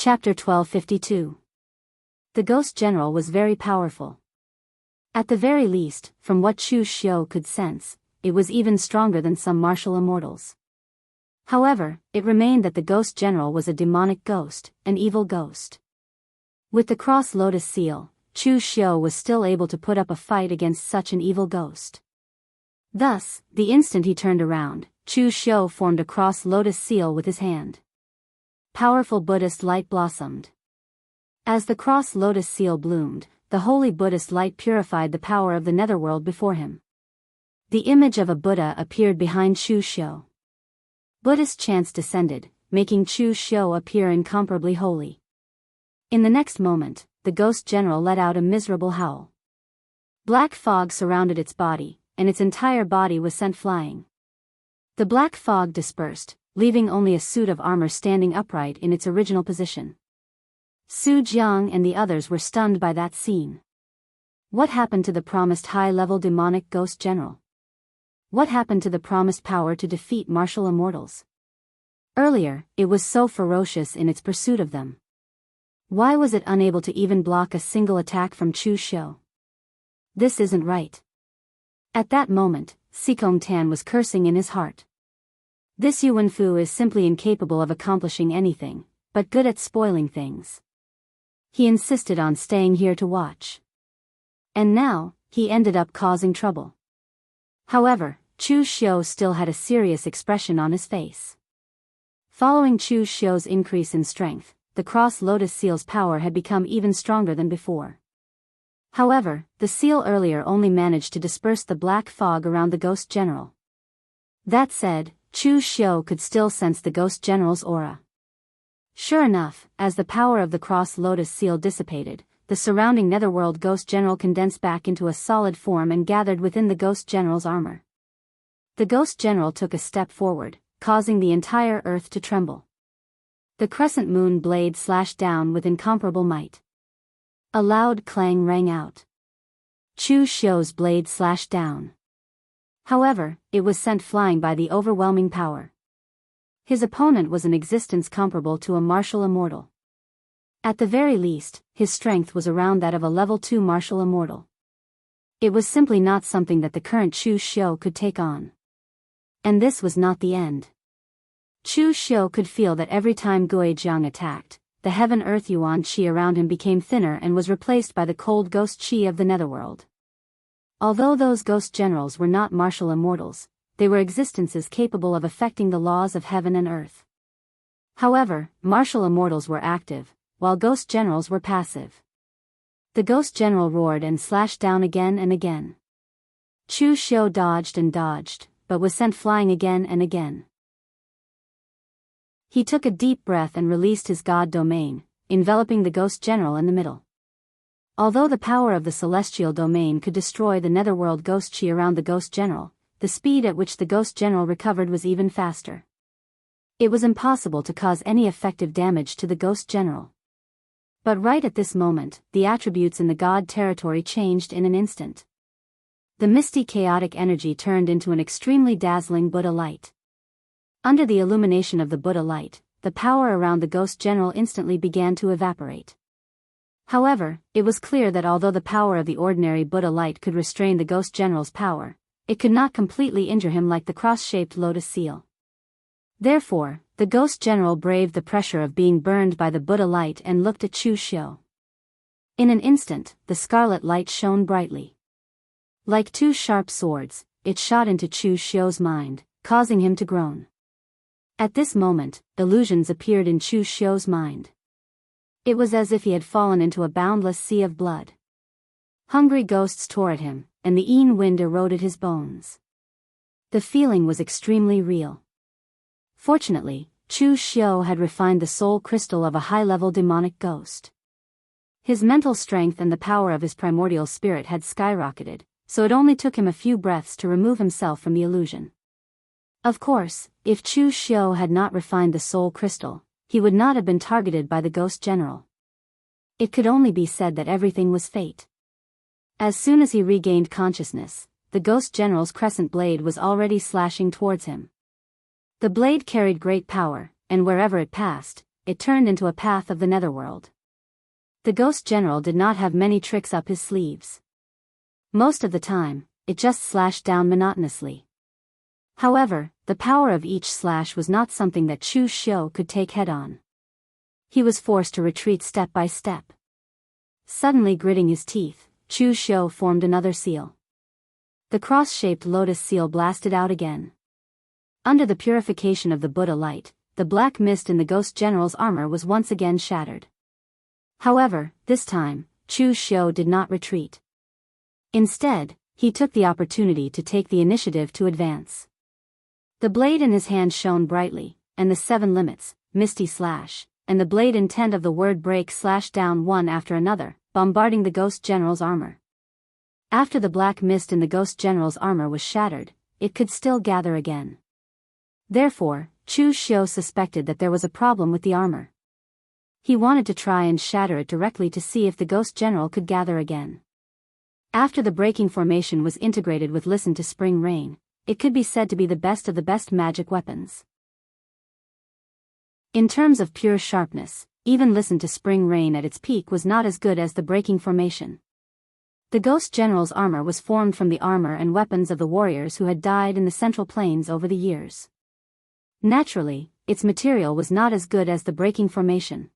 Chapter 1252. The Ghost General was very powerful. At the very least, from what Chu Xiu could sense, it was even stronger than some martial immortals. However, it remained that the Ghost General was a demonic ghost, an evil ghost. With the cross lotus seal, Chu Xiu was still able to put up a fight against such an evil ghost. Thus, the instant he turned around, Chu Xiu formed a cross lotus seal with his hand. Powerful Buddhist light blossomed. As the cross lotus seal bloomed, the holy Buddhist light purified the power of the netherworld before him. The image of a Buddha appeared behind Chu Xiu. Buddhist chants descended, making Chu Xiu appear incomparably holy. In the next moment, the Ghost General let out a miserable howl. Black fog surrounded its body, and its entire body was sent flying. The black fog dispersed, leaving only a suit of armor standing upright in its original position. Su Jiang and the others were stunned by that scene. What happened to the promised high-level demonic Ghost General? What happened to the promised power to defeat martial immortals? Earlier, it was so ferocious in its pursuit of them. Why was it unable to even block a single attack from Chu Xiu? This isn't right. At that moment, Sikong Tan was cursing in his heart. This Yuanfu is simply incapable of accomplishing anything, but good at spoiling things. He insisted on staying here to watch. And now, he ended up causing trouble. However, Chu Xiu still had a serious expression on his face. Following Chu Xiu's increase in strength, the cross lotus seal's power had become even stronger than before. However, the seal earlier only managed to disperse the black fog around the Ghost General. That said, Chu Xiu could still sense the Ghost General's aura. Sure enough, as the power of the cross lotus seal dissipated, the surrounding netherworld Ghost General condensed back into a solid form and gathered within the Ghost General's armor. The Ghost General took a step forward, causing the entire earth to tremble. The crescent moon blade slashed down with incomparable might. A loud clang rang out. Chu Xiu's blade slashed down. However, it was sent flying by the overwhelming power. His opponent was an existence comparable to a martial immortal. At the very least, his strength was around that of a level 2 martial immortal. It was simply not something that the current Chu Xiu could take on. And this was not the end. Chu Xiu could feel that every time Guijiang attacked, the heaven-earth yuan qi around him became thinner and was replaced by the cold ghost qi of the netherworld. Although those ghost generals were not martial immortals, they were existences capable of affecting the laws of heaven and earth. However, martial immortals were active, while ghost generals were passive. The Ghost General roared and slashed down again and again. Chu Xiu dodged and dodged, but was sent flying again and again. He took a deep breath and released his god domain, enveloping the Ghost General in the middle. Although the power of the celestial domain could destroy the netherworld ghost qi around the Ghost General, the speed at which the Ghost General recovered was even faster. It was impossible to cause any effective damage to the Ghost General. But right at this moment, the attributes in the god territory changed in an instant. The misty chaotic energy turned into an extremely dazzling Buddha light. Under the illumination of the Buddha light, the power around the Ghost General instantly began to evaporate. However, it was clear that although the power of the ordinary Buddha light could restrain the Ghost General's power, it could not completely injure him like the cross-shaped lotus seal. Therefore, the Ghost General braved the pressure of being burned by the Buddha light and looked at Chu Xiu. In an instant, the scarlet light shone brightly. Like two sharp swords, it shot into Chu Xiu's mind, causing him to groan. At this moment, illusions appeared in Chu Xiu's mind. It was as if he had fallen into a boundless sea of blood. Hungry ghosts tore at him, and the Yin wind eroded his bones. The feeling was extremely real. Fortunately, Chu Xiu had refined the soul crystal of a high-level demonic ghost. His mental strength and the power of his primordial spirit had skyrocketed, so it only took him a few breaths to remove himself from the illusion. Of course, if Chu Xiu had not refined the soul crystal, he would not have been targeted by the Ghost General. It could only be said that everything was fate. As soon as he regained consciousness, the Ghost General's crescent blade was already slashing towards him. The blade carried great power, and wherever it passed, it turned into a path of the netherworld. The Ghost General did not have many tricks up his sleeves. Most of the time, it just slashed down monotonously. However, the power of each slash was not something that Chu Xiu could take head-on. He was forced to retreat step by step. Suddenly gritting his teeth, Chu Xiu formed another seal. The cross-shaped lotus seal blasted out again. Under the purification of the Buddha light, the black mist in the Ghost General's armor was once again shattered. However, this time, Chu Xiu did not retreat. Instead, he took the opportunity to take the initiative to advance. The blade in his hand shone brightly, and the 7 limits, Misty Slash, and the blade intent of the word break slashed down one after another, bombarding the Ghost General's armor. After the black mist in the Ghost General's armor was shattered, it could still gather again. Therefore, Chu Xiu suspected that there was a problem with the armor. He wanted to try and shatter it directly to see if the Ghost General could gather again. After the breaking formation was integrated with Listen to Spring Rain, it could be said to be the best of the best magic weapons. In terms of pure sharpness, even Listen to Spring Rain at its peak was not as good as the breaking formation. The Ghost General's armor was formed from the armor and weapons of the warriors who had died in the Central Plains over the years. Naturally, its material was not as good as the breaking formation.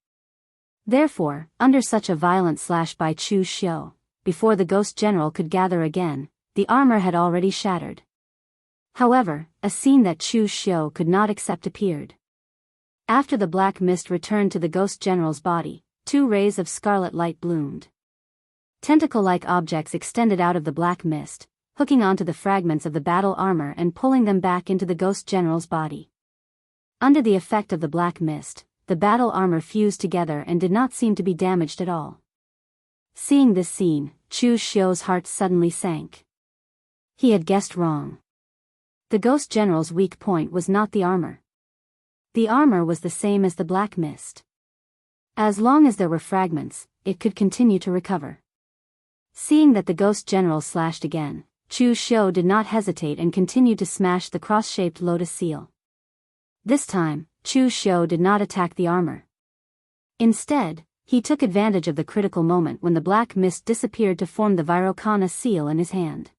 Therefore, under such a violent slash by Chu Xiu, before the Ghost General could gather again, the armor had already shattered. However, a scene that Chu Xiu could not accept appeared. After the black mist returned to the Ghost General's body, 2 rays of scarlet light bloomed. Tentacle-like objects extended out of the black mist, hooking onto the fragments of the battle armor and pulling them back into the Ghost General's body. Under the effect of the black mist, the battle armor fused together and did not seem to be damaged at all. Seeing this scene, Chu Xiu's heart suddenly sank. He had guessed wrong. The Ghost General's weak point was not the armor. The armor was the same as the black mist. As long as there were fragments, it could continue to recover. Seeing that the Ghost General slashed again, Chu Xiu did not hesitate and continued to smash the cross-shaped lotus seal. This time, Chu Xiu did not attack the armor. Instead, he took advantage of the critical moment when the black mist disappeared to form the Vairocana seal in his hand.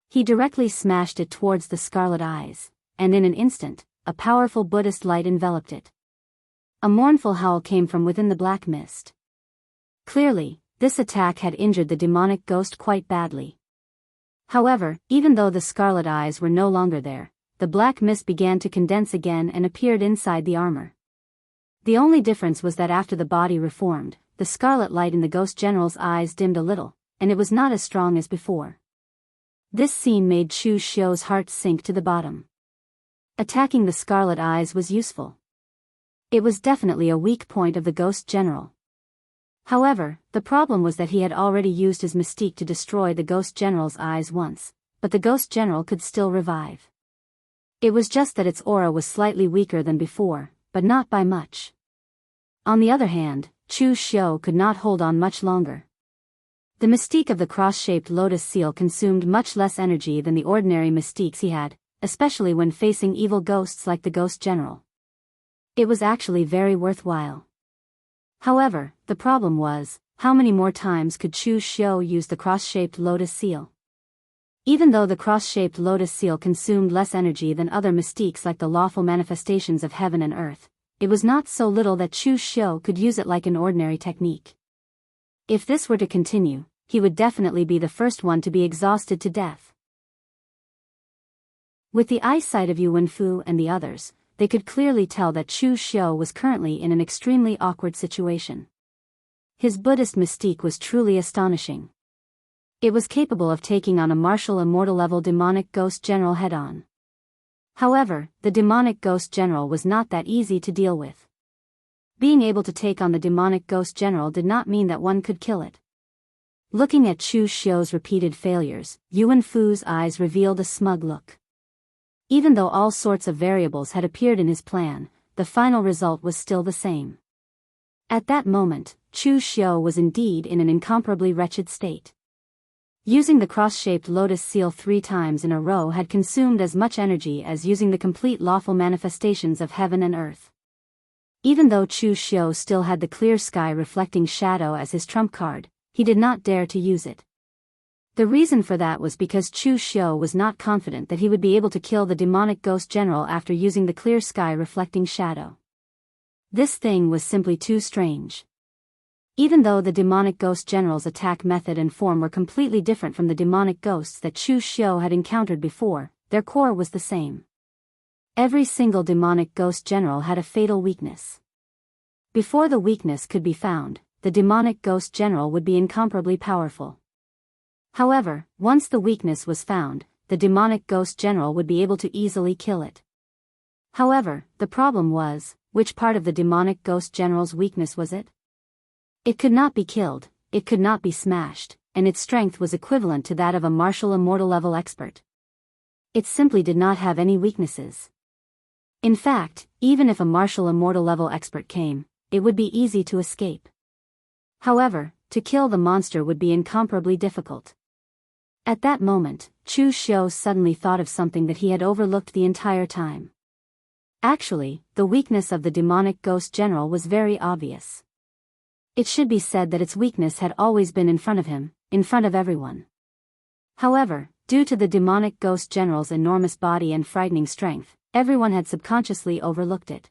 He directly smashed it towards the scarlet eyes, and in an instant, a powerful Buddhist light enveloped it. A mournful howl came from within the black mist. Clearly, this attack had injured the demonic ghost quite badly. However, even though the scarlet eyes were no longer there, the black mist began to condense again and appeared inside the armor. The only difference was that after the body reformed, the scarlet light in the Ghost General's eyes dimmed a little, and it was not as strong as before. This scene made Chu Xiu's heart sink to the bottom. Attacking the scarlet eyes was useful. It was definitely a weak point of the Ghost General. However, the problem was that he had already used his mystique to destroy the Ghost General's eyes once, but the Ghost General could still revive. It was just that its aura was slightly weaker than before, but not by much. On the other hand, Chu Xiu could not hold on much longer. The mystique of the cross-shaped lotus seal consumed much less energy than the ordinary mystiques he had, especially when facing evil ghosts like the Ghost General. It was actually very worthwhile. However, the problem was, how many more times could Chu Xiu use the cross-shaped lotus seal? Even though the cross-shaped lotus seal consumed less energy than other mystiques like the lawful manifestations of heaven and earth, it was not so little that Chu Xiu could use it like an ordinary technique. If this were to continue, he would definitely be the first one to be exhausted to death. With the eyesight of Yu Wenfu and the others, they could clearly tell that Chu Xiu was currently in an extremely awkward situation. His Buddhist mystique was truly astonishing. It was capable of taking on a martial immortal-level demonic ghost general head-on. However, the demonic ghost general was not that easy to deal with. Being able to take on the demonic ghost general did not mean that one could kill it. Looking at Chu Xiu's repeated failures, Yu Wenfu's eyes revealed a smug look. Even though all sorts of variables had appeared in his plan, the final result was still the same. At that moment, Chu Xiu was indeed in an incomparably wretched state. Using the cross-shaped lotus seal 3 times in a row had consumed as much energy as using the complete lawful manifestations of heaven and earth. Even though Chu Xiu still had the clear sky reflecting shadow as his trump card, he did not dare to use it. The reason for that was because Chu Xiu was not confident that he would be able to kill the demonic ghost general after using the clear sky reflecting shadow. This thing was simply too strange. Even though the demonic ghost general's attack method and form were completely different from the demonic ghosts that Chu Xiu had encountered before, their core was the same. Every single demonic ghost general had a fatal weakness. Before the weakness could be found, the demonic ghost general would be incomparably powerful. However, once the weakness was found, the demonic ghost general would be able to easily kill it. However, the problem was, which part of the demonic ghost general's weakness was it? It could not be killed, it could not be smashed, and its strength was equivalent to that of a martial immortal level expert. It simply did not have any weaknesses. In fact, even if a martial immortal level expert came, it would be easy to escape. However, to kill the monster would be incomparably difficult. At that moment, Chu Xiu suddenly thought of something that he had overlooked the entire time. Actually, the weakness of the demonic ghost general was very obvious. It should be said that its weakness had always been in front of him, in front of everyone. However, due to the demonic ghost general's enormous body and frightening strength, everyone had subconsciously overlooked it.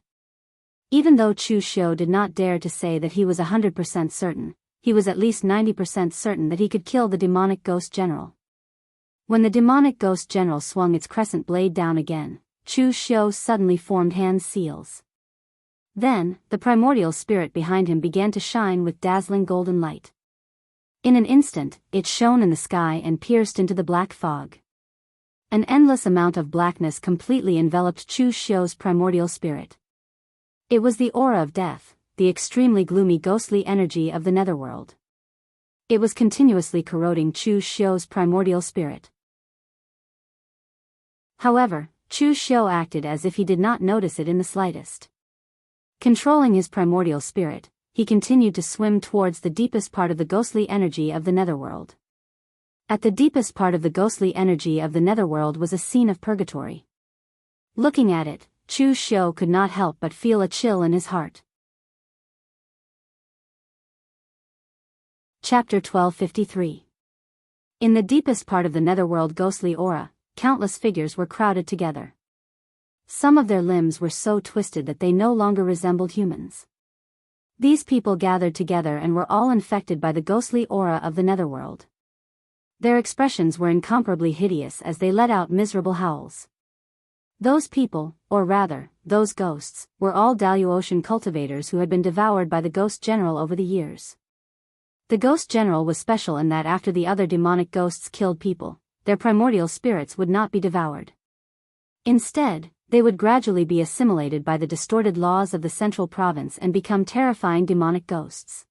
Even though Chu Xiu did not dare to say that he was 100% certain, he was at least 90% certain that he could kill the demonic ghost general. When the demonic ghost general swung its crescent blade down again, Chu Xiu suddenly formed hand seals. Then, the primordial spirit behind him began to shine with dazzling golden light. In an instant, it shone in the sky and pierced into the black fog. An endless amount of blackness completely enveloped Chu Xiu's primordial spirit. It was the aura of death, the extremely gloomy ghostly energy of the netherworld. It was continuously corroding Chu Xiu's primordial spirit. However, Chu Xiu acted as if he did not notice it in the slightest. Controlling his primordial spirit, he continued to swim towards the deepest part of the ghostly energy of the netherworld. At the deepest part of the ghostly energy of the netherworld was a scene of purgatory. Looking at it, Chu Xiu could not help but feel a chill in his heart. Chapter 1253. In the deepest part of the netherworld ghostly aura, countless figures were crowded together. Some of their limbs were so twisted that they no longer resembled humans. These people gathered together and were all infected by the ghostly aura of the netherworld. Their expressions were incomparably hideous as they let out miserable howls. Those people, or rather, those ghosts, were all Daoist cultivators who had been devoured by the ghost general over the years. The ghost general was special in that after the other demonic ghosts killed people, their primordial spirits would not be devoured. Instead, they would gradually be assimilated by the distorted laws of the central province and become terrifying demonic ghosts.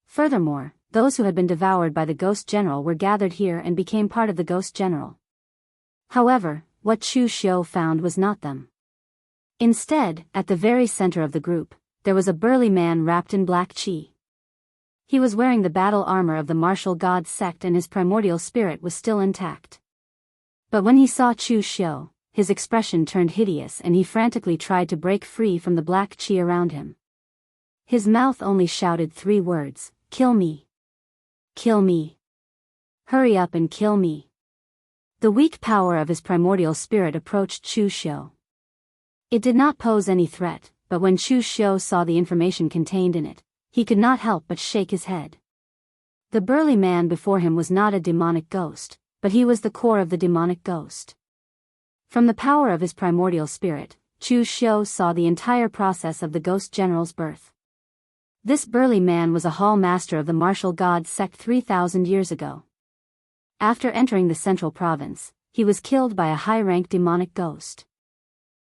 Furthermore, those who had been devoured by the ghost general were gathered here and became part of the ghost general. However, what Chu Xiu found was not them. Instead, at the very center of the group, there was a burly man wrapped in black qi. He was wearing the battle armor of the martial god sect and his primordial spirit was still intact. But when he saw Chu Xiu, his expression turned hideous and he frantically tried to break free from the black qi around him. His mouth only shouted 3 words, "Kill me. Kill me. Hurry up and kill me." The weak power of his primordial spirit approached Chu Xiu. It did not pose any threat, but when Chu Xiu saw the information contained in it, he could not help but shake his head. The burly man before him was not a demonic ghost, but he was the core of the demonic ghost. From the power of his primordial spirit, Chu Xiu saw the entire process of the ghost general's birth. This burly man was a hall master of the martial god sect 3,000 years ago. After entering the central province, he was killed by a high-ranked demonic ghost.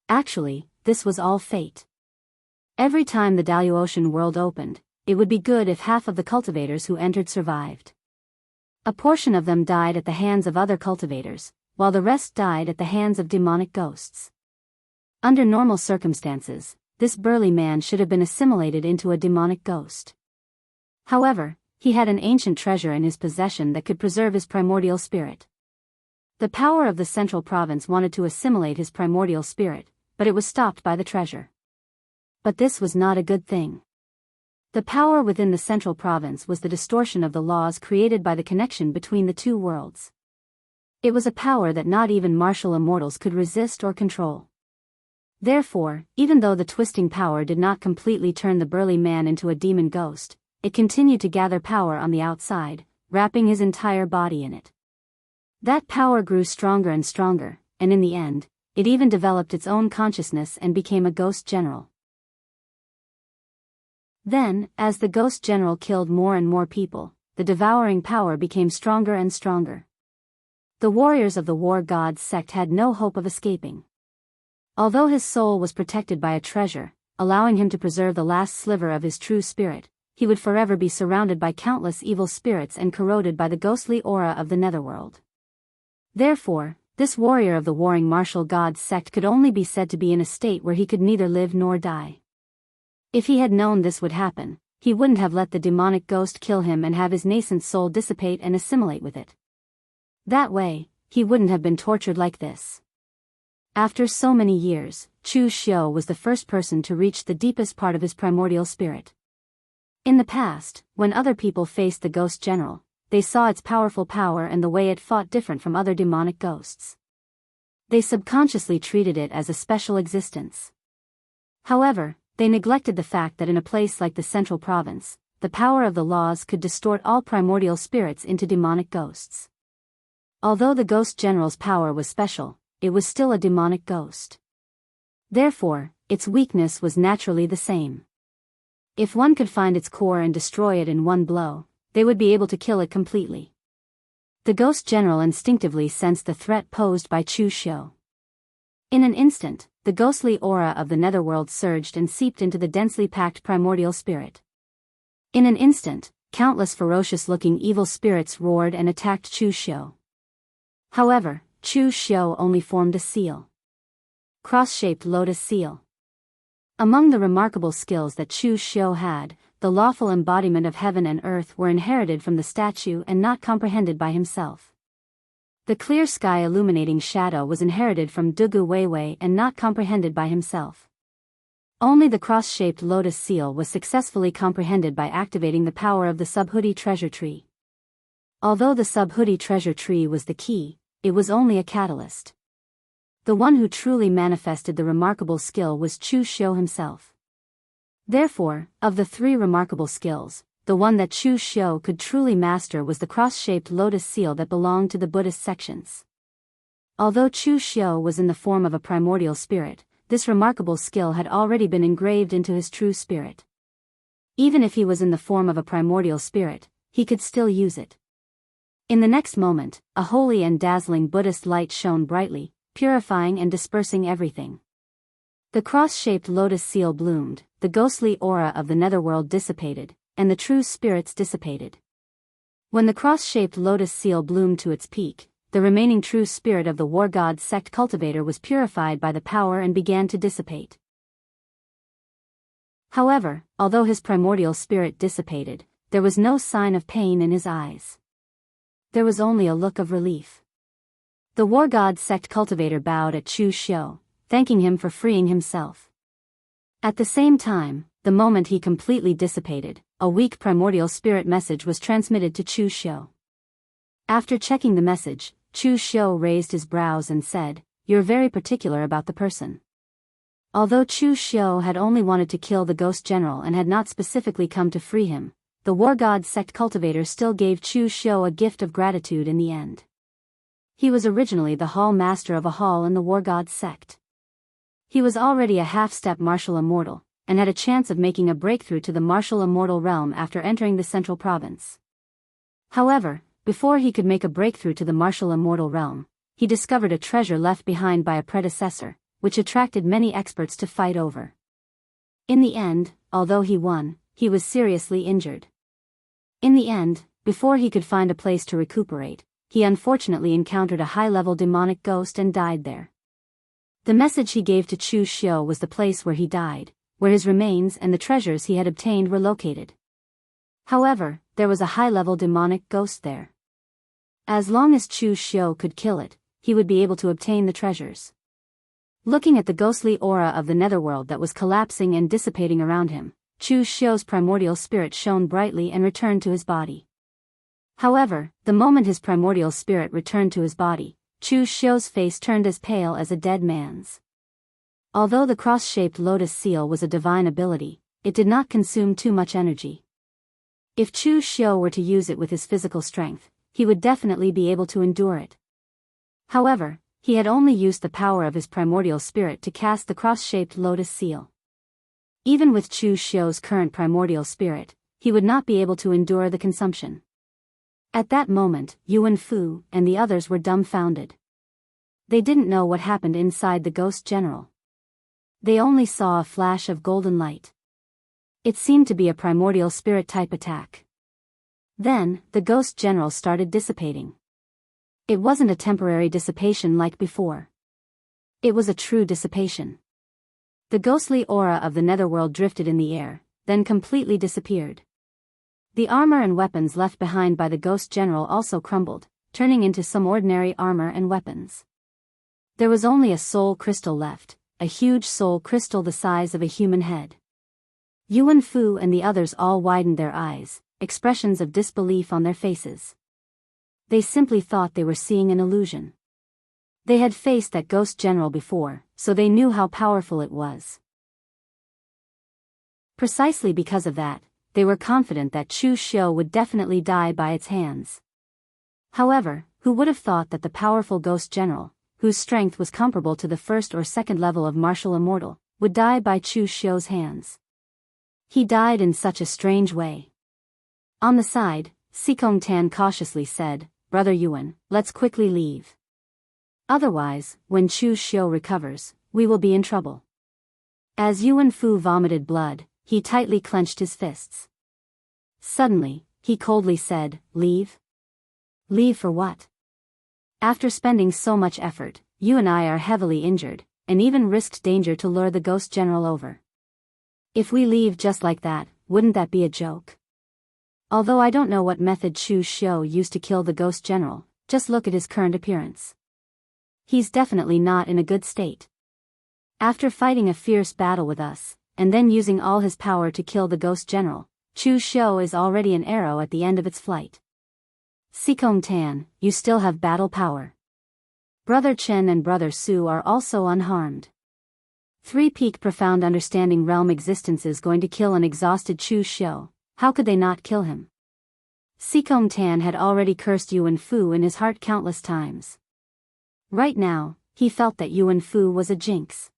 Actually, this was all fate. Every time the Daoist world opened, it would be good if half of the cultivators who entered survived. A portion of them died at the hands of other cultivators, while the rest died at the hands of demonic ghosts. Under normal circumstances, this burly man should have been assimilated into a demonic ghost. However, he had an ancient treasure in his possession that could preserve his primordial spirit. The power of the central province wanted to assimilate his primordial spirit, but it was stopped by the treasure. But this was not a good thing. The power within the central province was the distortion of the laws created by the connection between the two worlds. It was a power that not even martial immortals could resist or control. Therefore, even though the twisting power did not completely turn the burly man into a demon ghost, it continued to gather power on the outside, wrapping his entire body in it. That power grew stronger and stronger, and in the end, it even developed its own consciousness and became a ghost general. Then, as the ghost general killed more and more people, the devouring power became stronger and stronger. The warriors of the war god's sect had no hope of escaping. Although his soul was protected by a treasure, allowing him to preserve the last sliver of his true spirit, he would forever be surrounded by countless evil spirits and corroded by the ghostly aura of the netherworld. Therefore, this warrior of the warring martial god's sect could only be said to be in a state where he could neither live nor die. If he had known this would happen, he wouldn't have let the demonic ghost kill him and have his nascent soul dissipate and assimilate with it. That way, he wouldn't have been tortured like this. After so many years, Chu Xiu was the first person to reach the deepest part of his primordial spirit. In the past, when other people faced the ghost general, they saw its powerful power and the way it fought different from other demonic ghosts. They subconsciously treated it as a special existence. However, they neglected the fact that in a place like the central province, the power of the laws could distort all primordial spirits into demonic ghosts. Although the ghost general's power was special, it was still a demonic ghost. Therefore, its weakness was naturally the same. If one could find its core and destroy it in one blow, they would be able to kill it completely. The ghost general instinctively sensed the threat posed by Chu Xiu. In an instant, the ghostly aura of the netherworld surged and seeped into the densely packed primordial spirit. In an instant, countless ferocious-looking evil spirits roared and attacked Chu Xiu. However, Chu Xiu only formed a seal. Cross-shaped lotus seal. Among the remarkable skills that Chu Xiu had, the lawful embodiment of heaven and earth were inherited from the statue and not comprehended by himself. The clear sky illuminating shadow was inherited from Dugu Weiwei and not comprehended by himself. Only the cross-shaped lotus seal was successfully comprehended by activating the power of the Subhuti treasure tree. Although the Subhuti treasure tree was the key, it was only a catalyst. The one who truly manifested the remarkable skill was Chu Xiu himself. Therefore, of the three remarkable skills, the one that Chu Xiu could truly master was the cross-shaped lotus seal that belonged to the Buddhist sections. Although Chu Xiu was in the form of a primordial spirit, this remarkable skill had already been engraved into his true spirit. Even if he was in the form of a primordial spirit, he could still use it. In the next moment, a holy and dazzling Buddhist light shone brightly, purifying and dispersing everything. The cross-shaped lotus seal bloomed, the ghostly aura of the netherworld dissipated, and the true spirits dissipated. When the cross-shaped lotus seal bloomed to its peak, the remaining true spirit of the war god's sect cultivator was purified by the power and began to dissipate. However, although his primordial spirit dissipated, there was no sign of pain in his eyes. There was only a look of relief. The war god's sect cultivator bowed at Chu Xiu, thanking him for freeing himself. At the same time, the moment he completely dissipated, a weak primordial spirit message was transmitted to Chu Xiu. After checking the message, Chu Xiu raised his brows and said, "You're very particular about the person." Although Chu Xiu had only wanted to kill the ghost general and had not specifically come to free him, the war god's sect cultivator still gave Chu Xiu a gift of gratitude in the end. He was originally the hall master of a hall in the war god's sect. He was already a half-step martial immortal, and had a chance of making a breakthrough to the martial immortal realm after entering the central province. However, before he could make a breakthrough to the martial immortal realm, he discovered a treasure left behind by a predecessor, which attracted many experts to fight over. In the end, although he won, he was seriously injured. In the end, before he could find a place to recuperate, he unfortunately encountered a high-level demonic ghost and died there. The message he gave to Chu Xiu was the place where he died, where his remains and the treasures he had obtained were located. However, there was a high-level demonic ghost there. As long as Chu Xiu could kill it, he would be able to obtain the treasures. Looking at the ghostly aura of the netherworld that was collapsing and dissipating around him, Chu Xiu's primordial spirit shone brightly and returned to his body. However, the moment his primordial spirit returned to his body, Chu Xiu's face turned as pale as a dead man's. Although the cross-shaped lotus seal was a divine ability, it did not consume too much energy. If Chu Xiu were to use it with his physical strength, he would definitely be able to endure it. However, he had only used the power of his primordial spirit to cast the cross-shaped lotus seal. Even with Chu Xiu's current primordial spirit, he would not be able to endure the consumption. At that moment, Yuan Fu and the others were dumbfounded. They didn't know what happened inside the Ghost General. They only saw a flash of golden light. It seemed to be a primordial spirit-type attack. Then, the Ghost General started dissipating. It wasn't a temporary dissipation like before. It was a true dissipation. The ghostly aura of the netherworld drifted in the air, then completely disappeared. The armor and weapons left behind by the Ghost General also crumbled, turning into some ordinary armor and weapons. There was only a soul crystal left, a huge soul crystal the size of a human head. Yuan Fu and the others all widened their eyes, expressions of disbelief on their faces. They simply thought they were seeing an illusion. They had faced that Ghost General before, so they knew how powerful it was. Precisely because of that, they were confident that Chu Xiu would definitely die by its hands. However, who would have thought that the powerful Ghost General, whose strength was comparable to the first or second level of martial immortal, would die by Chu Xiu's hands? He died in such a strange way. On the side, Sikong Tan cautiously said, "Brother Yuan, let's quickly leave. Otherwise, when Chu Xiu recovers, we will be in trouble." As Yuan Fu vomited blood, he tightly clenched his fists. Suddenly, he coldly said, "Leave? Leave for what? After spending so much effort, you and I are heavily injured, and even risked danger to lure the Ghost General over. If we leave just like that, wouldn't that be a joke? Although I don't know what method Chu Xiu used to kill the Ghost General, just look at his current appearance. He's definitely not in a good state. After fighting a fierce battle with us, and then using all his power to kill the Ghost General, Chu Xiu is already an arrow at the end of its flight. Sikong Tan, you still have battle power. Brother Chen and Brother Su are also unharmed. Three-peak profound understanding realm existence is going to kill an exhausted Chu Xiu, how could they not kill him? Sikong Tan had already cursed Yuan Fu in his heart countless times. Right now, he felt that Yuan Fu was a jinx.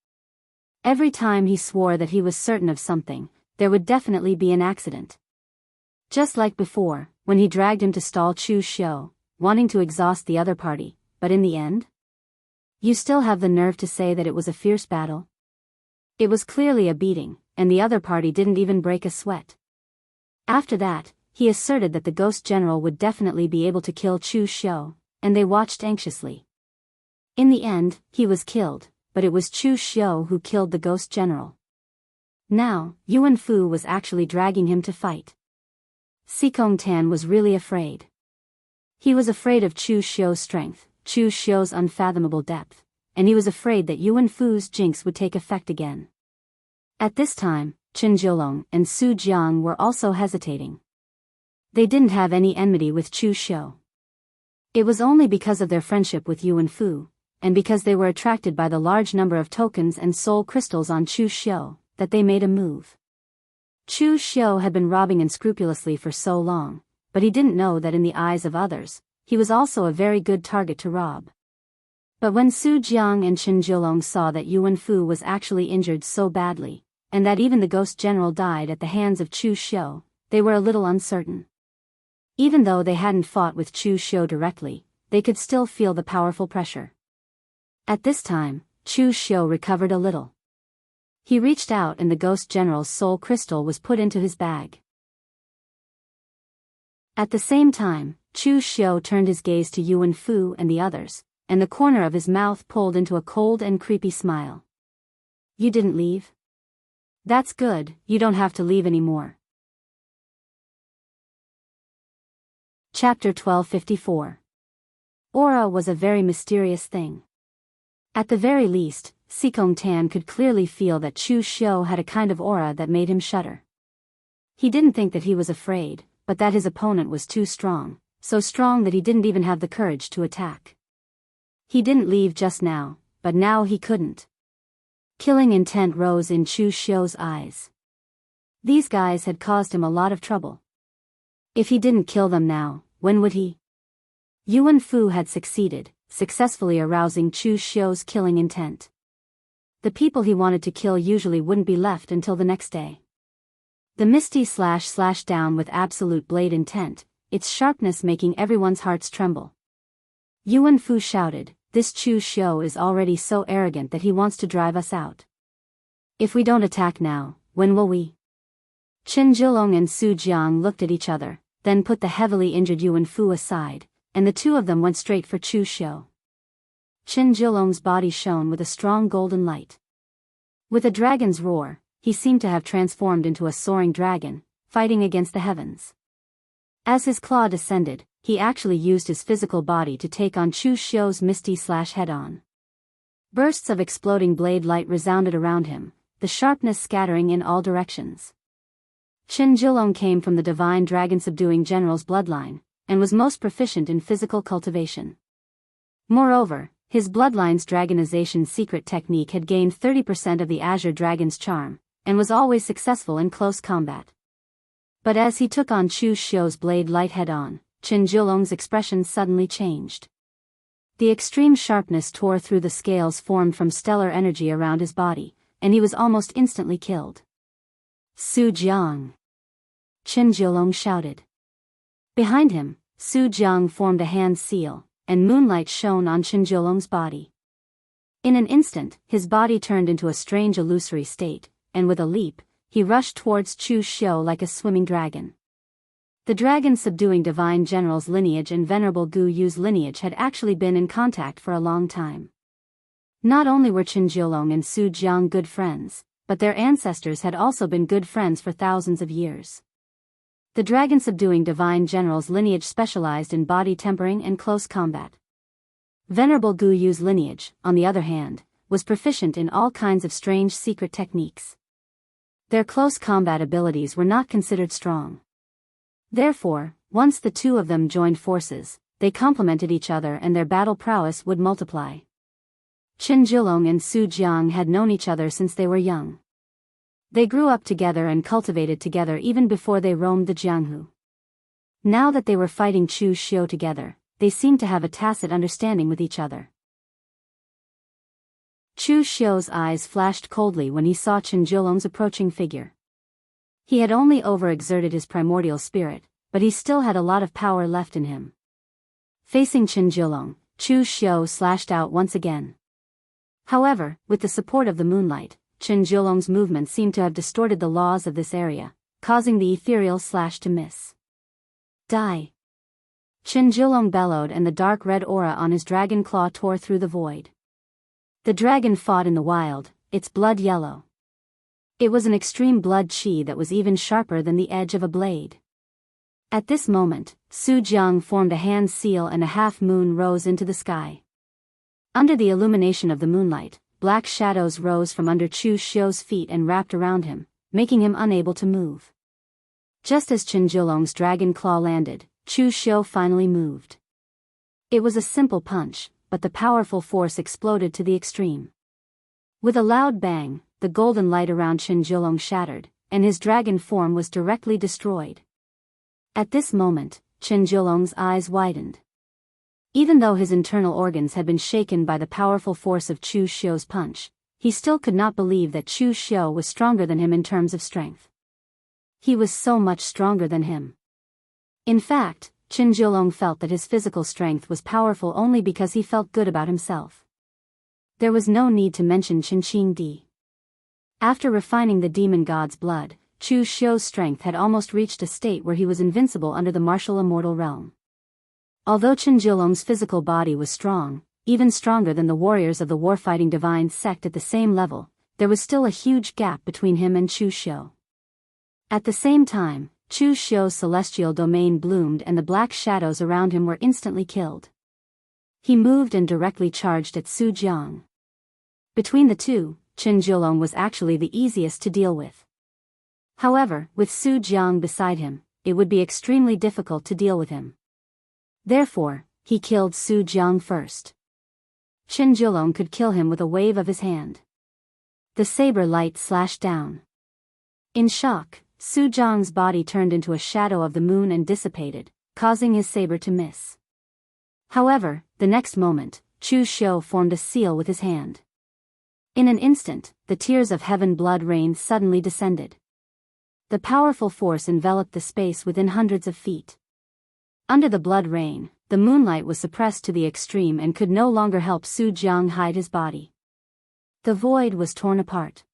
Every time he swore that he was certain of something, there would definitely be an accident. Just like before, when he dragged him to stall Chu Xiu, wanting to exhaust the other party, but in the end? You still have the nerve to say that it was a fierce battle? It was clearly a beating, and the other party didn't even break a sweat. After that, he asserted that the Ghost General would definitely be able to kill Chu Xiu, and they watched anxiously. In the end, he was killed, but it was Chu Xiu who killed the Ghost General. Now, Yuan Fu was actually dragging him to fight. Sikong Tan was really afraid. He was afraid of Chu Xiu's strength, Chu Xiu's unfathomable depth, and he was afraid that Yuan Fu's jinx would take effect again. At this time, Chen Jiulong and Su Jiang were also hesitating. They didn't have any enmity with Chu Xiu. It was only because of their friendship with Yuan Fu, and because they were attracted by the large number of tokens and soul crystals on Chu Xiu, that they made a move. Chu Xiu had been robbing unscrupulously for so long, but he didn't know that in the eyes of others, he was also a very good target to rob. But when Su Jiang and Chen Jiulong saw that Yuan Fu was actually injured so badly, and that even the Ghost General died at the hands of Chu Xiu, they were a little uncertain. Even though they hadn't fought with Chu Xiu directly, they could still feel the powerful pressure. At this time, Chu Xiu recovered a little. He reached out and the Ghost General's soul crystal was put into his bag. At the same time, Chu Xiu turned his gaze to Yuan Fu and the others, and the corner of his mouth pulled into a cold and creepy smile. You didn't leave? That's good, you don't have to leave anymore. Chapter 1254. Aura was a very mysterious thing. At the very least, Sikong Tan could clearly feel that Chu Xiu had a kind of aura that made him shudder. He didn't think that he was afraid, but that his opponent was too strong, so strong that he didn't even have the courage to attack. He didn't leave just now, but now he couldn't. Killing intent rose in Chu Xiu's eyes. These guys had caused him a lot of trouble. If he didn't kill them now, when would he? Yuan Fu had succeeded, successfully arousing Chu Xiu's killing intent. The people he wanted to kill usually wouldn't be left until the next day. The misty slash down with absolute blade intent, its sharpness making everyone's hearts tremble. Yuan Fu shouted, "This Chu Xiu is already so arrogant that he wants to drive us out. If we don't attack now, when will we?" Qin Zhilong and Su Jiang looked at each other, then put the heavily injured Yuan Fu aside, and the two of them went straight for Chu Xiu. Qin Zhilong's body shone with a strong golden light. With a dragon's roar, he seemed to have transformed into a soaring dragon, fighting against the heavens. As his claw descended, he actually used his physical body to take on Chu Xiu's misty slash head-on. Bursts of exploding blade light resounded around him, the sharpness scattering in all directions. Qin Zhilong came from the divine dragon-subduing general's bloodline, and was most proficient in physical cultivation. Moreover, his bloodline's dragonization secret technique had gained 30% of the Azure Dragon's charm, and was always successful in close combat. But as he took on Chu Xiu's blade light head-on, Qin Zhilong's expression suddenly changed. The extreme sharpness tore through the scales formed from stellar energy around his body, and he was almost instantly killed. "Su Jiang!" Qin Zhilong shouted. Behind him, Su Jiang formed a hand seal, and moonlight shone on Qin Zhilong's body. In an instant, his body turned into a strange illusory state, and with a leap, he rushed towards Chu Xiu like a swimming dragon. The dragon-subduing divine general's lineage and Venerable Gu Yu's lineage had actually been in contact for a long time. Not only were Qin Zhilong and Su Jiang good friends, but their ancestors had also been good friends for thousands of years. The dragon-subduing divine general's lineage specialized in body tempering and close combat. Venerable Gu Yu's lineage, on the other hand, was proficient in all kinds of strange secret techniques. Their close combat abilities were not considered strong. Therefore, once the two of them joined forces, they complemented each other and their battle prowess would multiply. Qin Zhilong and Su Jiang had known each other since they were young. They grew up together and cultivated together even before they roamed the Jianghu. Now that they were fighting Chu Xiu together, they seemed to have a tacit understanding with each other. Chu Xiu's eyes flashed coldly when he saw Qin Zhilong's approaching figure. He had only overexerted his primordial spirit, but he still had a lot of power left in him. Facing Qin Zhilong, Chu Xiu slashed out once again. However, with the support of the moonlight, Qin Zhilong's movement seemed to have distorted the laws of this area, causing the ethereal slash to miss. "Die!" Qin Zhilong bellowed and the dark red aura on his dragon claw tore through the void. The dragon fought in the wild, its blood yellow. It was an extreme blood qi that was even sharper than the edge of a blade. At this moment, Su Jiang formed a hand seal and a half-moon rose into the sky. Under the illumination of the moonlight, black shadows rose from under Chu Xiu's feet and wrapped around him, making him unable to move. Just as Qin Zhilong's dragon claw landed, Chu Xiu finally moved. It was a simple punch, but the powerful force exploded to the extreme. With a loud bang, the golden light around Qin Zhilong shattered, and his dragon form was directly destroyed. At this moment, Qin Zhilong's eyes widened. Even though his internal organs had been shaken by the powerful force of Chu Xiu's punch, he still could not believe that Chu Xiu was stronger than him in terms of strength. He was so much stronger than him. In fact, Qin Zhilong felt that his physical strength was powerful only because he felt good about himself. There was no need to mention Qin Qingdi. After refining the demon god's blood, Chu Xiu's strength had almost reached a state where he was invincible under the martial immortal realm. Although Qin Zhilong's physical body was strong, even stronger than the warriors of the warfighting divine sect at the same level, there was still a huge gap between him and Chu Xiu. At the same time, Chu Xiu's celestial domain bloomed and the black shadows around him were instantly killed. He moved and directly charged at Su Jiang. Between the two, Chen Jiulong was actually the easiest to deal with. However, with Su Jiang beside him, it would be extremely difficult to deal with him. Therefore, he killed Su Jiang first. Chen Jiulong could kill him with a wave of his hand. The saber light slashed down. In shock, Su Jiang's body turned into a shadow of the moon and dissipated, causing his saber to miss. However, the next moment, Chu Xiu formed a seal with his hand. In an instant, the tears of heaven blood rain suddenly descended. The powerful force enveloped the space within hundreds of feet. Under the blood rain, the moonlight was suppressed to the extreme and could no longer help Su Jiang hide his body. The void was torn apart.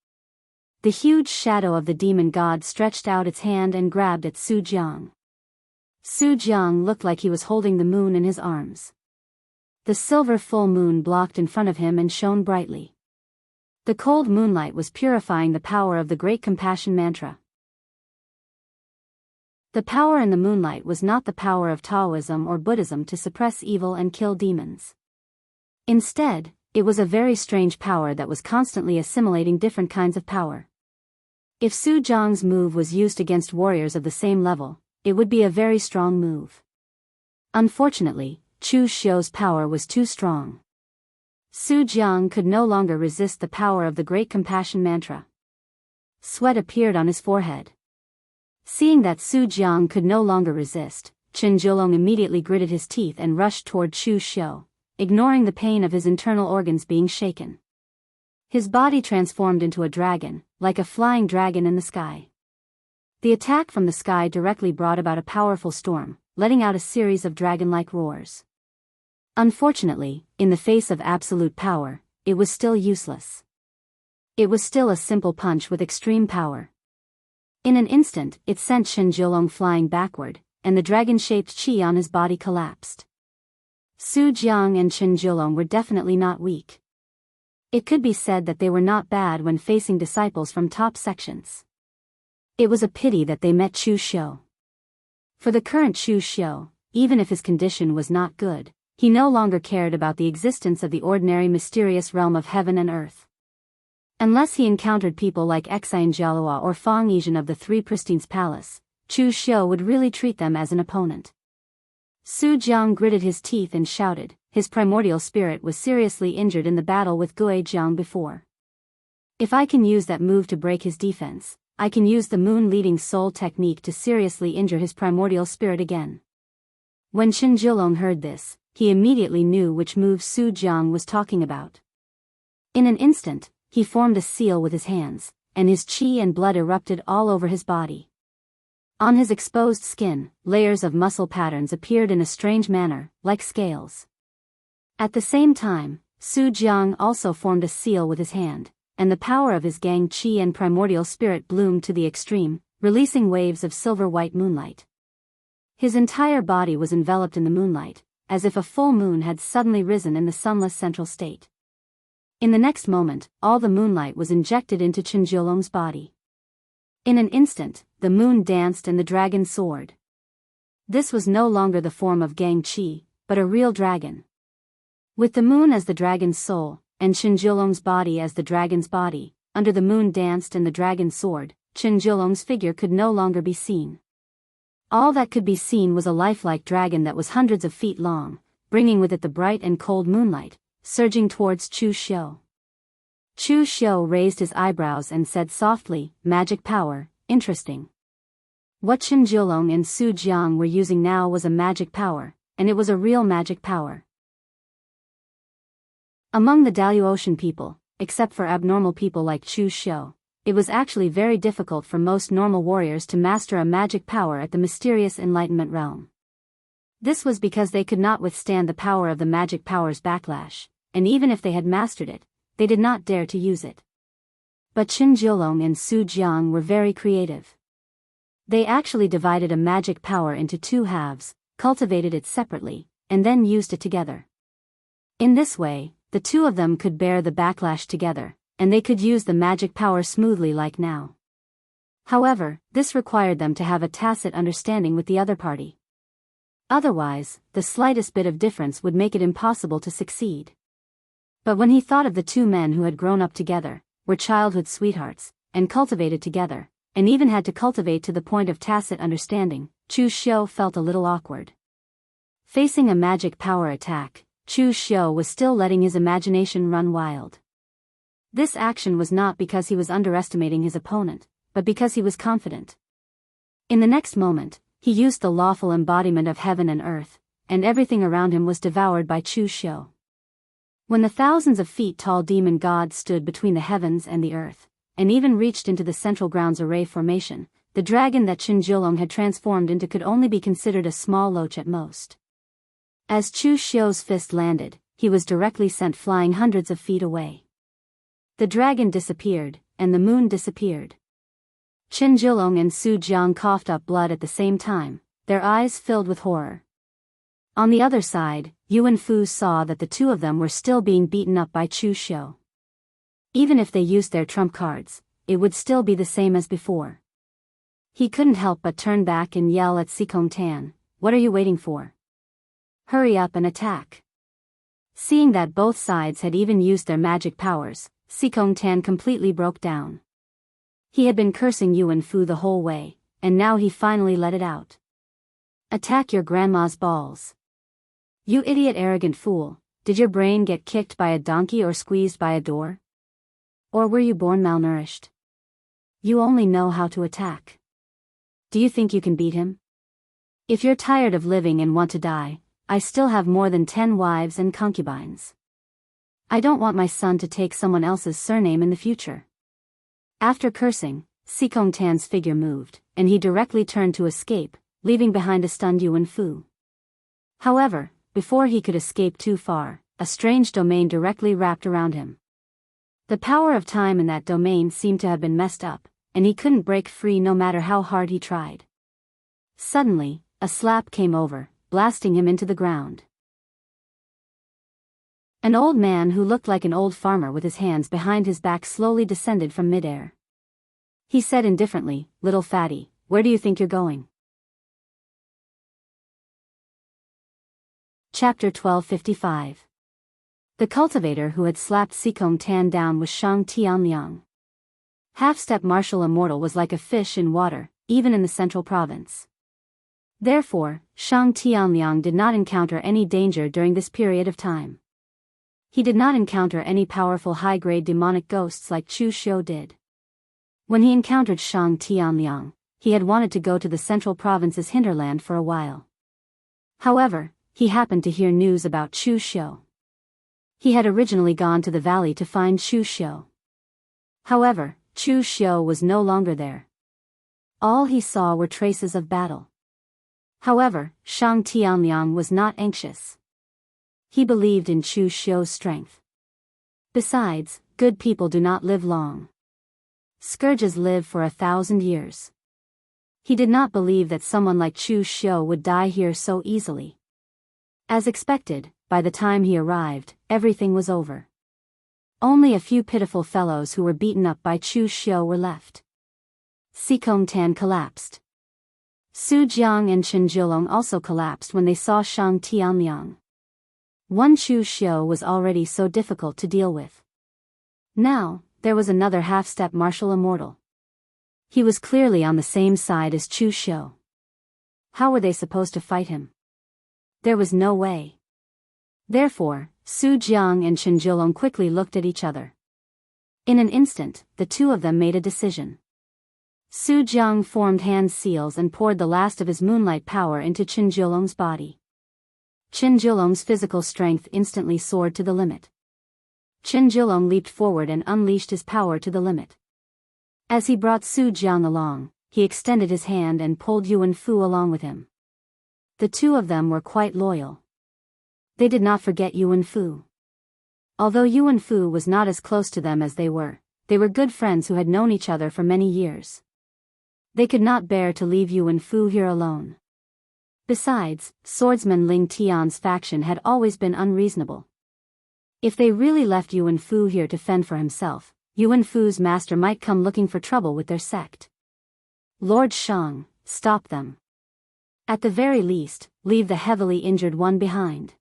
The huge shadow of the demon god stretched out its hand and grabbed at Su Jiang. Su Jiang looked like he was holding the moon in his arms. The silver full moon blocked in front of him and shone brightly. The cold moonlight was purifying the power of the Great Compassion Mantra. The power in the moonlight was not the power of Taoism or Buddhism to suppress evil and kill demons. Instead, it was a very strange power that was constantly assimilating different kinds of power. If Su Jiang's move was used against warriors of the same level, it would be a very strong move. Unfortunately, Chu Xiu's power was too strong. Su Jiang could no longer resist the power of the Great Compassion Mantra. Sweat appeared on his forehead. Seeing that Su Jiang could no longer resist, Chen Jiulong immediately gritted his teeth and rushed toward Chu Xiu, ignoring the pain of his internal organs being shaken. His body transformed into a dragon, like a flying dragon in the sky. The attack from the sky directly brought about a powerful storm, letting out a series of dragon-like roars. Unfortunately, in the face of absolute power, it was still useless. It was still a simple punch with extreme power. In an instant, it sent Chen Jiulong flying backward, and the dragon-shaped qi on his body collapsed. Su Jiang and Chen Jiulong were definitely not weak. It could be said that they were not bad when facing disciples from top sections. It was a pity that they met Chu Xiu. For the current Chu Xiu, even if his condition was not good, he no longer cared about the existence of the ordinary mysterious realm of heaven and earth. Unless he encountered people like Xian Jialua or Fang Yizhen of the Three Pristines Palace, Chu Xiu would really treat them as an opponent. Su Jiang gritted his teeth and shouted. His primordial spirit was seriously injured in the battle with Gui Jiang before. If I can use that move to break his defense, I can use the moon-leading soul technique to seriously injure his primordial spirit again. When Chen Jiulong heard this, he immediately knew which move Su Jiang was talking about. In an instant, he formed a seal with his hands, and his qi and blood erupted all over his body. On his exposed skin, layers of muscle patterns appeared in a strange manner, like scales. At the same time, Su Jiang also formed a seal with his hand, and the power of his gang qi and primordial spirit bloomed to the extreme, releasing waves of silver-white moonlight. His entire body was enveloped in the moonlight, as if a full moon had suddenly risen in the sunless central state. In the next moment, all the moonlight was injected into Chen Jiulong's body. In an instant, the moon danced and the dragon soared. This was no longer the form of gang qi, but a real dragon. With the moon as the dragon's soul, and Chen Jiulong's body as the dragon's body, under the moon danced and the dragon soared, Chen Jiulong's figure could no longer be seen. All that could be seen was a lifelike dragon that was hundreds of feet long, bringing with it the bright and cold moonlight, surging towards Chu Xiu. Chu Xiu raised his eyebrows and said softly, "Magic power, interesting." What Chen Jiulong and Su Jiang were using now was a magic power, and it was a real magic power. Among the Daoist people, except for abnormal people like Chu Xiu, it was actually very difficult for most normal warriors to master a magic power at the mysterious enlightenment realm. This was because they could not withstand the power of the magic power's backlash, and even if they had mastered it, they did not dare to use it. But Chen Jiulong and Su Jiang were very creative. They actually divided a magic power into two halves, cultivated it separately, and then used it together. In this way, the two of them could bear the backlash together, and they could use the magic power smoothly like now. However, this required them to have a tacit understanding with the other party. Otherwise, the slightest bit of difference would make it impossible to succeed. But when he thought of the two men who had grown up together, were childhood sweethearts, and cultivated together, and even had to cultivate to the point of tacit understanding, Chu Xiu felt a little awkward. Facing a magic power attack, Chu Xiu was still letting his imagination run wild. This action was not because he was underestimating his opponent, but because he was confident. In the next moment, he used the lawful embodiment of heaven and earth, and everything around him was devoured by Chu Xiu. When the thousands of feet tall demon god stood between the heavens and the earth, and even reached into the central ground's array formation, the dragon that Qin Jilong had transformed into could only be considered a small loach at most. As Chu Xiu's fist landed, he was directly sent flying hundreds of feet away. The dragon disappeared, and the moon disappeared. Qin Jilong and Su Jiang coughed up blood at the same time, their eyes filled with horror. On the other side, Yuan Fu saw that the two of them were still being beaten up by Chu Xiu. Even if they used their trump cards, it would still be the same as before. He couldn't help but turn back and yell at Sikong Tan, "What are you waiting for? Hurry up and attack." Seeing that both sides had even used their magic powers, Sikong Tan completely broke down. He had been cursing Yuan Fu the whole way, and now he finally let it out. "Attack your grandma's balls. You idiot arrogant fool, did your brain get kicked by a donkey or squeezed by a door? Or were you born malnourished? You only know how to attack. Do you think you can beat him? If you're tired of living and want to die, I still have more than 10 wives and concubines. I don't want my son to take someone else's surname in the future." After cursing, Sikong Tan's figure moved, and he directly turned to escape, leaving behind a stunned Yuan Fu. However, before he could escape too far, a strange domain directly wrapped around him. The power of time in that domain seemed to have been messed up, and he couldn't break free no matter how hard he tried. Suddenly, a slap came over, blasting him into the ground. An old man who looked like an old farmer with his hands behind his back slowly descended from midair. He said indifferently, "Little fatty, where do you think you're going?" Chapter 1255. The cultivator who had slapped Sikong Tan down was Shang Tianliang. Half-step martial immortal was like a fish in water, even in the central province. Therefore, Shang Tianliang did not encounter any danger during this period of time. He did not encounter any powerful high-grade demonic ghosts like Chu Xiu did. When he encountered Shang Tianliang, he had wanted to go to the central province's hinterland for a while. However, he happened to hear news about Chu Xiu. He had originally gone to the valley to find Chu Xiu. However, Chu Xiu was no longer there. All he saw were traces of battle. However, Shang Tianliang was not anxious. He believed in Chu Xiu's strength. Besides, good people do not live long. Scourges live for 1,000 years. He did not believe that someone like Chu Xiu would die here so easily. As expected, by the time he arrived, everything was over. Only a few pitiful fellows who were beaten up by Chu Xiu were left. Sikong Tan collapsed. Su Jiang and Qin Jilong also collapsed when they saw Shang Tianliang. One Chu Xiu was already so difficult to deal with. Now, there was another half-step martial immortal. He was clearly on the same side as Chu Xiu. How were they supposed to fight him? There was no way. Therefore, Su Jiang and Qin Jilong quickly looked at each other. In an instant, the two of them made a decision. Su Jiang formed hand seals and poured the last of his moonlight power into Qin Jilong's body. Qin Jilong's physical strength instantly soared to the limit. Qin Jilong leaped forward and unleashed his power to the limit. As he brought Su Jiang along, he extended his hand and pulled Yuan Fu along with him. The two of them were quite loyal. They did not forget Yuan Fu. Although Yuan Fu was not as close to them as they were good friends who had known each other for many years. They could not bear to leave Yuan Fu here alone. Besides, swordsman Ling Tian's faction had always been unreasonable. If they really left Yuan Fu here to fend for himself, Yuan Fu's master might come looking for trouble with their sect. Lord Shang, stop them. At the very least, leave the heavily injured one behind.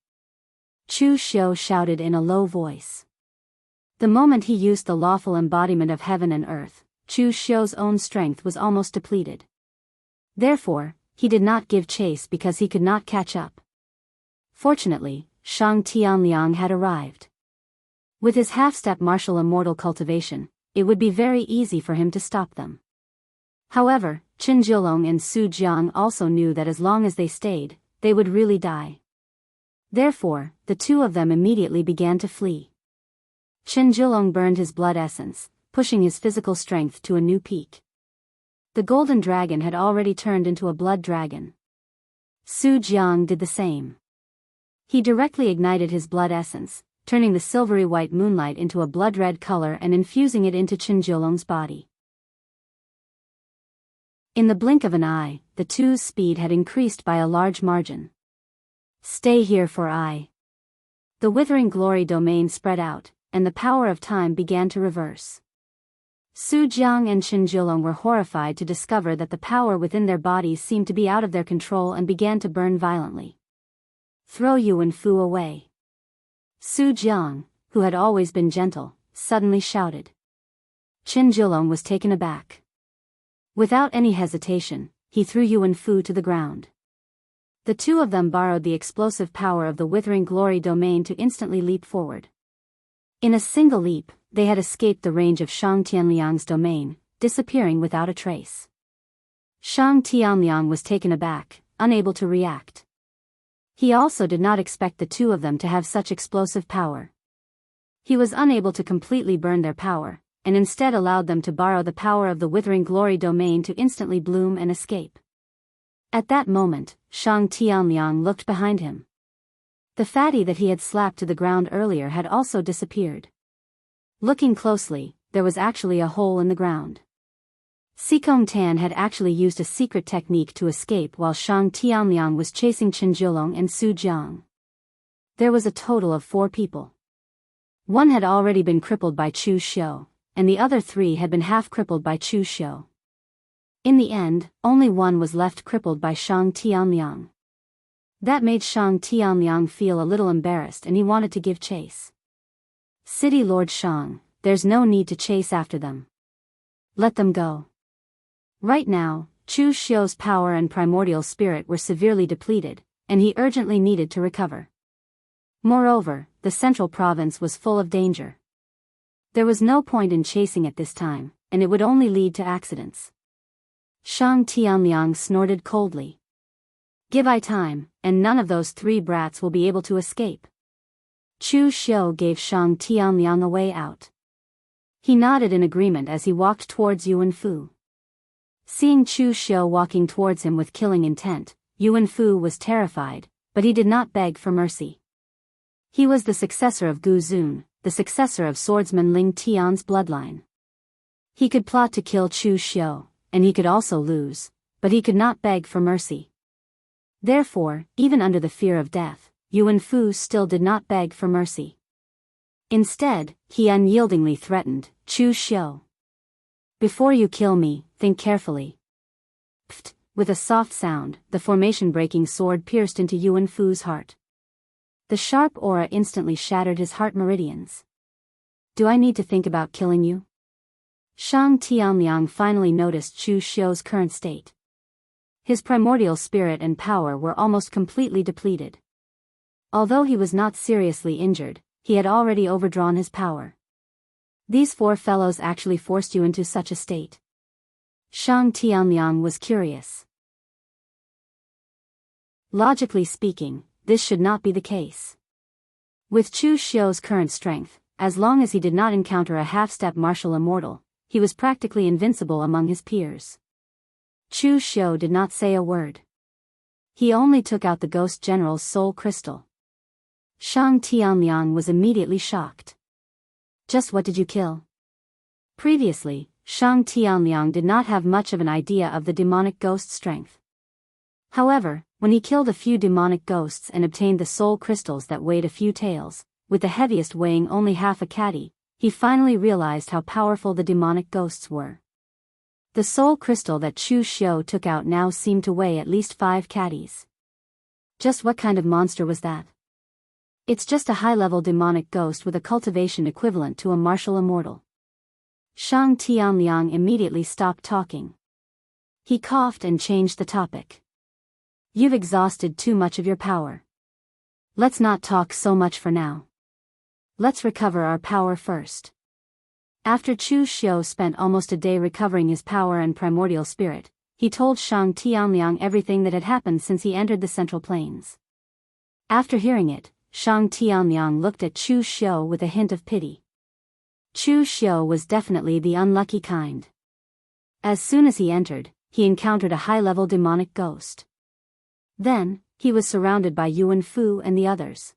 Chu Xiu shouted in a low voice. The moment he used the lawful embodiment of heaven and earth, Chu Xiu's own strength was almost depleted. Therefore, he did not give chase because he could not catch up. Fortunately, Shang Tianliang had arrived. With his half-step martial immortal cultivation, it would be very easy for him to stop them. However, Qin Zhilong and Su Jiang also knew that as long as they stayed, they would really die. Therefore, the two of them immediately began to flee. Qin Zhilong burned his blood essence, pushing his physical strength to a new peak. The golden dragon had already turned into a blood dragon. Su Jiang did the same. He directly ignited his blood essence, turning the silvery white moonlight into a blood-red color and infusing it into Qin Zhilong's body. In the blink of an eye, the two's speed had increased by a large margin. Stay here for I. The withering glory domain spread out, and the power of time began to reverse. Su Jiang and Qin Zhilong were horrified to discover that the power within their bodies seemed to be out of their control and began to burn violently. Throw Yuan Fu away. Su Jiang, who had always been gentle, suddenly shouted. Qin Zhilong was taken aback. Without any hesitation, he threw Yuan Fu to the ground. The two of them borrowed the explosive power of the withering glory domain to instantly leap forward. In a single leap, they had escaped the range of Shang Tianliang's domain, disappearing without a trace. Shang Tianliang was taken aback, unable to react. He also did not expect the two of them to have such explosive power. He was unable to completely burn their power, and instead allowed them to borrow the power of the withering glory domain to instantly bloom and escape. At that moment, Shang Tianliang looked behind him. The fatty that he had slapped to the ground earlier had also disappeared. Looking closely, there was actually a hole in the ground. Sikong Tan had actually used a secret technique to escape while Shang Tianliang was chasing Qin Zhilong and Su Jiang. There was a total of 4 people. One had already been crippled by Chu Xiu, and the other 3 had been half crippled by Chu Xiu. In the end, only one was left crippled by Shang Tianliang. That made Shang Tianliang feel a little embarrassed and he wanted to give chase. City Lord Shang, there's no need to chase after them. Let them go. Right now, Chu Xiu's power and primordial spirit were severely depleted, and he urgently needed to recover. Moreover, the central province was full of danger. There was no point in chasing at this time, and it would only lead to accidents. Shang Tianliang snorted coldly. Give I time, and none of those 3 brats will be able to escape. Chu Xiu gave Shang Tianliang a way out. He nodded in agreement as he walked towards Yuan Fu. Seeing Chu Xiu walking towards him with killing intent, Yuan Fu was terrified, but he did not beg for mercy. He was the successor of Gu Zun, the successor of swordsman Ling Tian's bloodline. He could plot to kill Chu Xiu, and he could also lose, but he could not beg for mercy. Therefore, even under the fear of death, Yuan Fu still did not beg for mercy. Instead, he unyieldingly threatened, Chu Xiu. Before you kill me, think carefully. Pft! With a soft sound, the formation-breaking sword pierced into Yuan Fu's heart. The sharp aura instantly shattered his heart meridians. Do I need to think about killing you? Shang Tianliang finally noticed Chu Xiu's current state. His primordial spirit and power were almost completely depleted. Although he was not seriously injured, he had already overdrawn his power. These 4 fellows actually forced you into such a state. Shang Tianliang was curious. Logically speaking, this should not be the case. With Chu Xiu's current strength, as long as he did not encounter a half-step martial immortal, he was practically invincible among his peers. Chu Xiu did not say a word. He only took out the Ghost General's soul crystal. Shang Tianliang was immediately shocked. Just what did you kill? Previously, Shang Tianliang did not have much of an idea of the demonic ghost strength. However, when he killed a few demonic ghosts and obtained the soul crystals that weighed a few taels, with the heaviest weighing only half a catty, he finally realized how powerful the demonic ghosts were. The soul crystal that Chu Xiu took out now seemed to weigh at least 5 catties. Just what kind of monster was that? It's just a high-level demonic ghost with a cultivation equivalent to a martial immortal. Shang Tianliang immediately stopped talking. He coughed and changed the topic. You've exhausted too much of your power. Let's not talk so much for now. Let's recover our power first. After Chu Xiu spent almost a day recovering his power and primordial spirit, he told Shang Tianliang everything that had happened since he entered the Central Plains. After hearing it, Shang Tianliang looked at Chu Xiu with a hint of pity. Chu Xiu was definitely the unlucky kind. As soon as he entered, he encountered a high-level demonic ghost. Then, he was surrounded by Yuan Fu and the others.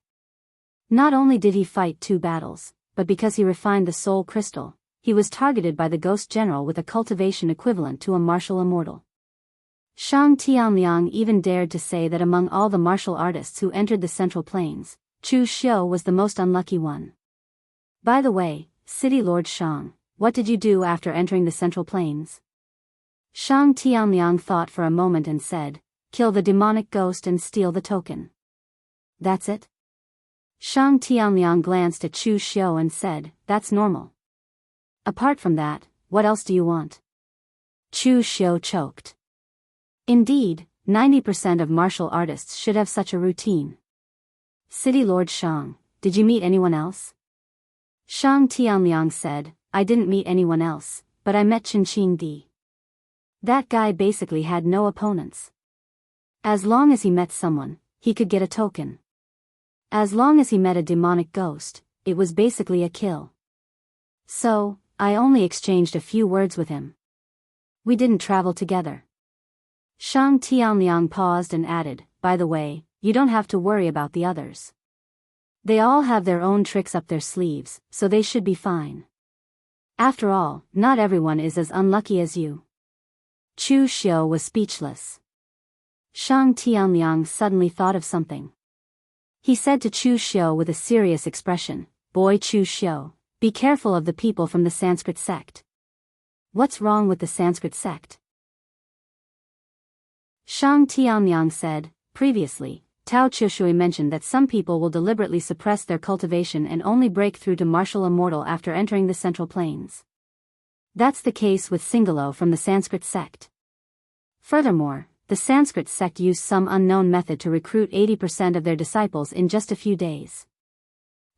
Not only did he fight 2 battles, but because he refined the soul crystal, he was targeted by the ghost general with a cultivation equivalent to a martial immortal. Shang Tianliang even dared to say that among all the martial artists who entered the Central Plains, Chu Xiu was the most unlucky one. By the way, City Lord Shang, what did you do after entering the Central Plains? Shang Tianliang thought for a moment and said, kill the demonic ghost and steal the token. That's it? Shang Tianliang glanced at Chu Xiu and said, that's normal. Apart from that, what else do you want? Chu Xiu choked. Indeed, 90% of martial artists should have such a routine. City Lord Shang, did you meet anyone else? Shang Tianliang said, I didn't meet anyone else, but I met Qin Di. That guy basically had no opponents. As long as he met someone, he could get a token. As long as he met a demonic ghost, it was basically a kill. So, I only exchanged a few words with him. We didn't travel together. Shang Tianliang paused and added, by the way, you don't have to worry about the others. They all have their own tricks up their sleeves, so they should be fine. After all, not everyone is as unlucky as you. Chu Xiu was speechless. Shang Tianliang suddenly thought of something. He said to Chu Xiu with a serious expression, Boy Chu Xiu, be careful of the people from the Sanskrit sect. What's wrong with the Sanskrit sect? Shang Tianliang said, previously, Tao Chushui mentioned that some people will deliberately suppress their cultivation and only break through to martial immortal after entering the Central Plains. That's the case with Singalo from the Sanskrit sect. Furthermore, the Sanskrit sect used some unknown method to recruit 80% of their disciples in just a few days.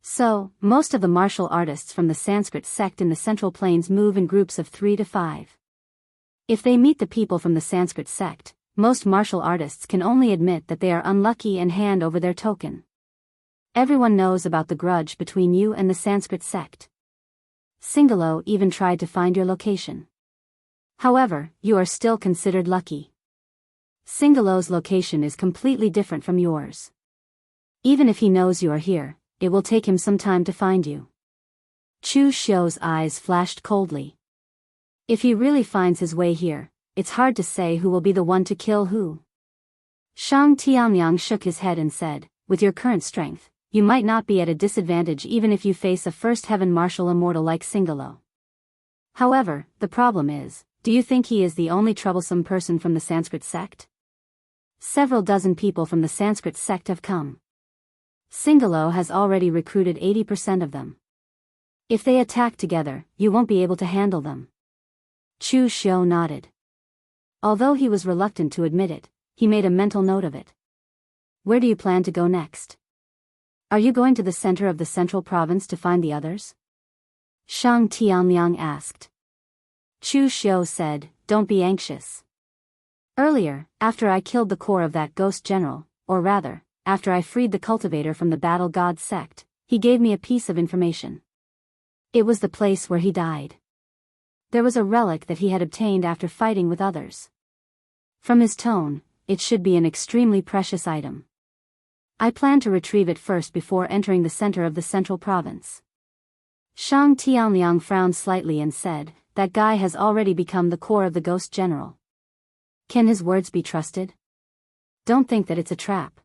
So, most of the martial artists from the Sanskrit sect in the Central Plains move in groups of 3 to 5. If they meet the people from the Sanskrit sect, most martial artists can only admit that they are unlucky and hand over their token. Everyone knows about the grudge between you and the Sanskrit sect. Singalo even tried to find your location. However, you are still considered lucky. Singalo's location is completely different from yours. Even if he knows you are here, it will take him some time to find you. Chu Xiu's eyes flashed coldly. If he really finds his way here, it's hard to say who will be the one to kill who. Shang Tianliang shook his head and said, with your current strength, you might not be at a disadvantage even if you face a first heaven martial immortal like Singalo. However, the problem is, do you think he is the only troublesome person from the Sanskrit sect? Several dozen people from the Sanskrit sect have come. Singalo has already recruited 80% of them. If they attack together, you won't be able to handle them. Chu Xiu nodded. Although he was reluctant to admit it, he made a mental note of it. Where do you plan to go next? Are you going to the center of the central province to find the others? Shang Tianliang asked. Chu Xiu said, don't be anxious. Earlier, after I killed the core of that ghost general, or rather, after I freed the cultivator from the battle god sect, he gave me a piece of information. It was the place where he died. There was a relic that he had obtained after fighting with others. From his tone, it should be an extremely precious item. I plan to retrieve it first before entering the center of the central province. Shang Tianliang frowned slightly and said, that guy has already become the core of the ghost general. Can his words be trusted? Don't think that it's a trap.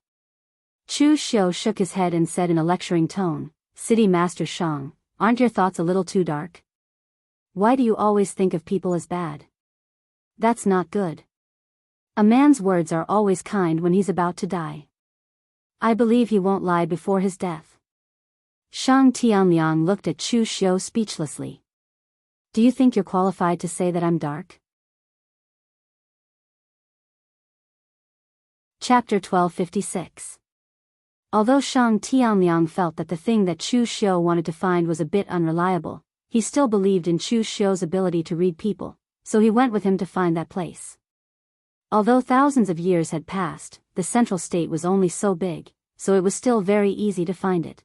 Chu Xiu shook his head and said in a lecturing tone, City Master Shang, aren't your thoughts a little too dark? Why do you always think of people as bad? That's not good. A man's words are always kind when he's about to die. I believe he won't lie before his death. Shang Tianliang looked at Chu Xiu speechlessly. Do you think you're qualified to say that I'm dark? Chapter 1256. Although Shang Tianliang felt that the thing that Chu Xiu wanted to find was a bit unreliable, he still believed in Chu Xiu's ability to read people, so he went with him to find that place. Although thousands of years had passed, the central state was only so big, so it was still very easy to find it.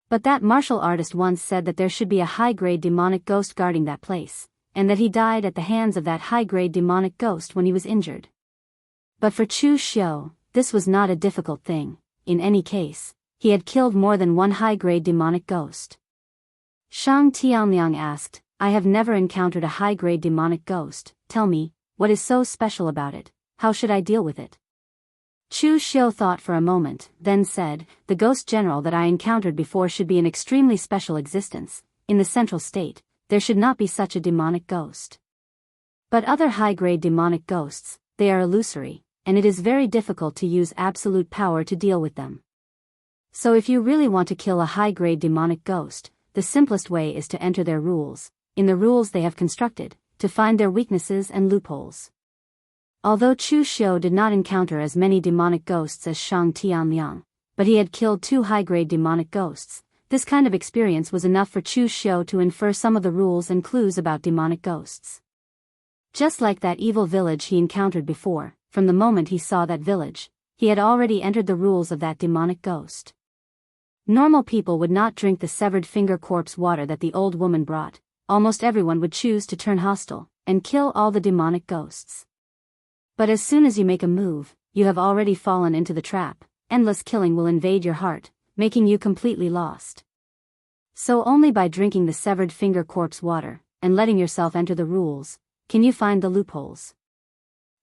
But that martial artist once said that there should be a high-grade demonic ghost guarding that place, and that he died at the hands of that high-grade demonic ghost when he was injured. But for Chu Xiu, this was not a difficult thing. In any case, he had killed more than one high-grade demonic ghost. Shang Tianliang asked, I have never encountered a high-grade demonic ghost. Tell me, what is so special about it? How should I deal with it? Chu Xiu thought for a moment, then said, the ghost general that I encountered before should be an extremely special existence. In the central state, there should not be such a demonic ghost. But other high-grade demonic ghosts, they are illusory, and it is very difficult to use absolute power to deal with them. So if you really want to kill a high-grade demonic ghost, the simplest way is to enter their rules, in the rules they have constructed, to find their weaknesses and loopholes. Although Chu Xiu did not encounter as many demonic ghosts as Shang Tianliang, but he had killed 2 high-grade demonic ghosts, this kind of experience was enough for Chu Xiu to infer some of the rules and clues about demonic ghosts. Just like that evil village he encountered before, from the moment he saw that village, he had already entered the rules of that demonic ghost. Normal people would not drink the severed finger corpse water that the old woman brought. Almost everyone would choose to turn hostile, and kill all the demonic ghosts. But as soon as you make a move, you have already fallen into the trap. Endless killing will invade your heart, making you completely lost. So only by drinking the severed finger corpse water, and letting yourself enter the rules, can you find the loopholes.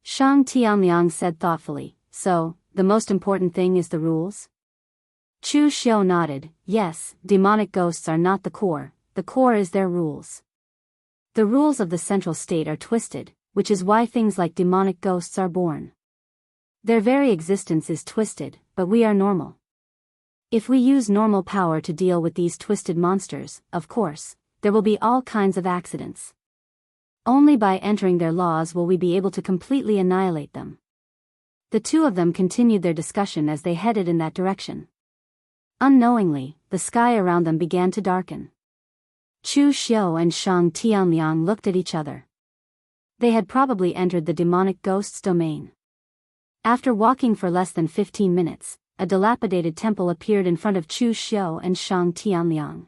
Shang Tianliang said thoughtfully, so, the most important thing is the rules? Chu Xiu nodded, yes, demonic ghosts are not the core is their rules. The rules of the central state are twisted, which is why things like demonic ghosts are born. Their very existence is twisted, but we are normal. If we use normal power to deal with these twisted monsters, of course, there will be all kinds of accidents. Only by entering their laws will we be able to completely annihilate them. The two of them continued their discussion as they headed in that direction. Unknowingly, the sky around them began to darken. Chu Xiu and Shang Tianliang looked at each other. They had probably entered the demonic ghost's domain. After walking for less than 15 minutes, a dilapidated temple appeared in front of Chu Xiu and Shang Tianliang.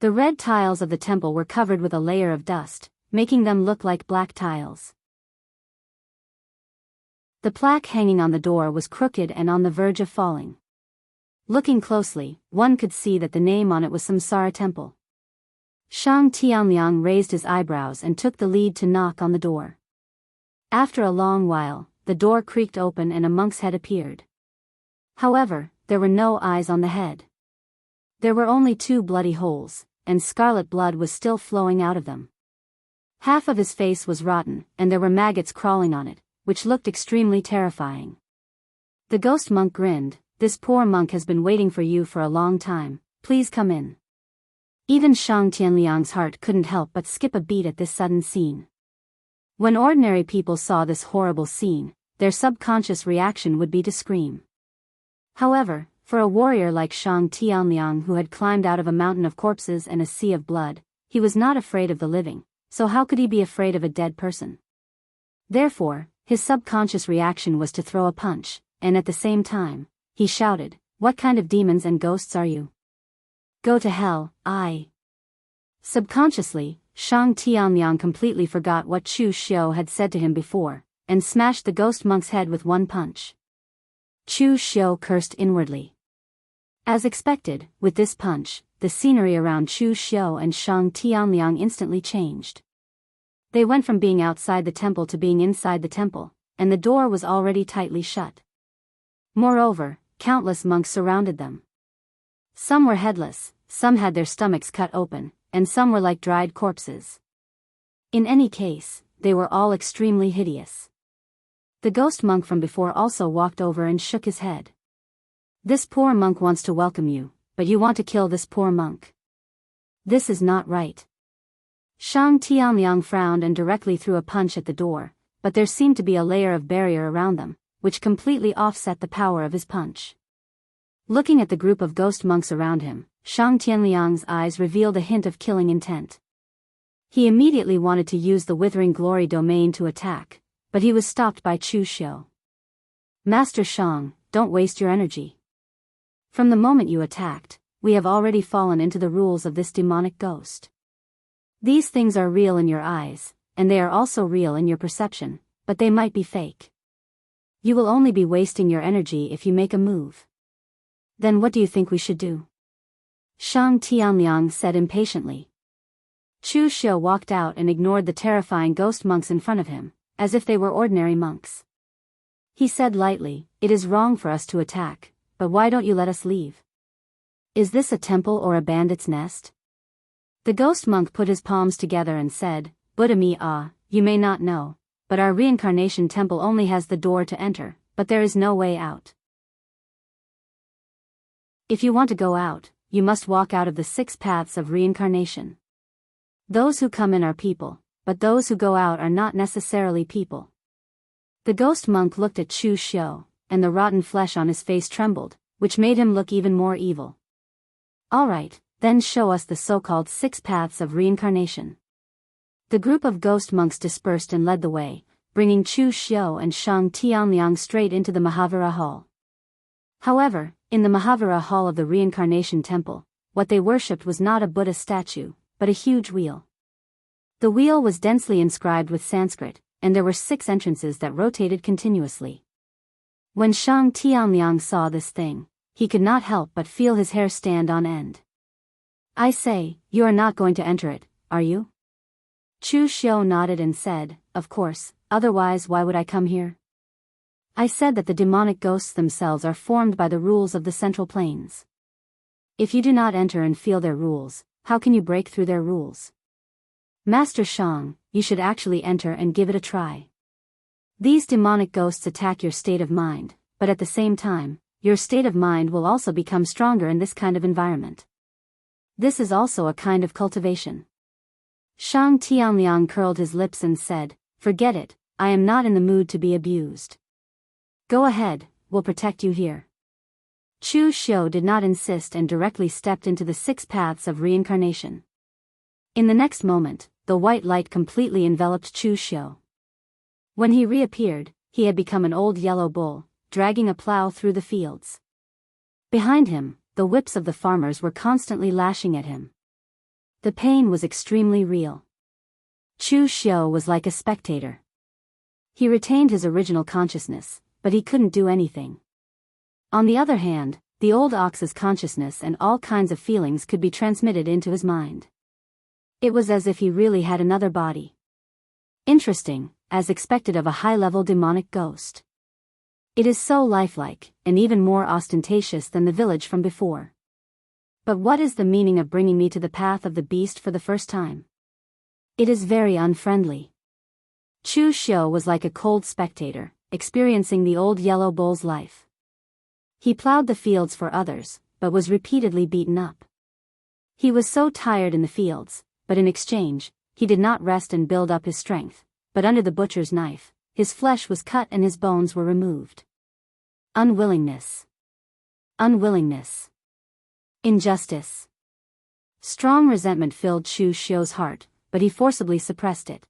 The red tiles of the temple were covered with a layer of dust, making them look like black tiles. The plaque hanging on the door was crooked and on the verge of falling. Looking closely, one could see that the name on it was Samsara Temple. Shang Tianliang raised his eyebrows and took the lead to knock on the door. After a long while, the door creaked open and a monk's head appeared. However, there were no eyes on the head. There were only 2 bloody holes, and scarlet blood was still flowing out of them. Half of his face was rotten, and there were maggots crawling on it, which looked extremely terrifying. The ghost monk grinned, this poor monk has been waiting for you for a long time, please come in. Even Shang Tianliang's heart couldn't help but skip a beat at this sudden scene. When ordinary people saw this horrible scene, their subconscious reaction would be to scream. However, for a warrior like Shang Tianliang who had climbed out of a mountain of corpses and a sea of blood, he was not afraid of the living, so how could he be afraid of a dead person? Therefore, his subconscious reaction was to throw a punch, and at the same time, he shouted, "What kind of demons and ghosts are you? Go to hell, I." Subconsciously, Shang Tianliang completely forgot what Chu Xiu had said to him before, and smashed the ghost monk's head with one punch. Chu Xiu cursed inwardly. As expected, with this punch, the scenery around Chu Xiu and Shang Tianliang instantly changed. They went from being outside the temple to being inside the temple, and the door was already tightly shut. Moreover, countless monks surrounded them. Some were headless, some had their stomachs cut open, and some were like dried corpses. In any case, they were all extremely hideous. The ghost monk from before also walked over and shook his head. "This poor monk wants to welcome you. but you want to kill this poor monk. This is not right. Shang Tianliang frowned and directly threw a punch at the door, but there seemed to be a layer of barrier around them, which completely offset the power of his punch. Looking at the group of ghost monks around him, Shang Tianliang's eyes revealed a hint of killing intent. He immediately wanted to use the Withering Glory domain to attack, but he was stopped by Chu Xiu. Master Shang, don't waste your energy. From the moment you attacked, we have already fallen into the rules of this demonic ghost. These things are real in your eyes, and they are also real in your perception, but they might be fake. You will only be wasting your energy if you make a move. Then what do you think we should do? Shang Tianliang said impatiently. Chu Xiu walked out and ignored the terrifying ghost monks in front of him, as if they were ordinary monks. He said lightly, "It is wrong for us to attack, but why don't you let us leave? Is this a temple or a bandit's nest?" The ghost monk put his palms together and said, "Buddha me ah, you may not know, but our reincarnation temple only has the door to enter, but there is no way out. If you want to go out, you must walk out of the 6 paths of reincarnation. Those who come in are people, but those who go out are not necessarily people." The ghost monk looked at Chu Xiu, and the rotten flesh on his face trembled, which made him look even more evil. "All right, then show us the so-called 6 paths of reincarnation." The group of ghost monks dispersed and led the way, bringing Chu Xiu and Shang Tianliang straight into the Mahavira Hall. However, in the Mahavira Hall of the Reincarnation Temple, what they worshipped was not a Buddha statue, but a huge wheel. The wheel was densely inscribed with Sanskrit, and there were 6 entrances that rotated continuously. When Shang Tianliang saw this thing, he could not help but feel his hair stand on end. "I say, you are not going to enter it, are you?" Chu Xiu nodded and said, "Of course, otherwise why would I come here? I said that the demonic ghosts themselves are formed by the rules of the Central Plains. If you do not enter and feel their rules, how can you break through their rules? Master Shang, you should actually enter and give it a try. These demonic ghosts attack your state of mind, but at the same time, your state of mind will also become stronger in this kind of environment. This is also a kind of cultivation." Shang Tianliang curled his lips and said, "Forget it, I am not in the mood to be abused. Go ahead, we'll protect you here." Chu Xiu did not insist and directly stepped into the 6 paths of reincarnation. In the next moment, the white light completely enveloped Chu Xiu. When he reappeared, he had become an old yellow bull, dragging a plow through the fields. Behind him, the whips of the farmers were constantly lashing at him. The pain was extremely real. Chu Xiu was like a spectator. He retained his original consciousness, but he couldn't do anything. On the other hand, the old ox's consciousness and all kinds of feelings could be transmitted into his mind. It was as if he really had another body. Interesting, as expected of a high-level demonic ghost. It is so lifelike, and even more ostentatious than the village from before. But what is the meaning of bringing me to the path of the beast for the first time? It is very unfriendly. Chu Xiu was like a cold spectator, experiencing the old yellow bull's life. He plowed the fields for others, but was repeatedly beaten up. He was so tired in the fields, but in exchange, he did not rest and build up his strength, but under the butcher's knife, his flesh was cut and his bones were removed. Unwillingness. Unwillingness. Injustice. Strong resentment filled Chu Xiu's heart, but he forcibly suppressed it.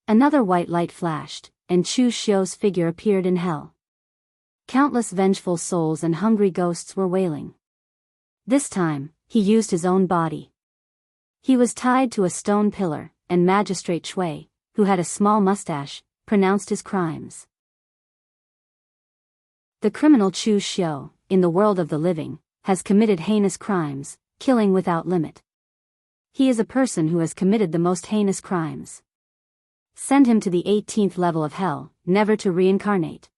Another white light flashed, and Chu Xiu's figure appeared in hell. Countless vengeful souls and hungry ghosts were wailing. This time, he used his own body. He was tied to a stone pillar, and Magistrate Chui, who had a small mustache, pronounced his crimes. The criminal Chu Xiu, in the world of the living, has committed heinous crimes, killing without limit. He is a person who has committed the most heinous crimes. Send him to the 18th level of hell, never to reincarnate.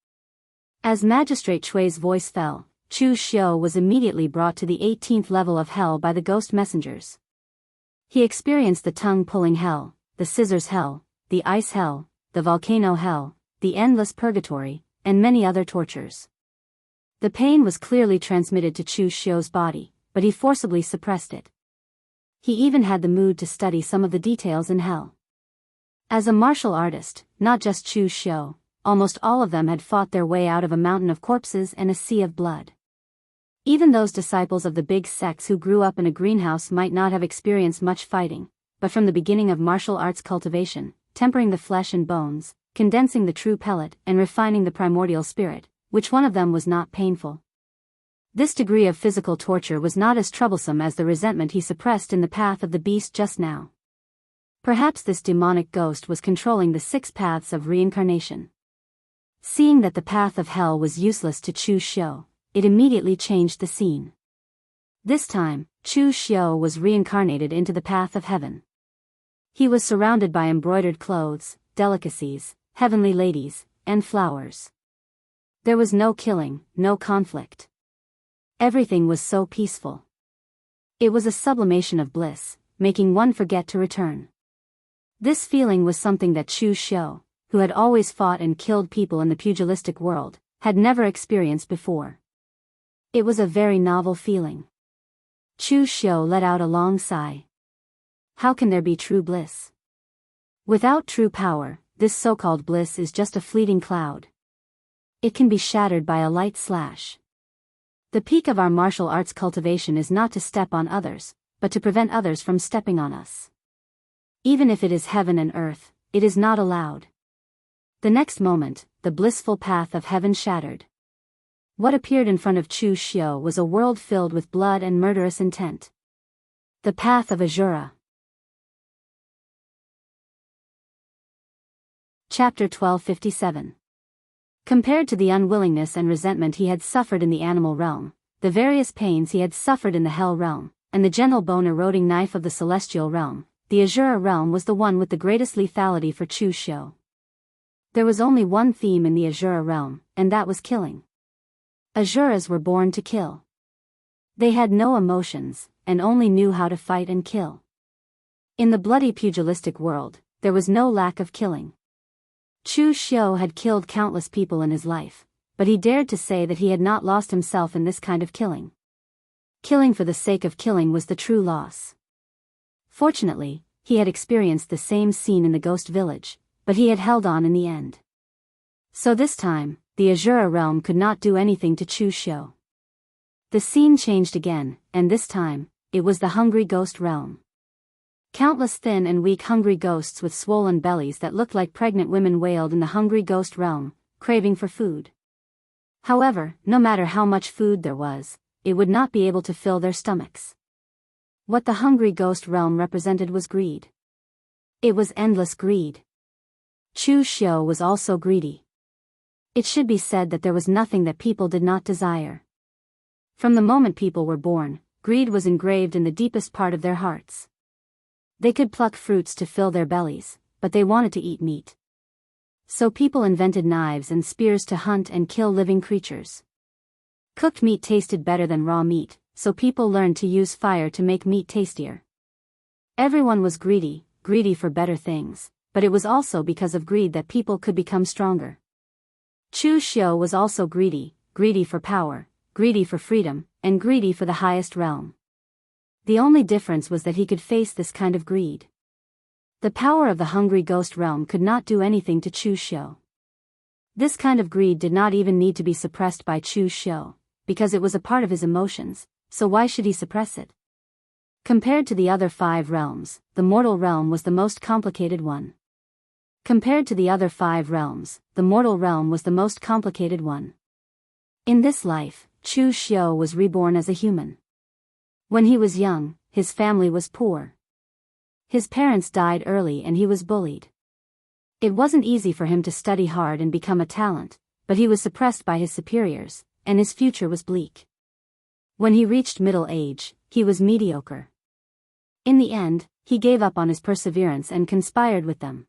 As Magistrate Chui's voice fell, Chu Xiu was immediately brought to the 18th level of hell by the ghost messengers. He experienced the tongue-pulling hell, the scissors hell, the ice hell, the volcano hell, the endless purgatory, and many other tortures. The pain was clearly transmitted to Chu Xiu's body, but he forcibly suppressed it. He even had the mood to study some of the details in hell. As a martial artist, not just Chu Xiu, almost all of them had fought their way out of a mountain of corpses and a sea of blood. Even those disciples of the big sects who grew up in a greenhouse might not have experienced much fighting, but from the beginning of martial arts cultivation, tempering the flesh and bones, condensing the true pellet and refining the primordial spirit, which one of them was not painful? This degree of physical torture was not as troublesome as the resentment he suppressed in the path of the beast just now. Perhaps this demonic ghost was controlling the 6 paths of reincarnation. Seeing that the path of hell was useless to Chu Xiu, it immediately changed the scene. This time, Chu Xiu was reincarnated into the path of heaven. He was surrounded by embroidered clothes, delicacies, heavenly ladies, and flowers. There was no killing, no conflict. Everything was so peaceful. It was a sublimation of bliss, making one forget to return. This feeling was something that Chu Xiu, who had always fought and killed people in the pugilistic world, had never experienced before. It was a very novel feeling. Chu Xiu let out a long sigh. How can there be true bliss? Without true power, this so-called bliss is just a fleeting cloud. It can be shattered by a light slash. The peak of our martial arts cultivation is not to step on others, but to prevent others from stepping on us. Even if it is heaven and earth, it is not allowed. The next moment, the blissful path of heaven shattered. What appeared in front of Chu Xiu was a world filled with blood and murderous intent. The path of Azura. Chapter 1257. Compared to the unwillingness and resentment he had suffered in the animal realm, the various pains he had suffered in the hell realm, and the gentle bone-eroding knife of the celestial realm, the Azura realm was the one with the greatest lethality for Chu Xiu. There was only one theme in the Azura realm, and that was killing. Azuras were born to kill. They had no emotions, and only knew how to fight and kill. In the bloody pugilistic world, there was no lack of killing. Chu Xiu had killed countless people in his life, but he dared to say that he had not lost himself in this kind of killing. Killing for the sake of killing was the true loss. Fortunately, he had experienced the same scene in the ghost village, but he had held on in the end. So this time, the Azura realm could not do anything to Chu Xiu. The scene changed again, and this time, it was the hungry ghost realm. Countless thin and weak hungry ghosts with swollen bellies that looked like pregnant women wailed in the hungry ghost realm, craving for food. However, no matter how much food there was, it would not be able to fill their stomachs. What the hungry ghost realm represented was greed. It was endless greed. Chu Xiu was also greedy. It should be said that there was nothing that people did not desire. From the moment people were born, greed was engraved in the deepest part of their hearts. They could pluck fruits to fill their bellies, but they wanted to eat meat. So people invented knives and spears to hunt and kill living creatures. Cooked meat tasted better than raw meat, so people learned to use fire to make meat tastier. Everyone was greedy, greedy for better things, but it was also because of greed that people could become stronger. Chu Xiu was also greedy, greedy for power, greedy for freedom, and greedy for the highest realm. The only difference was that he could face this kind of greed. The power of the hungry ghost realm could not do anything to Chu Xiu. This kind of greed did not even need to be suppressed by Chu Xiu, because it was a part of his emotions, so why should he suppress it? Compared to the other 5 realms, the mortal realm was the most complicated one. Compared to the other 5 realms, the mortal realm was the most complicated one. In this life, Chu Xiu was reborn as a human. When he was young, his family was poor. His parents died early and he was bullied. It wasn't easy for him to study hard and become a talent, but he was suppressed by his superiors, and his future was bleak. When he reached middle age, he was mediocre. In the end, he gave up on his perseverance and conspired with them.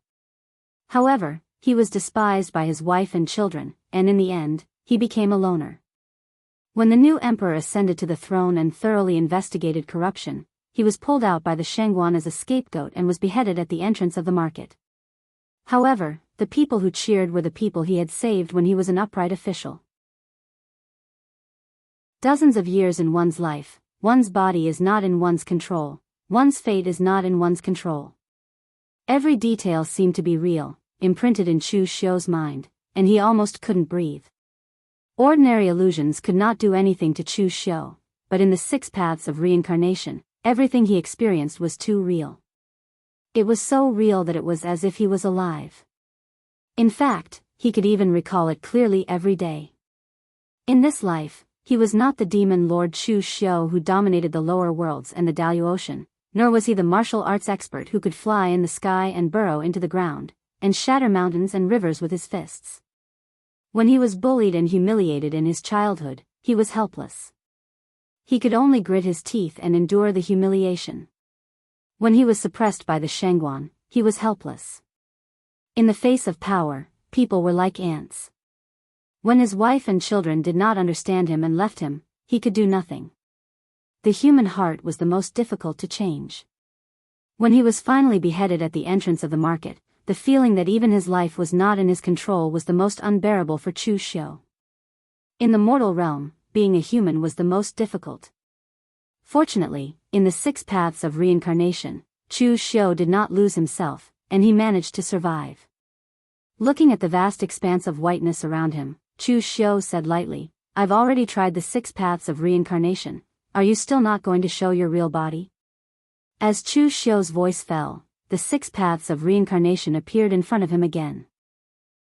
However, he was despised by his wife and children, and in the end, he became a loner. When the new emperor ascended to the throne and thoroughly investigated corruption, he was pulled out by the Shangguan as a scapegoat and was beheaded at the entrance of the market. However, the people who cheered were the people he had saved when he was an upright official. Dozens of years in one's life, one's body is not in one's control, one's fate is not in one's control. Every detail seemed to be real, imprinted in Chu Xiu's mind, and he almost couldn't breathe. Ordinary illusions could not do anything to Chu Xiu, but in the 6 paths of reincarnation, everything he experienced was too real. It was so real that it was as if he was alive. In fact, he could even recall it clearly every day. In this life, he was not the demon lord Chu Xiu who dominated the lower worlds and the Daoist, nor was he the martial arts expert who could fly in the sky and burrow into the ground, and shatter mountains and rivers with his fists. When he was bullied and humiliated in his childhood, he was helpless. He could only grit his teeth and endure the humiliation. When he was suppressed by the Shangguan, he was helpless. In the face of power, people were like ants. When his wife and children did not understand him and left him, he could do nothing. The human heart was the most difficult to change. When he was finally beheaded at the entrance of the market, the feeling that even his life was not in his control was the most unbearable for Chu Xiu. In the mortal realm, being a human was the most difficult. Fortunately, in the 6 paths of reincarnation, Chu Xiu did not lose himself, and he managed to survive. Looking at the vast expanse of whiteness around him, Chu Xiu said lightly, "I've already tried the 6 paths of reincarnation. Are you still not going to show your real body?" As Chu Xiu's voice fell, the 6 paths of reincarnation appeared in front of him again.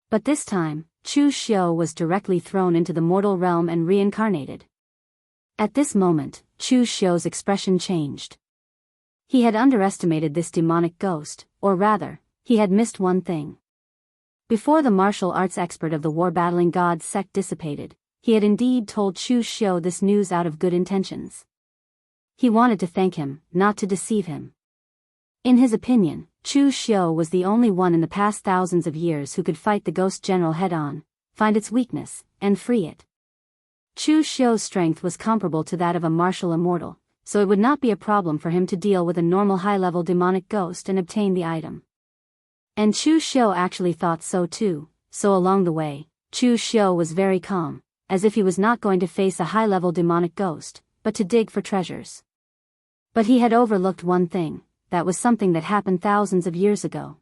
But this time, Chu Xiu was directly thrown into the mortal realm and reincarnated. At this moment, Chu Xiu's expression changed. He had underestimated this demonic ghost, or rather, he had missed one thing. Before the martial arts expert of the war-battling god sect dissipated, he had indeed told Chu Xiu this news out of good intentions. He wanted to thank him, not to deceive him. In his opinion, Chu Xiu was the only one in the past thousands of years who could fight the ghost general head-on, find its weakness, and free it. Chu Xiu's strength was comparable to that of a martial immortal, so it would not be a problem for him to deal with a normal high-level demonic ghost and obtain the item. And Chu Xiu actually thought so too, so along the way, Chu Xiu was very calm, as if he was not going to face a high-level demonic ghost, but to dig for treasures. But he had overlooked one thing. That was something that happened thousands of years ago.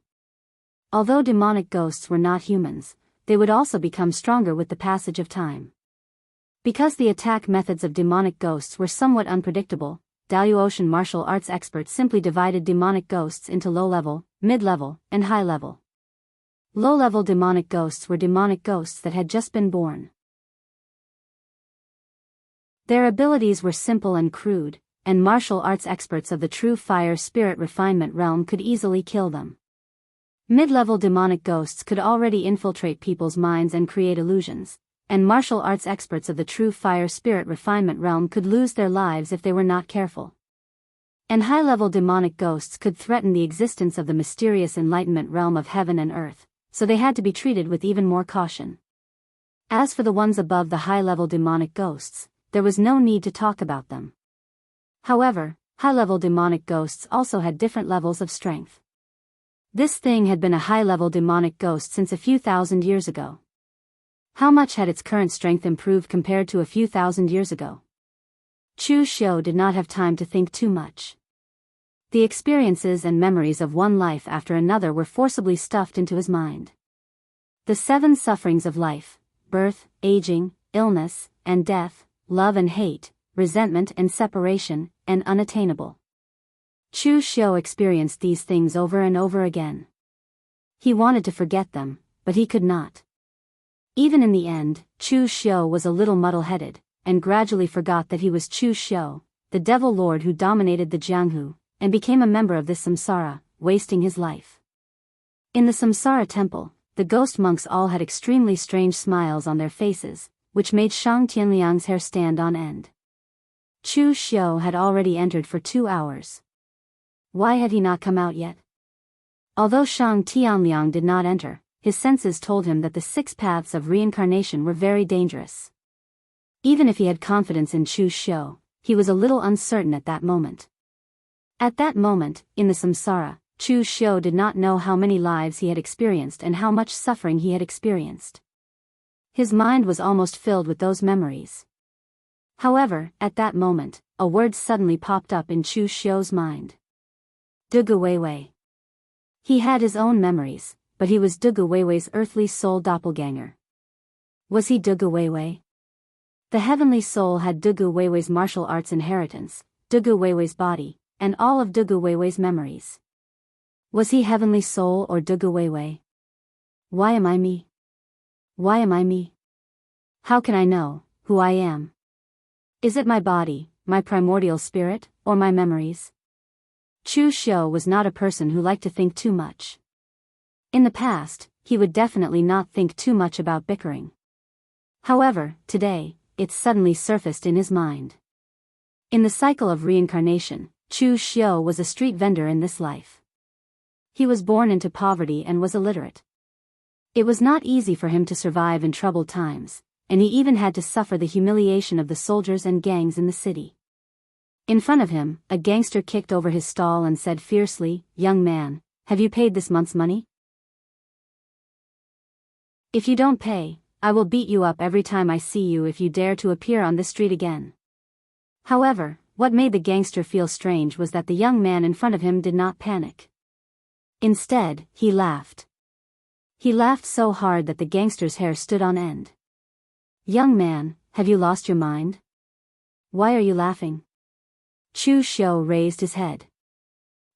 Although demonic ghosts were not humans, they would also become stronger with the passage of time. Because the attack methods of demonic ghosts were somewhat unpredictable, Daoist martial arts experts simply divided demonic ghosts into low-level, mid-level, and high-level. Low-level demonic ghosts were demonic ghosts that had just been born. Their abilities were simple and crude, and martial arts experts of the true fire spirit refinement realm could easily kill them. Mid-level demonic ghosts could already infiltrate people's minds and create illusions, and martial arts experts of the true fire spirit refinement realm could lose their lives if they were not careful. And high-level demonic ghosts could threaten the existence of the mysterious enlightenment realm of heaven and earth, so they had to be treated with even more caution. As for the ones above the high-level demonic ghosts, there was no need to talk about them. However, high-level demonic ghosts also had different levels of strength. This thing had been a high-level demonic ghost since a few thousand years ago. How much had its current strength improved compared to a few thousand years ago? Chu Xiu did not have time to think too much. The experiences and memories of one life after another were forcibly stuffed into his mind. The 7 sufferings of life, birth, aging, illness, and death, love and hate, resentment and separation, and unattainable. Chu Xiu experienced these things over and over again. He wanted to forget them, but he could not. Even in the end, Chu Xiu was a little muddle-headed, and gradually forgot that he was Chu Xiu, the devil lord who dominated the Jianghu, and became a member of this samsara, wasting his life. In the samsara temple, the ghost monks all had extremely strange smiles on their faces, which made Shang Tianliang's hair stand on end. Chu Xiu had already entered for 2 hours. Why had he not come out yet? Although Shang Tianliang did not enter, his senses told him that the 6 paths of reincarnation were very dangerous. Even if he had confidence in Chu Xiu, he was a little uncertain at that moment. At that moment, in the samsara, Chu Xiu did not know how many lives he had experienced and how much suffering he had experienced. His mind was almost filled with those memories. However, at that moment, a word suddenly popped up in Chu Xiu's mind. Dugu Weiwei. He had his own memories, but he was Dugu Weiwei's earthly soul doppelganger. Was he Dugu Weiwei? The heavenly soul had Dugu Weiwei's martial arts inheritance, Dugu Weiwei's body, and all of Dugu Weiwei's memories. Was he heavenly soul or Dugu Weiwei? Why am I me? Why am I me? How can I know who I am? Is it my body, my primordial spirit, or my memories? Chu Xiu was not a person who liked to think too much. In the past, he would definitely not think too much about bickering. However, today, it suddenly surfaced in his mind. In the cycle of reincarnation, Chu Xiu was a street vendor in this life. He was born into poverty and was illiterate. It was not easy for him to survive in troubled times, and he even had to suffer the humiliation of the soldiers and gangs in the city. In front of him, a gangster kicked over his stall and said fiercely, "Young man, have you paid this month's money? If you don't pay, I will beat you up every time I see you if you dare to appear on this street again." However, what made the gangster feel strange was that the young man in front of him did not panic. Instead, he laughed. He laughed so hard that the gangster's hair stood on end. "Young man, have you lost your mind? Why are you laughing?" Chu Xiu raised his head.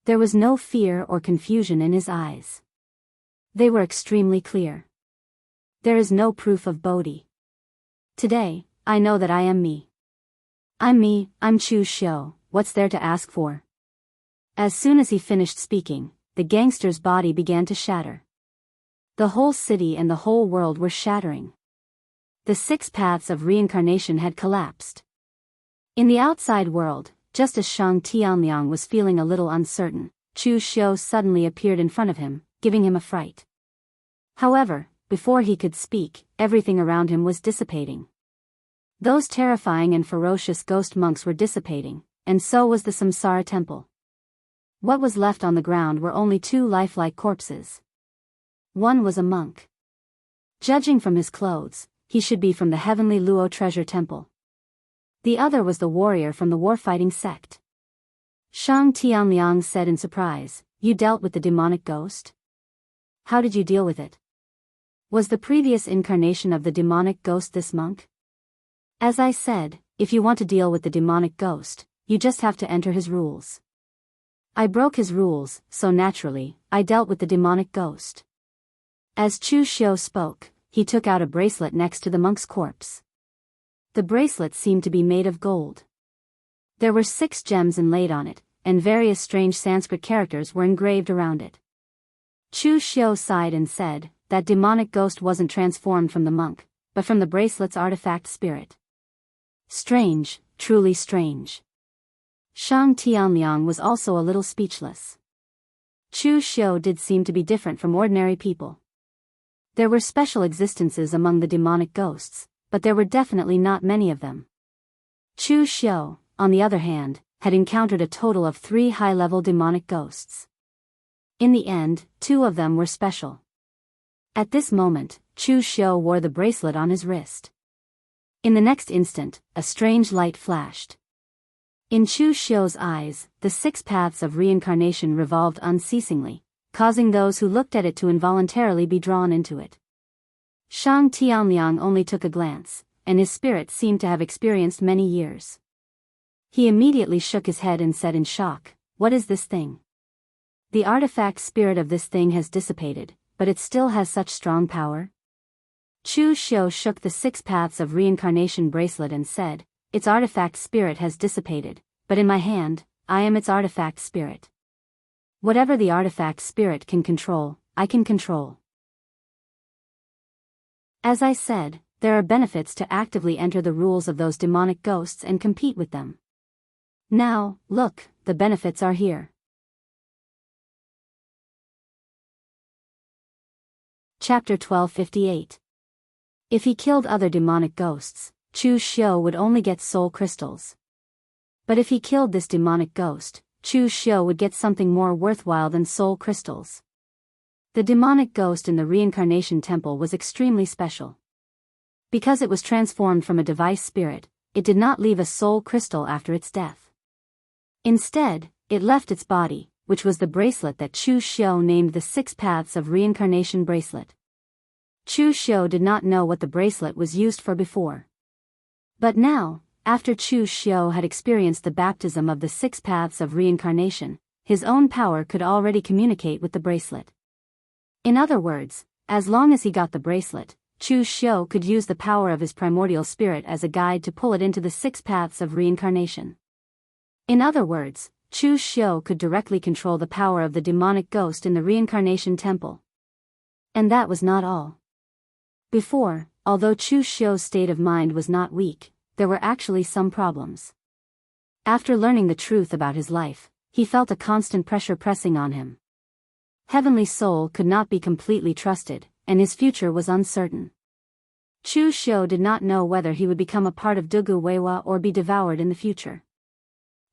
There was no fear or confusion in his eyes. They were extremely clear. There is no proof of Bodhi. Today, I know that I am me. I'm me, I'm Chu Xiu, what's there to ask for? As soon as he finished speaking, the gangster's body began to shatter. The whole city and the whole world were shattering. The 6 paths of reincarnation had collapsed. In the outside world, just as Shang Tianliang was feeling a little uncertain, Chu Xiu suddenly appeared in front of him, giving him a fright. However, before he could speak, everything around him was dissipating. Those terrifying and ferocious ghost monks were dissipating, and so was the Samsara temple. What was left on the ground were only 2 lifelike corpses. One was a monk. Judging from his clothes, he should be from the heavenly Luo treasure temple. The other was the warrior from the war-fighting sect. Shang Tianliang said in surprise, "You dealt with the demonic ghost? How did you deal with it? Was the previous incarnation of the demonic ghost this monk?" "As I said, if you want to deal with the demonic ghost, you just have to enter his rules. I broke his rules, so naturally, I dealt with the demonic ghost." As Chu Xiu spoke, he took out a bracelet next to the monk's corpse. The bracelet seemed to be made of gold. There were 6 gems inlaid on it, and various strange Sanskrit characters were engraved around it. Chu Xiu sighed and said, "That demonic ghost wasn't transformed from the monk, but from the bracelet's artifact spirit." Strange, truly strange. Shang Tianliang was also a little speechless. Chu Xiu did seem to be different from ordinary people. There were special existences among the demonic ghosts, but there were definitely not many of them. Chu Xiu, on the other hand, had encountered a total of 3 high-level demonic ghosts. In the end, 2 of them were special. At this moment, Chu Xiu wore the bracelet on his wrist. In the next instant, a strange light flashed. In Chu Xiu's eyes, the 6 paths of reincarnation revolved unceasingly, causing those who looked at it to involuntarily be drawn into it. Shang Tianliang only took a glance, and his spirit seemed to have experienced many years. He immediately shook his head and said in shock, "What is this thing? The artifact spirit of this thing has dissipated, but it still has such strong power?" Chu Xiu shook the 6 paths of reincarnation bracelet and said, "Its artifact spirit has dissipated, but in my hand, I am its artifact spirit. Whatever the artifact spirit can control, I can control." As I said, there are benefits to actively enter the rules of those demonic ghosts and compete with them. Now, look, the benefits are here. Chapter 1258. If he killed other demonic ghosts, Chu Xiu would only get soul crystals. But if he killed this demonic ghost, Chu Xiu would get something more worthwhile than soul crystals. The demonic ghost in the reincarnation temple was extremely special. Because it was transformed from a device spirit, it did not leave a soul crystal after its death. Instead, it left its body, which was the bracelet that Chu Xiu named the Six Paths of Reincarnation bracelet. Chu Xiu did not know what the bracelet was used for before. But now, after Chu Xiu had experienced the baptism of the Six Paths of Reincarnation, his own power could already communicate with the bracelet. In other words, as long as he got the bracelet, Chu Xiu could use the power of his primordial spirit as a guide to pull it into the Six Paths of Reincarnation. In other words, Chu Xiu could directly control the power of the demonic ghost in the reincarnation temple. And that was not all. Before, although Chu Xiu's state of mind was not weak, there were actually some problems. After learning the truth about his life, he felt a constant pressure pressing on him. Heavenly Soul could not be completely trusted, and his future was uncertain. Chu Xiu did not know whether he would become a part of Dugu Weiwa or be devoured in the future.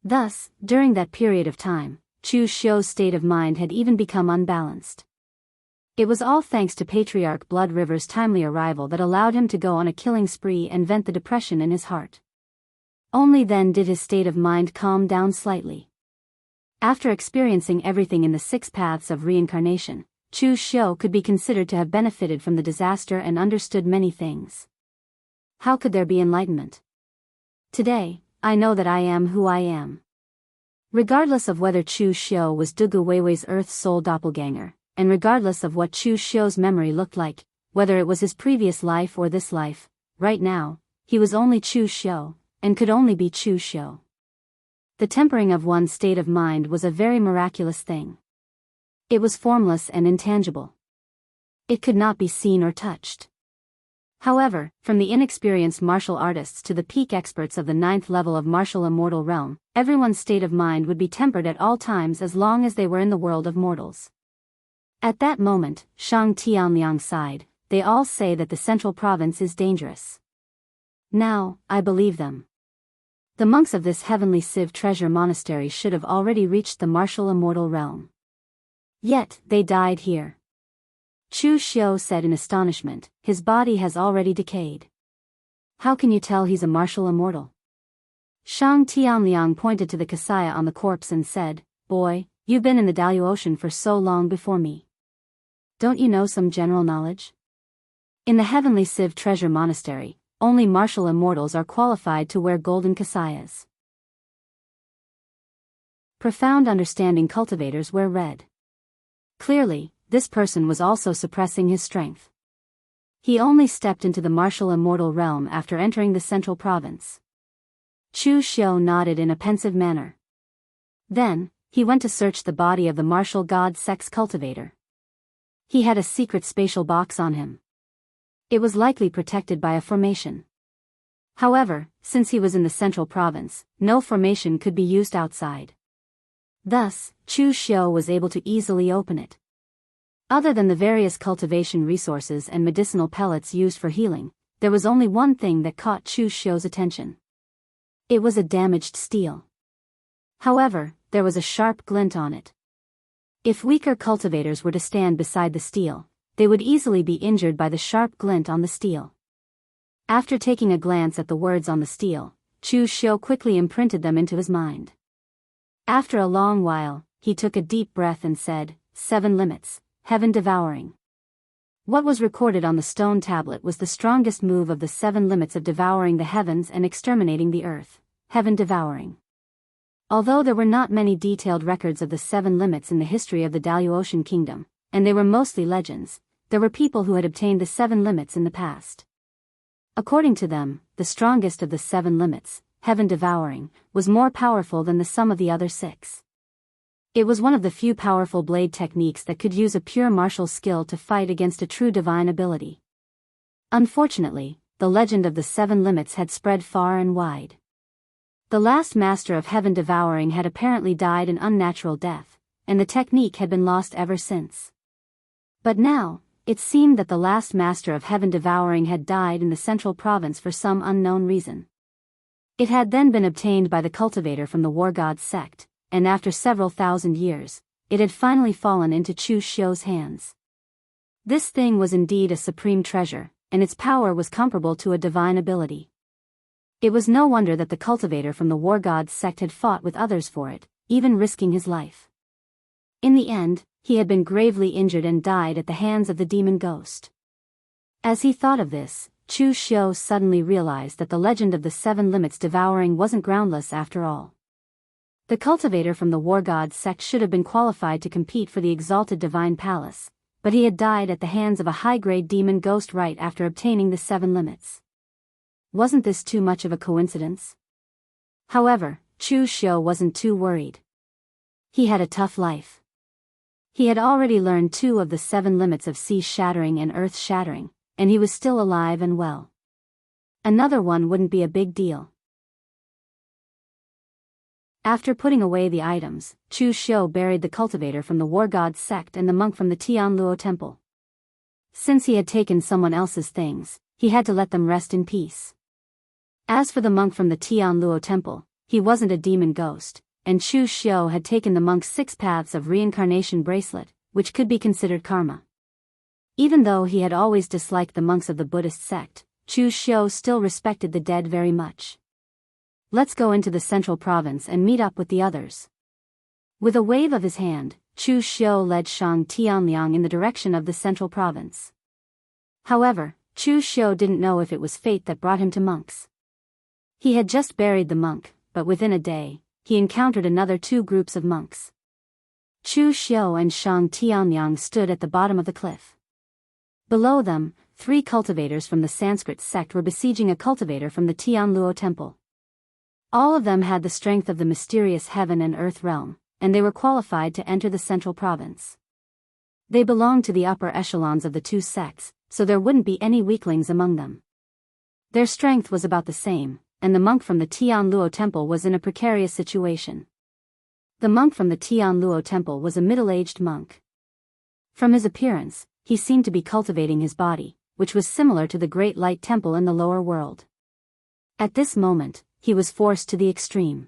Thus, during that period of time, Chu Xiu's state of mind had even become unbalanced. It was all thanks to Patriarch Blood River's timely arrival that allowed him to go on a killing spree and vent the depression in his heart. Only then did his state of mind calm down slightly. After experiencing everything in the Six Paths of Reincarnation, Chu Xiu could be considered to have benefited from the disaster and understood many things. How could there be enlightenment? Today, I know that I am who I am. Regardless of whether Chu Xiu was Dugu Weiwei's Earth Soul doppelganger, and regardless of what Chu Xiu's memory looked like, whether it was his previous life or this life, right now, he was only Chu Xiu, and could only be Chu Xiu. The tempering of one's state of mind was a very miraculous thing. It was formless and intangible. It could not be seen or touched. However, from the inexperienced martial artists to the peak experts of the 9th level of martial immortal realm, everyone's state of mind would be tempered at all times as long as they were in the world of mortals. At that moment, Shang Tianliang sighed, they all say that the central province is dangerous. Now, I believe them. The monks of this heavenly Civ treasure monastery should have already reached the martial immortal realm. Yet, they died here. Chu Xiu said in astonishment, his body has already decayed. How can you tell he's a martial immortal? Shang Tianliang pointed to the Kasaya on the corpse and said, Boy, you've been in the Daoist Ocean for so long before me. Don't you know some general knowledge? In the heavenly Civ treasure monastery, only martial immortals are qualified to wear golden Kasayas. Profound understanding cultivators wear red. Clearly, this person was also suppressing his strength. He only stepped into the martial immortal realm after entering the central province. Chu Xiu nodded in a pensive manner. Then, he went to search the body of the martial god sex cultivator. He had a secret spatial box on him. It was likely protected by a formation. However, since he was in the central province, no formation could be used outside. Thus, Chu Xiu was able to easily open it. Other than the various cultivation resources and medicinal pellets used for healing, there was only one thing that caught Chu Xiu's attention. It was a damaged steel. However, there was a sharp glint on it. If weaker cultivators were to stand beside the steel, they would easily be injured by the sharp glint on the steel. After taking a glance at the words on the steel, Chu Xiu quickly imprinted them into his mind. After a long while, he took a deep breath and said, 7 limits, heaven devouring. What was recorded on the stone tablet was the strongest move of the 7 limits of devouring the heavens and exterminating the earth, heaven devouring. Although there were not many detailed records of the 7 limits in the history of the Daoist Ocean Kingdom, and they were mostly legends, there were people who had obtained the 7 limits in the past. According to them, the strongest of the 7 limits, heaven devouring, was more powerful than the sum of the other 6. It was one of the few powerful blade techniques that could use a pure martial skill to fight against a true divine ability. Unfortunately, the legend of the 7 limits had spread far and wide. The last master of heaven devouring had apparently died an unnatural death, and the technique had been lost ever since. But now, it seemed that the last master of heaven devouring had died in the central province for some unknown reason. It had then been obtained by the cultivator from the war god's sect, and after several thousand years, it had finally fallen into Chu Xiu's hands. This thing was indeed a supreme treasure, and its power was comparable to a divine ability. It was no wonder that the cultivator from the war god's sect had fought with others for it, even risking his life. In the end, he had been gravely injured and died at the hands of the demon ghost. As he thought of this, Chu Xiu suddenly realized that the legend of the 7 limits devouring wasn't groundless after all. The cultivator from the war god's sect should have been qualified to compete for the exalted divine palace, but he had died at the hands of a high-grade demon ghost right after obtaining the 7 limits. Wasn't this too much of a coincidence? However, Chu Xiu wasn't too worried. He had a tough life. He had already learned 2 of the 7 limits of sea shattering and earth shattering, and he was still alive and well. Another one wouldn't be a big deal. After putting away the items, Chu Xiu buried the cultivator from the war god's sect and the monk from the Tianluo temple. Since he had taken someone else's things, he had to let them rest in peace. As for the monk from the Tianluo temple, he wasn't a demon ghost, and Chu Xiu had taken the monk's 6 paths of reincarnation bracelet, which could be considered karma. Even though he had always disliked the monks of the Buddhist sect, Chu Xiu still respected the dead very much. Let's go into the central province and meet up with the others. With a wave of his hand, Chu Xiu led Shang Tianliang in the direction of the central province. However, Chu Xiu didn't know if it was fate that brought him to monks. He had just buried the monk, but within a day, he encountered another 2 groups of monks. Chu Xiu and Shang Tianliang stood at the bottom of the cliff. Below them, 3 cultivators from the Sanskrit sect were besieging a cultivator from the Tianluo temple. All of them had the strength of the mysterious heaven and earth realm, and they were qualified to enter the central province. They belonged to the upper echelons of the 2 sects, so there wouldn't be any weaklings among them. Their strength was about the same, and the monk from the Tianluo temple was in a precarious situation. The monk from the Tianluo temple was a middle-aged monk. From his appearance, he seemed to be cultivating his body, which was similar to the Great Light Temple in the lower world. At this moment, he was forced to the extreme.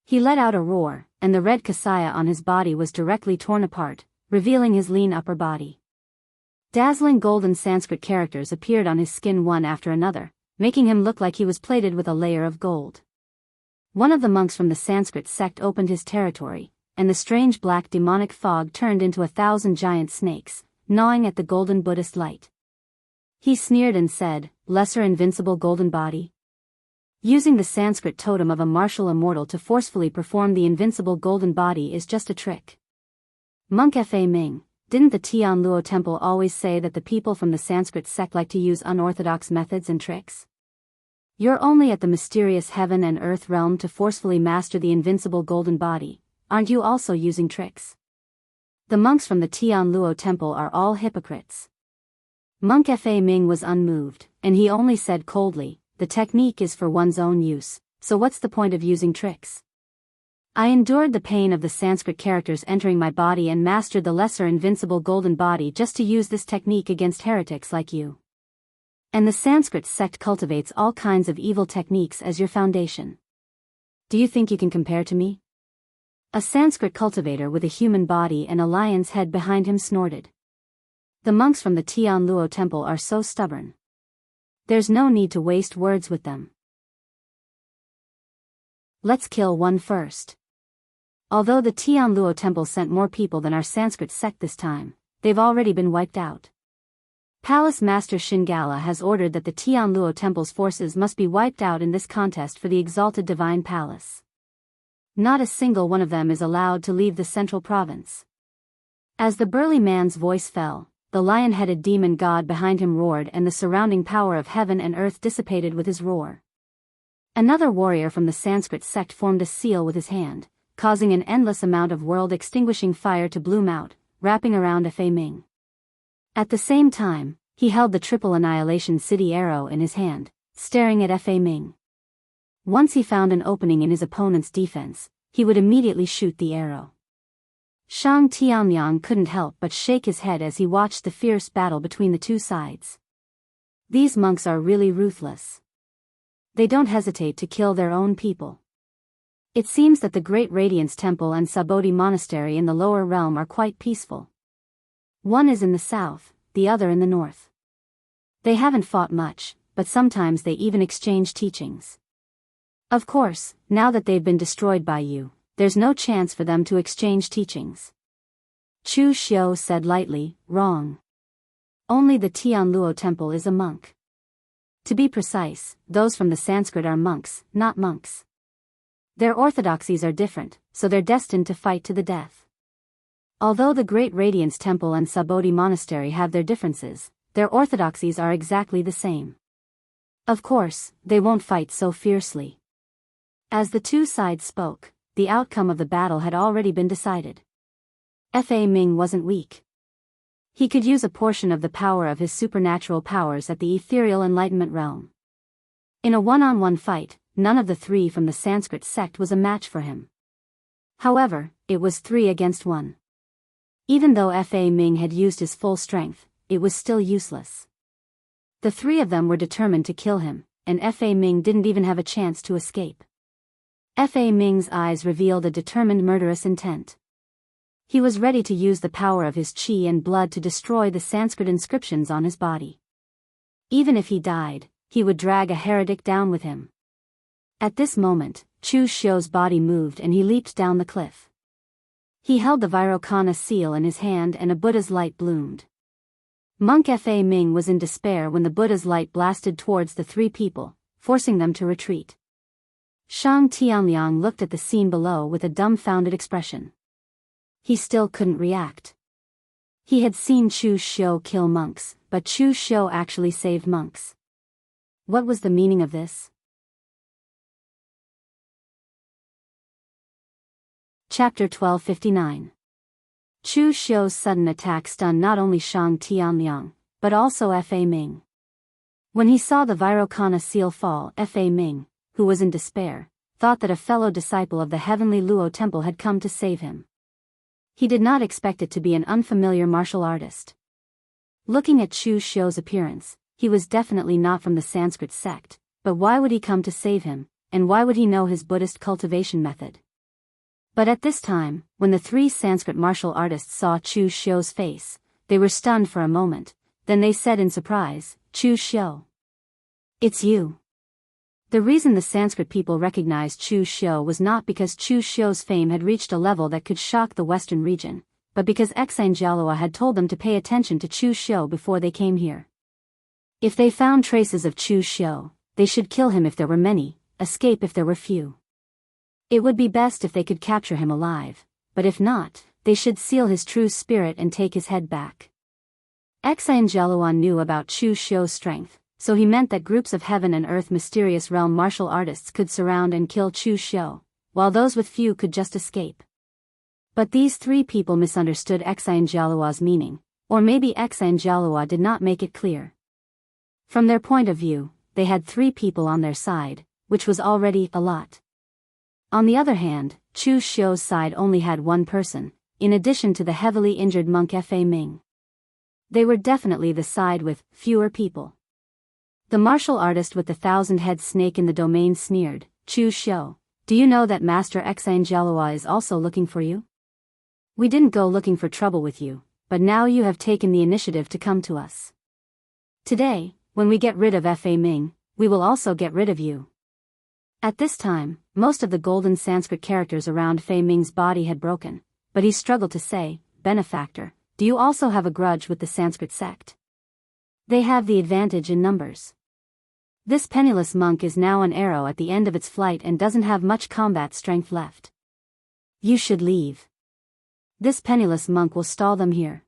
He let out a roar, and the red kasaya on his body was directly torn apart, revealing his lean upper body. Dazzling golden Sanskrit characters appeared on his skin one after another, making him look like he was plated with a layer of gold. One of the monks from the Sanskrit sect opened his territory, and the strange black demonic fog turned into 1,000 giant snakes, gnawing at the golden Buddhist light. He sneered and said, "Lesser invincible golden body?" Using the Sanskrit totem of a martial immortal to forcefully perform the invincible golden body is just a trick. Monk Fa Ming, didn't the Tianluo temple always say that the people from the Sanskrit sect like to use unorthodox methods and tricks? You're only at the mysterious heaven and earth realm to forcefully master the invincible golden body, aren't you also using tricks? The monks from the Tianluo temple are all hypocrites. Monk Fa Ming was unmoved, and he only said coldly, "The technique is for one's own use, so what's the point of using tricks? I endured the pain of the Sanskrit characters entering my body and mastered the lesser invincible golden body just to use this technique against heretics like you. And the Sanskrit sect cultivates all kinds of evil techniques as your foundation. Do you think you can compare to me?" A Sanskrit cultivator with a human body and a lion's head behind him snorted. The monks from the Tianluo temple are so stubborn. There's no need to waste words with them. Let's kill one first. Although the Tianluo temple sent more people than our Sanskrit sect this time, they've already been wiped out. Palace Master Shingala has ordered that the Tianluo temple's forces must be wiped out in this contest for the exalted divine palace. Not a single one of them is allowed to leave the central province. As the burly man's voice fell, the lion-headed demon god behind him roared and the surrounding power of heaven and earth dissipated with his roar. Another warrior from the Sanskrit sect formed a seal with his hand, causing an endless amount of world-extinguishing fire to bloom out, wrapping around Fa Ming. At the same time, he held the triple annihilation city arrow in his hand, staring at Fa Ming. Once he found an opening in his opponent's defense, he would immediately shoot the arrow. Shang Tianliang couldn't help but shake his head as he watched the fierce battle between the 2 sides. These monks are really ruthless. They don't hesitate to kill their own people. It seems that the Great Radiance Temple and Sabodhi Monastery in the lower realm are quite peaceful. One is in the south, the other in the north. They haven't fought much, but sometimes they even exchange teachings. Of course, now that they've been destroyed by you, there's no chance for them to exchange teachings. Chu Xiu said lightly, wrong. Only the Tianluo temple is a monk. To be precise, those from the Sanskrit are monks, not monks. Their orthodoxies are different, so they're destined to fight to the death. Although the Great Radiance Temple and Sabodhi Monastery have their differences, their orthodoxies are exactly the same. Of course, they won't fight so fiercely. As the two sides spoke, the outcome of the battle had already been decided. Fa Ming wasn't weak. He could use a portion of the power of his supernatural powers at the ethereal enlightenment realm. In a one-on-one fight, none of the three from the Sanskrit sect was a match for him. However, it was 3 against 1. Even though Fa Ming had used his full strength, it was still useless. The 3 of them were determined to kill him, and Fa Ming didn't even have a chance to escape. Fa Ming's eyes revealed a determined murderous intent. He was ready to use the power of his qi and blood to destroy the Sanskrit inscriptions on his body. Even if he died, he would drag a heretic down with him. At this moment, Chu Xiu's body moved and he leaped down the cliff. He held the Vairocana seal in his hand and a Buddha's light bloomed. Monk Fa Ming was in despair when the Buddha's light blasted towards the 3 people, forcing them to retreat. Shang Tianliang looked at the scene below with a dumbfounded expression. He still couldn't react. He had seen Chu Xiu kill monks, but Chu Xiu actually saved monks. What was the meaning of this? Chapter 1259. Chu Xiu's sudden attack stunned not only Shang Tianliang, but also Fa Ming. When he saw the Vairocana seal fall, Fa Ming, who was in despair, thought that a fellow disciple of the heavenly Luo temple had come to save him. He did not expect it to be an unfamiliar martial artist. Looking at Chu Xiu's appearance, he was definitely not from the Sanskrit sect, but why would he come to save him, and why would he know his Buddhist cultivation method? But at this time, when the 3 Sanskrit martial artists saw Chu Xiu's face, they were stunned for a moment, then they said in surprise, Chu Xiu. It's you. The reason the Sanskrit people recognized Chu Xiu was not because Chu Xiu's fame had reached a level that could shock the Western region, but because Xianxia had told them to pay attention to Chu Xiu before they came here. If they found traces of Chu Xiu, they should kill him if there were many, escape if there were few. It would be best if they could capture him alive, but if not, they should seal his true spirit and take his head back. Xianxia knew about Chu Xiu's strength, so he meant that groups of heaven and earth mysterious realm martial artists could surround and kill Chu Xiu, while those with few could just escape. But these 3 people misunderstood Xianxia's meaning, or maybe Xianxia did not make it clear. From their point of view, they had 3 people on their side, which was already a lot. On the other hand, Chu Xiu's side only had 1 person, in addition to the heavily injured monk Fa Ming. They were definitely the side with fewer people. The martial artist with the 1,000-head snake in the domain sneered, Chu Xiu, do you know that Master Xianxia is also looking for you? We didn't go looking for trouble with you, but now you have taken the initiative to come to us. Today, when we get rid of Fa Ming, we will also get rid of you. At this time, most of the golden Sanskrit characters around Fa Ming's body had broken, but he struggled to say, Benefactor, do you also have a grudge with the Sanskrit sect? They have the advantage in numbers. This penniless monk is now an arrow at the end of its flight and doesn't have much combat strength left. You should leave. This penniless monk will stall them here.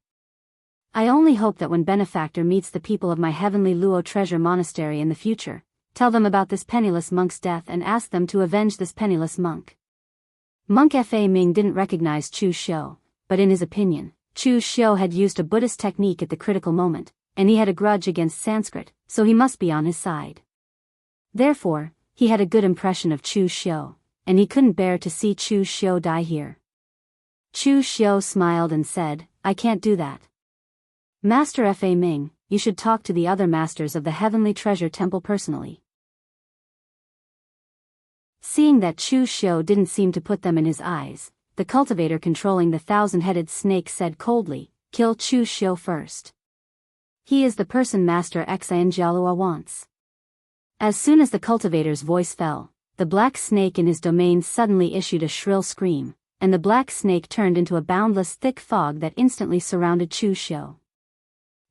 I only hope that when Benefactor meets the people of my heavenly Luo treasure monastery in the future, tell them about this penniless monk's death and ask them to avenge this penniless monk. Monk Fa Ming didn't recognize Chu Xiu, but in his opinion, Chu Xiu had used a Buddhist technique at the critical moment, and he had a grudge against Sanskrit, so he must be on his side. Therefore, he had a good impression of Chu Xiu, and he couldn't bear to see Chu Xiu die here. Chu Xiu smiled and said, I can't do that. Master Fa Ming, you should talk to the other masters of the Heavenly Treasure Temple personally. Seeing that Chu Xiu didn't seem to put them in his eyes, the cultivator controlling the 1,000-headed snake said coldly, kill Chu Xiu first. He is the person Master Xianxia wants. As soon as the cultivator's voice fell, the black snake in his domain suddenly issued a shrill scream, and the black snake turned into a boundless thick fog that instantly surrounded Chu Xiu.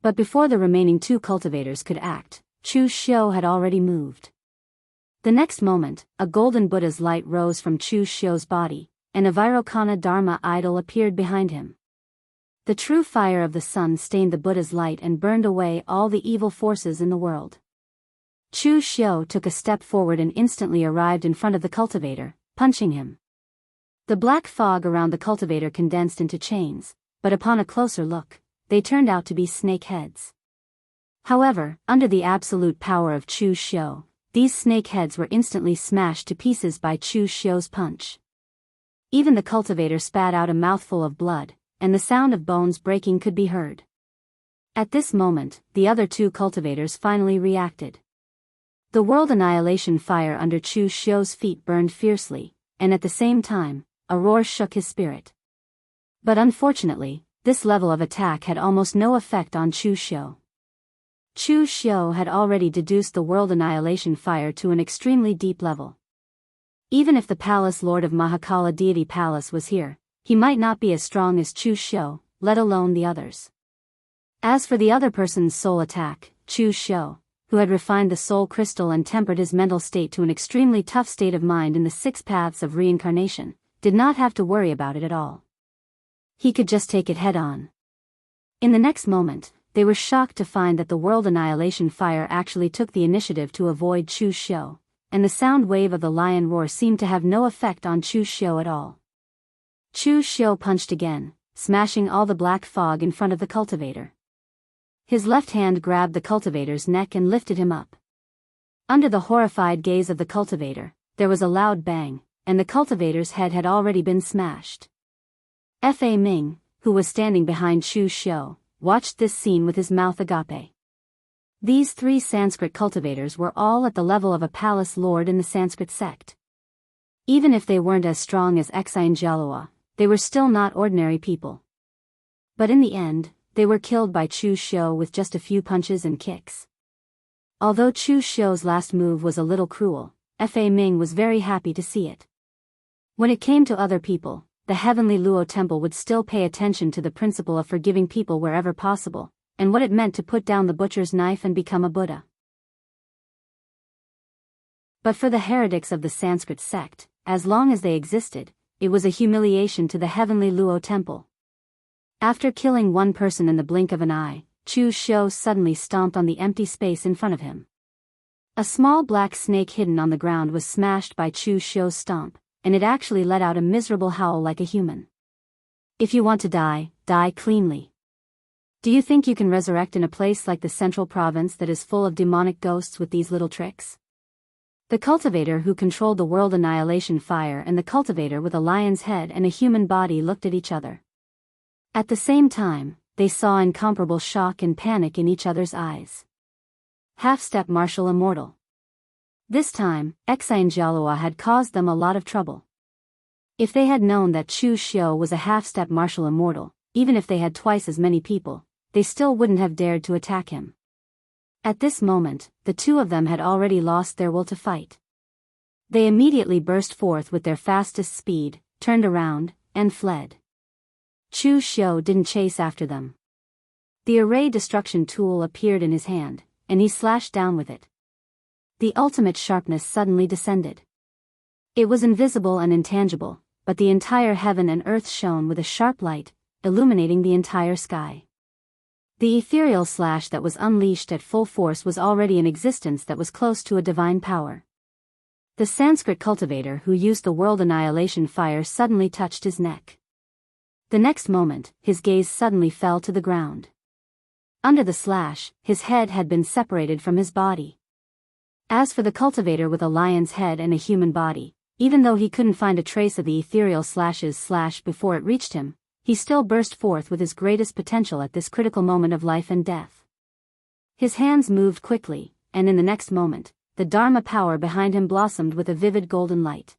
But before the remaining two cultivators could act, Chu Xiu had already moved. The next moment, a golden Buddha's light rose from Chu Xiu's body, and a Vairocana Dharma idol appeared behind him. The true fire of the sun stained the Buddha's light and burned away all the evil forces in the world. Chu Xiu took a step forward and instantly arrived in front of the cultivator, punching him. The black fog around the cultivator condensed into chains, but upon a closer look, they turned out to be snake heads. However, under the absolute power of Chu Xiu, these snake heads were instantly smashed to pieces by Chu Xiu's punch. Even the cultivator spat out a mouthful of blood, and the sound of bones breaking could be heard. At this moment, the other two cultivators finally reacted. The world annihilation fire under Chu Xiu's feet burned fiercely, and at the same time, a roar shook his spirit. But unfortunately, this level of attack had almost no effect on Chu Xiu. Chu Xiu had already deduced the world annihilation fire to an extremely deep level. Even if the palace lord of Mahakala deity palace was here, he might not be as strong as Chu Xiu, let alone the others. As for the other person's soul attack, Chu Xiu, who had refined the soul crystal and tempered his mental state to an extremely tough state of mind in the 6 paths of reincarnation, did not have to worry about it at all. He could just take it head on. In the next moment, they were shocked to find that the world annihilation fire actually took the initiative to avoid Chu Xiu, and the sound wave of the lion roar seemed to have no effect on Chu Xiu at all. Chu Xiu punched again, smashing all the black fog in front of the cultivator. His left hand grabbed the cultivator's neck and lifted him up. Under the horrified gaze of the cultivator, there was a loud bang, and the cultivator's head had already been smashed. Fa Ming, who was standing behind Chu Xiu, watched this scene with his mouth agape. These 3 Sanskrit cultivators were all at the level of a palace lord in the Sanskrit sect. Even if they weren't as strong as Xianxia, they were still not ordinary people. But in the end, they were killed by Chu Xiu with just a few punches and kicks. Although Chu Xiu's last move was a little cruel, Fa Ming was very happy to see it. When it came to other people, the heavenly Luo temple would still pay attention to the principle of forgiving people wherever possible, and what it meant to put down the butcher's knife and become a Buddha. But for the heretics of the Sanskrit sect, as long as they existed, it was a humiliation to the heavenly Luo temple. After killing one person in the blink of an eye, Chu Xiu suddenly stomped on the empty space in front of him. A small black snake hidden on the ground was smashed by Chu Xiu's stomp, and it actually let out a miserable howl like a human. If you want to die, die cleanly. Do you think you can resurrect in a place like the central province that is full of demonic ghosts with these little tricks? The cultivator who controlled the world annihilation fire and the cultivator with a lion's head and a human body looked at each other. At the same time, they saw incomparable shock and panic in each other's eyes. Half-step martial immortal. This time, Xianxia had caused them a lot of trouble. If they had known that Chu Xiu was a half-step martial immortal, even if they had twice as many people, they still wouldn't have dared to attack him. At this moment, the two of them had already lost their will to fight. They immediately burst forth with their fastest speed, turned around, and fled. Chu Xiu didn't chase after them. The array destruction tool appeared in his hand, and he slashed down with it. The ultimate sharpness suddenly descended. It was invisible and intangible, but the entire heaven and earth shone with a sharp light, illuminating the entire sky. The ethereal slash that was unleashed at full force was already in existence that was close to a divine power. The Sanskrit cultivator who used the world annihilation fire suddenly touched his neck. The next moment, his gaze suddenly fell to the ground. Under the slash, his head had been separated from his body. As for the cultivator with a lion's head and a human body, even though he couldn't find a trace of the ethereal slash's slash before it reached him, he still burst forth with his greatest potential at this critical moment of life and death. His hands moved quickly, and in the next moment, the Dharma power behind him blossomed with a vivid golden light.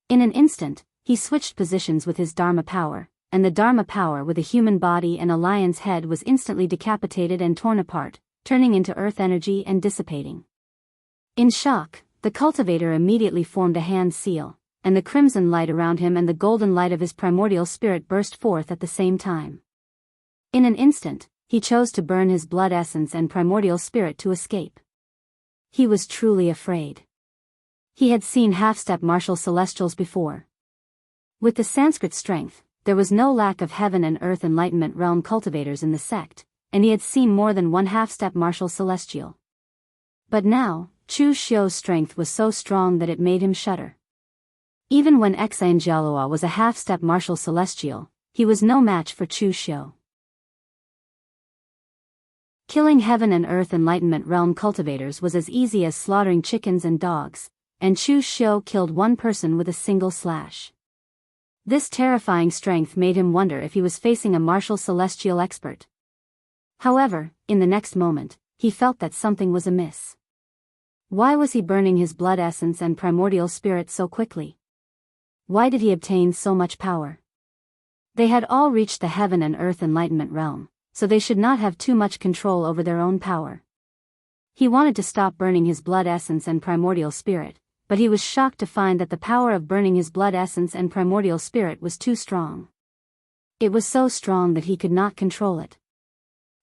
In an instant, he switched positions with his Dharma power, and the Dharma power with a human body and a lion's head was instantly decapitated and torn apart, turning into earth energy and dissipating. In shock, the cultivator immediately formed a hand seal, and the crimson light around him and the golden light of his primordial spirit burst forth at the same time. In an instant, he chose to burn his blood essence and primordial spirit to escape. He was truly afraid. He had seen half-step martial celestials before. With the Sanskrit strength, there was no lack of heaven and earth enlightenment realm cultivators in the sect, and he had seen more than one half-step martial celestial. But now, Chu Xiu's strength was so strong that it made him shudder. Even when Xianxia was a half-step martial celestial, he was no match for Chu Xiu. Killing heaven and earth enlightenment realm cultivators was as easy as slaughtering chickens and dogs, and Chu Xiu killed one person with a single slash. This terrifying strength made him wonder if he was facing a martial celestial expert. However, in the next moment, he felt that something was amiss. Why was he burning his blood essence and primordial spirit so quickly? Why did he obtain so much power? They had all reached the heaven and earth enlightenment realm, so they should not have too much control over their own power. He wanted to stop burning his blood essence and primordial spirit, but he was shocked to find that the power of burning his blood essence and primordial spirit was too strong. It was so strong that he could not control it.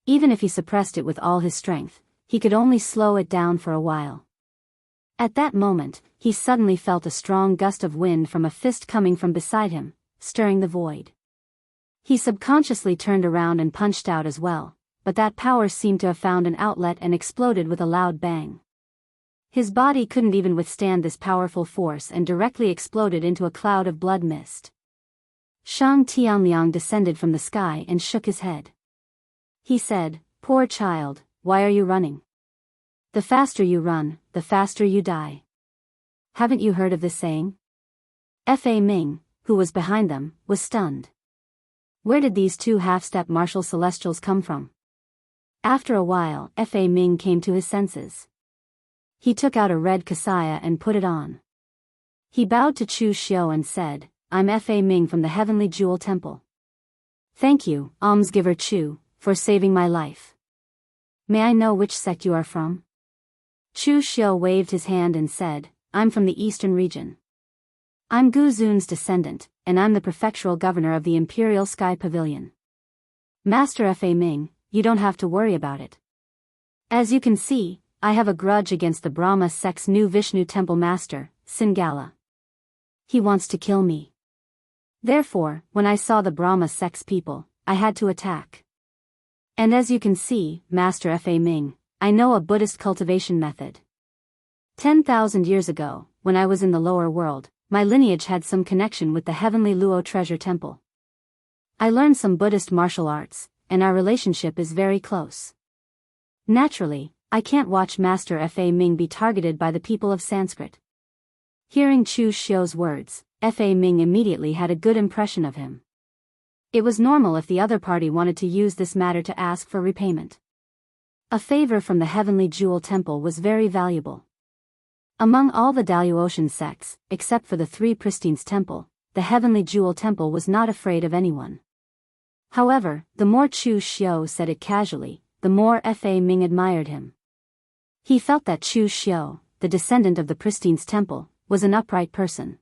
Even if he suppressed it with all his strength, he could only slow it down for a while. At that moment, he suddenly felt a strong gust of wind from a fist coming from beside him, stirring the void. He subconsciously turned around and punched out as well, but that power seemed to have found an outlet and exploded with a loud bang. His body couldn't even withstand this powerful force and directly exploded into a cloud of blood mist. Shang Tianliang descended from the sky and shook his head. He said, "Poor child, why are you running? The faster you run, the faster you die. Haven't you heard of this saying?" Fa Ming, who was behind them, was stunned. Where did these two half-step martial celestials come from? After a while, Fa Ming came to his senses. He took out a red kasaya and put it on. He bowed to Chu Xiu and said, "I'm Fa Ming from the Heavenly Jewel Temple. Thank you, almsgiver Chu, for saving my life. May I know which sect you are from?" Chu Xiu waved his hand and said, "I'm from the eastern region. I'm Gu Zun's descendant, and I'm the prefectural governor of the Imperial Sky Pavilion. Master Fa Ming, you don't have to worry about it. As you can see, I have a grudge against the Brahma sect's new Vishnu temple master, Singala. He wants to kill me. Therefore, when I saw the Brahma sect's people, I had to attack. And as you can see, Master Fa Ming, I know a Buddhist cultivation method. 10,000 years ago, when I was in the lower world, my lineage had some connection with the Heavenly Luo Treasure Temple. I learned some Buddhist martial arts, and our relationship is very close. Naturally, I can't watch Master Fa Ming be targeted by the people of Sanskrit." Hearing Chu Xiu's words, Fa Ming immediately had a good impression of him. It was normal if the other party wanted to use this matter to ask for repayment. A favor from the Heavenly Jewel Temple was very valuable. Among all the Daoist sects, except for the Three Pristines Temple, the Heavenly Jewel Temple was not afraid of anyone. However, the more Chu Xiu said it casually, the more Fa Ming admired him. He felt that Chu Xiu, the descendant of the Pristines Temple, was an upright person.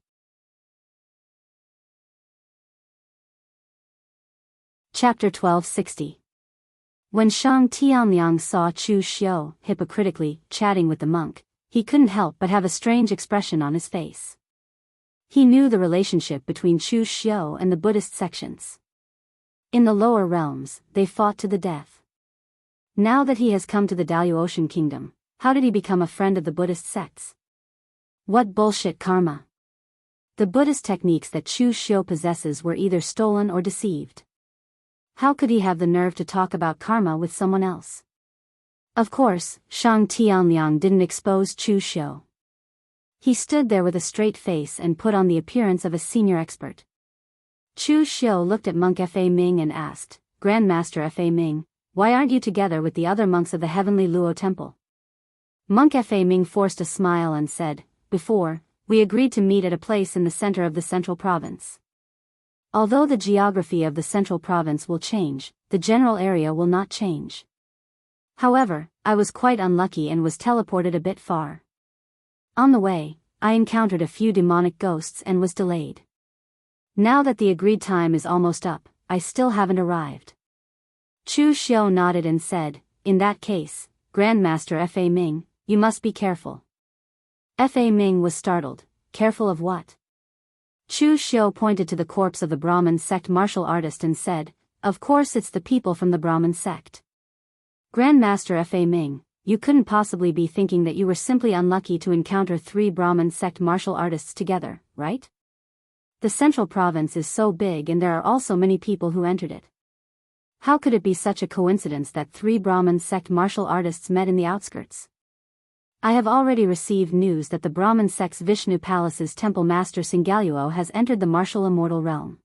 Chapter 1260. When Shang Tianliang saw Chu Xiu hypocritically chatting with the monk, he couldn't help but have a strange expression on his face. He knew the relationship between Chu Xiu and the Buddhist sections. In the lower realms, they fought to the death. Now that he has come to the Daoist kingdom, how did he become a friend of the Buddhist sects? What bullshit karma! The Buddhist techniques that Chu Xiu possesses were either stolen or deceived. How could he have the nerve to talk about karma with someone else? Of course, Shang Tianliang didn't expose Chu Xiu. He stood there with a straight face and put on the appearance of a senior expert. Chu Xiu looked at Monk Fa Ming and asked, "Grandmaster Fa Ming, why aren't you together with the other monks of the Heavenly Luo Temple?" Monk Fa Ming forced a smile and said, "Before, we agreed to meet at a place in the center of the central province. Although the geography of the central province will change, the general area will not change. However, I was quite unlucky and was teleported a bit far. On the way, I encountered a few demonic ghosts and was delayed. Now that the agreed time is almost up, I still haven't arrived. Chu Xiu nodded and said, in that case, Grandmaster Fa Ming, you must be careful. Fa Ming was startled. Careful of what? Chu Xiu pointed to the corpse of the Brahmin sect martial artist and said, of course it's the people from the Brahmin sect. Grandmaster Fa Ming, you couldn't possibly be thinking that you were simply unlucky to encounter 3 Brahmin sect martial artists together, right? The central province is so big and there are also many people who entered it. How could it be such a coincidence that 3 Brahmin sect martial artists met in the outskirts? I have already received news that the Brahmin sect's Vishnu Palace's temple master Singaluo has entered the martial immortal realm.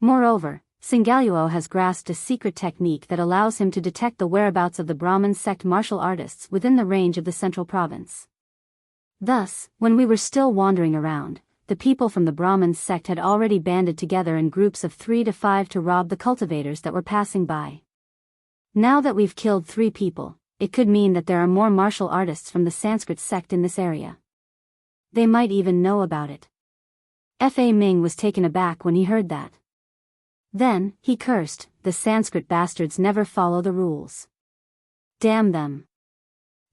Moreover, Singaluo has grasped a secret technique that allows him to detect the whereabouts of the Brahmin sect martial artists within the range of the central province. Thus, when we were still wandering around, the people from the Brahmin sect had already banded together in groups of 3 to 5 to rob the cultivators that were passing by. Now that we've killed 3 people, it could mean that there are more martial artists from the Sanskrit sect in this area. They might even know about it. Fa Ming was taken aback when he heard that. Then, he cursed, the Sanskrit bastards never follow the rules. Damn them.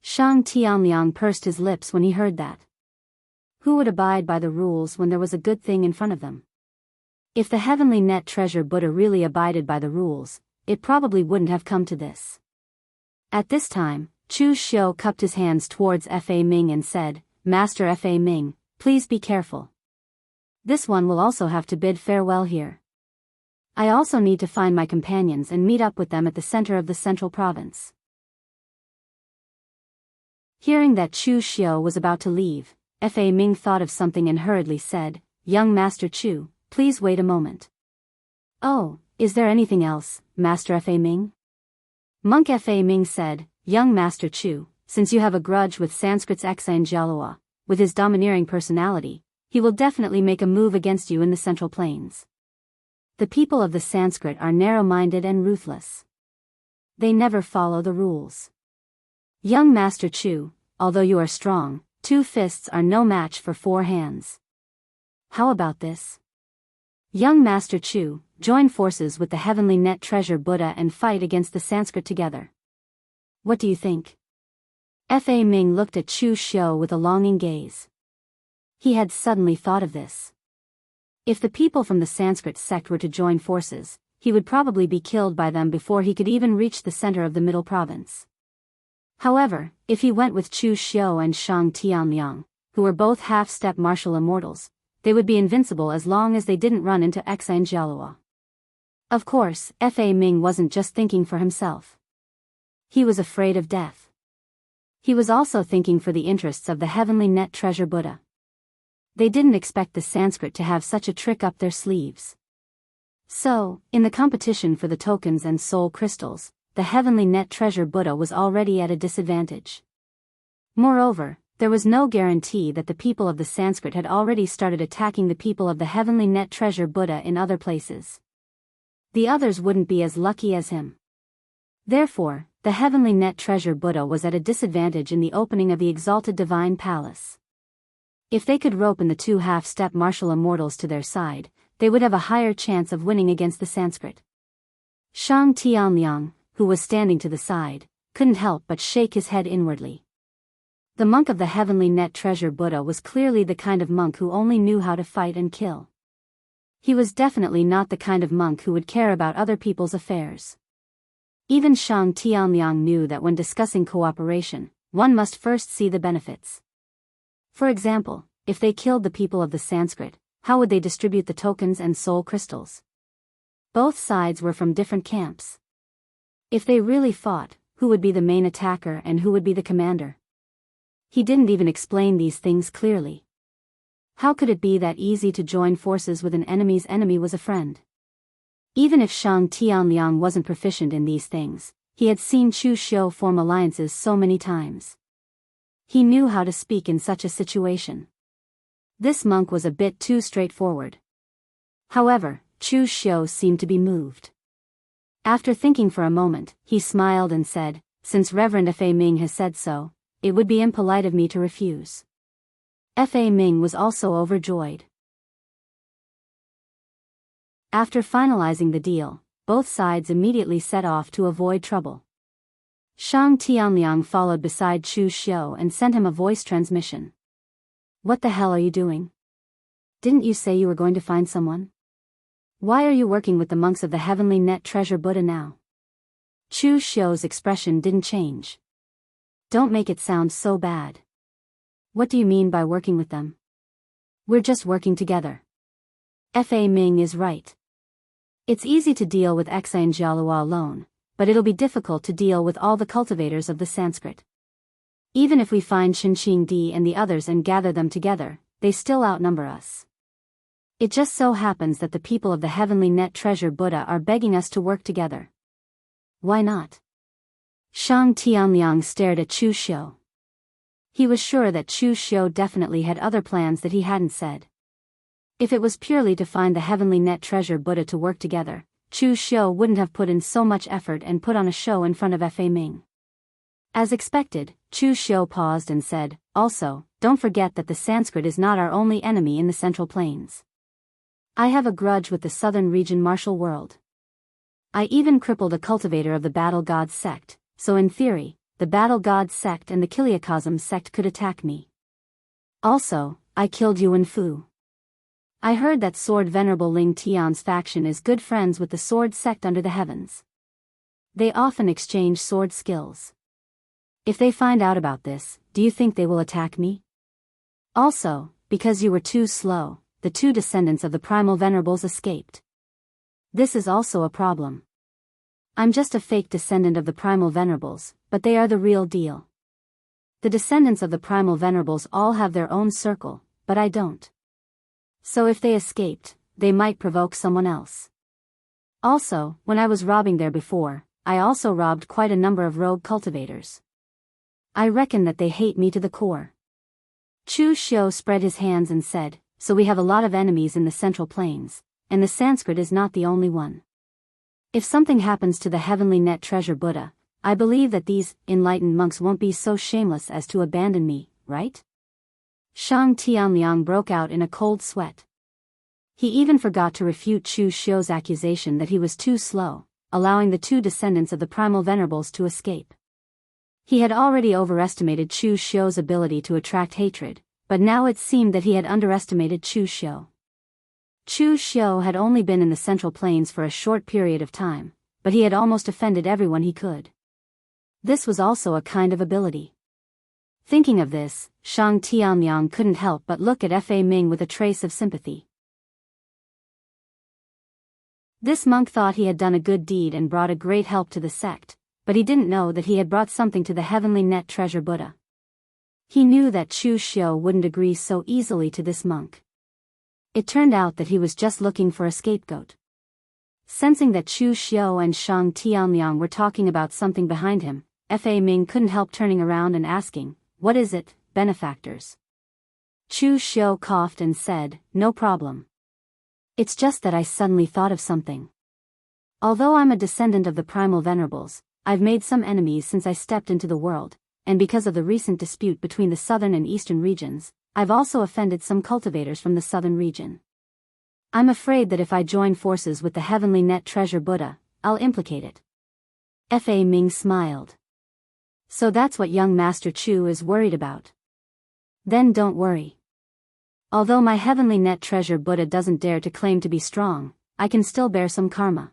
Shang Tianliang pursed his lips when he heard that. Who would abide by the rules when there was a good thing in front of them? If the heavenly net treasure Buddha really abided by the rules, it probably wouldn't have come to this. At this time, Chu Xiu cupped his hands towards Fa Ming and said, Master Fa Ming, please be careful. This one will also have to bid farewell here. I also need to find my companions and meet up with them at the center of the central province. Hearing that Chu Xiu was about to leave, Fa Ming thought of something and hurriedly said, Young Master Chu, please wait a moment. Oh, is there anything else, Master Fa Ming? Monk Fa Ming said, Young Master Chu, since you have a grudge with Sanskrit's Xianxia, with his domineering personality, he will definitely make a move against you in the Central Plains. The people of the Sanskrit are narrow-minded and ruthless. They never follow the rules. Young Master Chu, although you are strong, 2 fists are no match for 4 hands. How about this? Young Master Chu, join forces with the heavenly net treasure Buddha and fight against the Sanskrit together. What do you think? Fa Ming looked at Chu Xiu with a longing gaze. He had suddenly thought of this. If the people from the Sanskrit sect were to join forces, he would probably be killed by them before he could even reach the center of the middle province. However, if he went with Chu Xiu and Shang Tianliang, who were both half-step martial immortals, they would be invincible as long as they didn't run into Xianxia. Of course, Fa Ming wasn't just thinking for himself. He was afraid of death. He was also thinking for the interests of the heavenly net treasure Buddha. They didn't expect the Sanskrit to have such a trick up their sleeves. So, in the competition for the tokens and soul crystals, the heavenly net treasure Buddha was already at a disadvantage. Moreover, there was no guarantee that the people of the Sanskrit had already started attacking the people of the heavenly net treasure Buddha in other places. The others wouldn't be as lucky as him. Therefore, the heavenly net treasure Buddha was at a disadvantage in the opening of the exalted divine palace. If they could rope in the 2 half-step martial immortals to their side, they would have a higher chance of winning against the Sanskrit. Shang Tianliang, who was standing to the side, couldn't help but shake his head inwardly. The monk of the heavenly net treasure Buddha was clearly the kind of monk who only knew how to fight and kill. He was definitely not the kind of monk who would care about other people's affairs. Even Shang Tianliang knew that when discussing cooperation, one must first see the benefits. For example, if they killed the people of the Sanskrit, how would they distribute the tokens and soul crystals? Both sides were from different camps. If they really fought, who would be the main attacker and who would be the commander? He didn't even explain these things clearly. How could it be that easy to join forces with an enemy's enemy was a friend? Even if Shang Tianliang wasn't proficient in these things, he had seen Chu Xiu form alliances so many times. He knew how to speak in such a situation. This monk was a bit too straightforward. However, Chu Xiu seemed to be moved. After thinking for a moment, he smiled and said, Since Reverend Fa Ming has said so, it would be impolite of me to refuse. Fa Ming was also overjoyed. After finalizing the deal, both sides immediately set off to avoid trouble. Shang Tianliang followed beside Chu Xiu and sent him a voice transmission. What the hell are you doing? Didn't you say you were going to find someone? Why are you working with the monks of the Heavenly Net Treasure Buddha now? Chu Xiu's expression didn't change. Don't make it sound so bad. What do you mean by working with them? We're just working together. Fa Ming is right. It's easy to deal with Xianxia alone, but it'll be difficult to deal with all the cultivators of the Sanskrit. Even if we find Shenqing Di and the others and gather them together, they still outnumber us. It just so happens that the people of the Heavenly Net Treasure Buddha are begging us to work together. Why not? Shang Tianliang stared at Chu Xiu. He was sure that Chu Xiu definitely had other plans that he hadn't said. If it was purely to find the Heavenly Net Treasure Buddha to work together, Chu Xiu wouldn't have put in so much effort and put on a show in front of Fa Ming. As expected, Chu Xiu paused and said, also, don't forget that the Sanskrit is not our only enemy in the Central Plains. I have a grudge with the southern region martial world. I even crippled a cultivator of the Battle God sect, so in theory, the Battle God sect and the Kiliakosm sect could attack me. Also, I killed Yuan Fu. I heard that Sword Venerable Ling Tian's faction is good friends with the sword sect under the heavens. They often exchange sword skills. If they find out about this, do you think they will attack me? Also, because you were too slow, the two descendants of the primal venerables escaped. This is also a problem. I'm just a fake descendant of the primal venerables, but they are the real deal. The descendants of the primal venerables all have their own circle, but I don't. So if they escaped, they might provoke someone else. Also, when I was robbing there before, I also robbed quite a number of rogue cultivators. I reckon that they hate me to the core. Chu Xiu spread his hands and said, so we have a lot of enemies in the Central Plains, and the Sanskrit is not the only one. If something happens to the Heavenly Net Treasure Buddha, I believe that these enlightened monks won't be so shameless as to abandon me, right? Shang Tianliang broke out in a cold sweat. He even forgot to refute Chu Xiu's accusation that he was too slow, allowing the two descendants of the primal venerables to escape. He had already overestimated Chu Xiu's ability to attract hatred, but now it seemed that he had underestimated Chu Xiu. Chu Xiu had only been in the Central Plains for a short period of time, but he had almost offended everyone he could. This was also a kind of ability. Thinking of this, Shang Tianliang couldn't help but look at Fa Ming with a trace of sympathy. This monk thought he had done a good deed and brought a great help to the sect, but he didn't know that he had brought something to the Heavenly Net Treasure Buddha. He knew that Chu Xiu wouldn't agree so easily to this monk. It turned out that he was just looking for a scapegoat. Sensing that Chu Xiu and Shang Tianliang were talking about something behind him, Fa Ming couldn't help turning around and asking, what is it, benefactors? Chu Xiu coughed and said, no problem. It's just that I suddenly thought of something. Although I'm a descendant of the primal venerables, I've made some enemies since I stepped into the world, and because of the recent dispute between the southern and eastern regions, I've also offended some cultivators from the southern region. I'm afraid that if I join forces with the Heavenly Net Treasure Buddha, I'll implicate it. Fa Ming smiled. So that's what young Master Chu is worried about. Then don't worry. Although my Heavenly Net Treasure Buddha doesn't dare to claim to be strong, I can still bear some karma.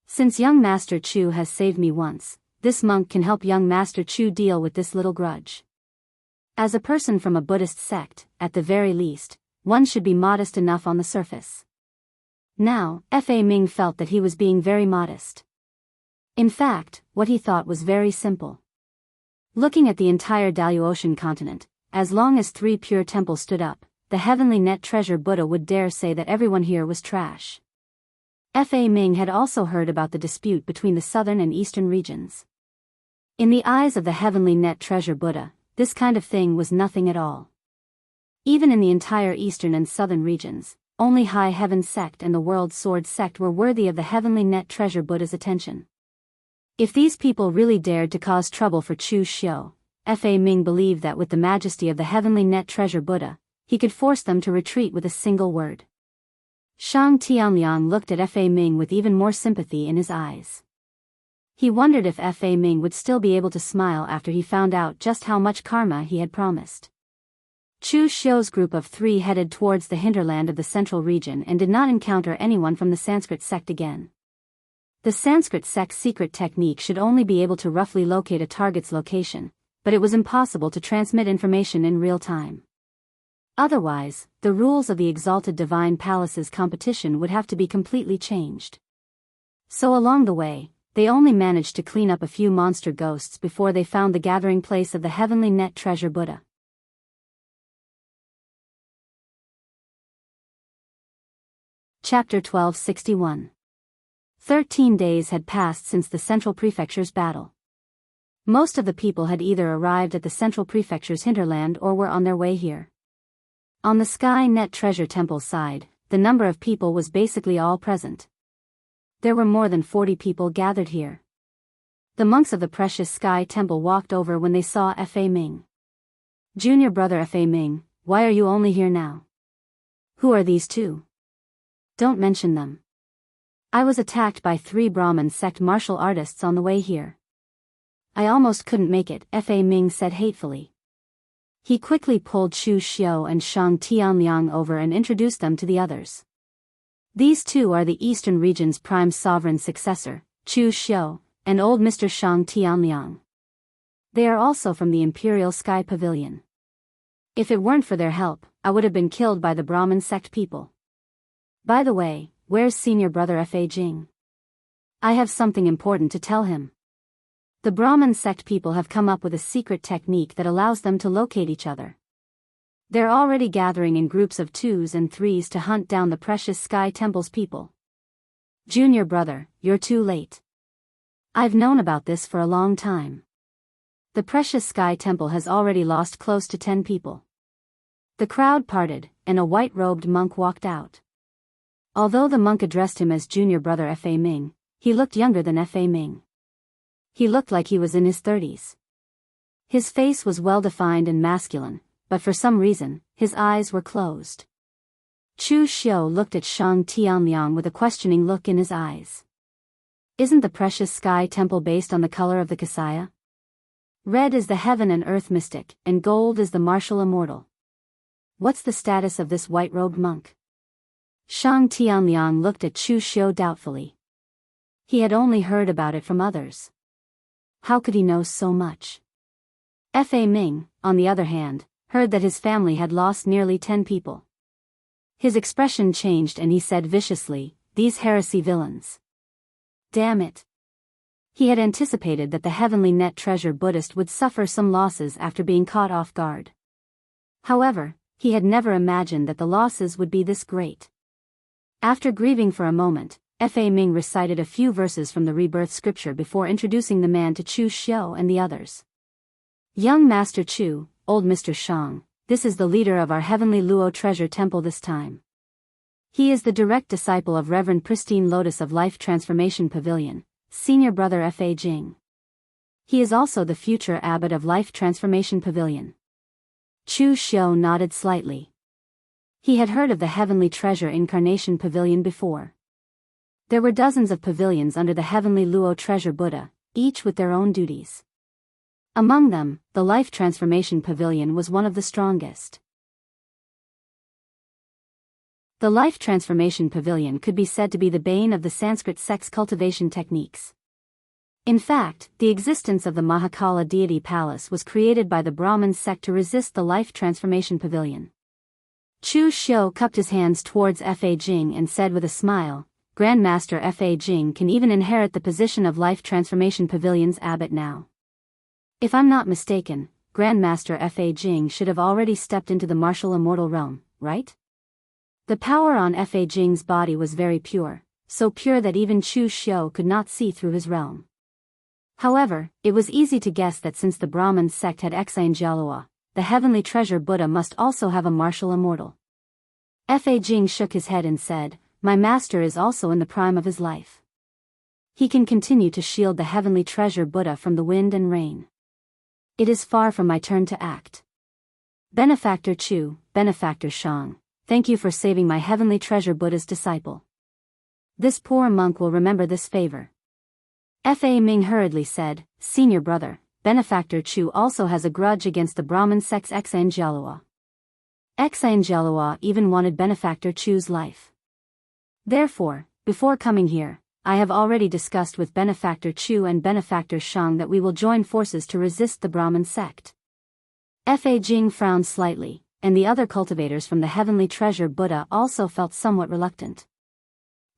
Since young Master Chu has saved me once, this monk can help young Master Chu deal with this little grudge. As a person from a Buddhist sect, at the very least, one should be modest enough on the surface. Now, Fa Ming felt that he was being very modest. In fact, what he thought was very simple. Looking at the entire Daoist continent, as long as 3 pure temples stood up, the Heavenly Net Treasure Buddha would dare say that everyone here was trash. Fa Ming had also heard about the dispute between the southern and eastern regions. In the eyes of the Heavenly Net Treasure Buddha, this kind of thing was nothing at all. Even in the entire eastern and southern regions, only High Heaven sect and the World Sword sect were worthy of the Heavenly Net Treasure Buddha's attention. If these people really dared to cause trouble for Chu Xiu, Fa Ming believed that with the majesty of the heavenly net treasure Buddha, he could force them to retreat with a single word. Shang Tianliang looked at Fa Ming with even more sympathy in his eyes. He wondered if Fa Ming would still be able to smile after he found out just how much karma he had promised. Chu Xiu's group of 3 headed towards the hinterland of the central region and did not encounter anyone from the Sanskrit sect again. The Sanskrit sect's secret technique should only be able to roughly locate a target's location, but it was impossible to transmit information in real time. Otherwise, the rules of the Exalted Divine Palace's competition would have to be completely changed. So along the way, they only managed to clean up a few monster ghosts before they found the gathering place of the heavenly net treasure Buddha. Chapter 1261. 13 days had passed since the Central Prefecture's battle. Most of the people had either arrived at the Central Prefecture's hinterland or were on their way here. On the Sky Net Treasure Temple side, the number of people was basically all present. There were more than 40 people gathered here. The monks of the Precious Sky Temple walked over when they saw Fa Ming. "Junior brother Fa Ming, why are you only here now? Who are these 2? Don't mention them. I was attacked by 3 Brahmin sect martial artists on the way here. I almost couldn't make it," Fa Ming said hatefully. He quickly pulled Chu Xiu and Shang Tianliang over and introduced them to the others. These 2 are the Eastern region's prime sovereign successor, Chu Xiu, and old Mr. Shang Tianliang. They are also from the Imperial Sky Pavilion. If it weren't for their help, I would have been killed by the Brahmin sect people. By the way, where's senior brother Fa Jing? I have something important to tell him. The Brahmin sect people have come up with a secret technique that allows them to locate each other. They're already gathering in groups of 2s and 3s to hunt down the Precious Sky Temple's people. Junior brother, you're too late. I've known about this for a long time. The Precious Sky Temple has already lost close to 10 people. The crowd parted, and a white-robed monk walked out. Although the monk addressed him as junior brother Fa Ming, he looked younger than Fa Ming. He looked like he was in his 30s. His face was well-defined and masculine, but for some reason, his eyes were closed. Chu Xiu looked at Shang Tianliang with a questioning look in his eyes. Isn't the Precious Sky Temple based on the color of the Kasaya? Red is the heaven and earth mystic, and gold is the martial immortal. What's the status of this white-robed monk? Shang Tianliang looked at Chu Xiu doubtfully. He had only heard about it from others. How could he know so much? Fa Ming, on the other hand, heard that his family had lost nearly 10 people. His expression changed and he said viciously, "These heresy villains. Damn it." He had anticipated that the heavenly net treasure Buddhist would suffer some losses after being caught off guard. However, he had never imagined that the losses would be this great. After grieving for a moment, Fa Ming recited a few verses from the rebirth scripture before introducing the man to Chu Xiu and the others. "Young Master Chu, old Mr. Shang, this is the leader of our heavenly Luo treasure temple this time. He is the direct disciple of Reverend Pristine Lotus of Life Transformation Pavilion, senior brother Fa Jing. He is also the future abbot of Life Transformation Pavilion." Chu Xiu nodded slightly. He had heard of the Heavenly Treasure Incarnation Pavilion before. There were dozens of pavilions under the Heavenly Luo Treasure Buddha, each with their own duties. Among them, the Life Transformation Pavilion was one of the strongest. The Life Transformation Pavilion could be said to be the bane of the Sanskrit sect's cultivation techniques. In fact, the existence of the Mahakala deity palace was created by the Brahmin sect to resist the Life Transformation Pavilion. Chu Xiu cupped his hands towards Fa Jing and said with a smile, "Grandmaster Fa Jing can even inherit the position of Life Transformation Pavilion's abbot now. If I'm not mistaken, Grandmaster Fa Jing should have already stepped into the martial immortal realm, right?" The power on Fa Jing's body was very pure, so pure that even Chu Xiu could not see through his realm. However, it was easy to guess that since the Brahmin sect had Xianxia, the heavenly treasure Buddha must also have a martial immortal. Fa Jing shook his head and said, "My master is also in the prime of his life. He can continue to shield the heavenly treasure Buddha from the wind and rain. It is far from my turn to act. Benefactor Chu, Benefactor Shang, thank you for saving my heavenly treasure Buddha's disciple. This poor monk will remember this favor. Fa Ming hurriedly said, Senior brother, Benefactor Chu also has a grudge against the Brahmin sect's Xianxia. Xianxia even wanted Benefactor Chu's life. Therefore, before coming here, I have already discussed with Benefactor Chu and Benefactor Shang that we will join forces to resist the Brahmin sect. Fa Jing frowned slightly, and the other cultivators from the heavenly treasure Buddha also felt somewhat reluctant.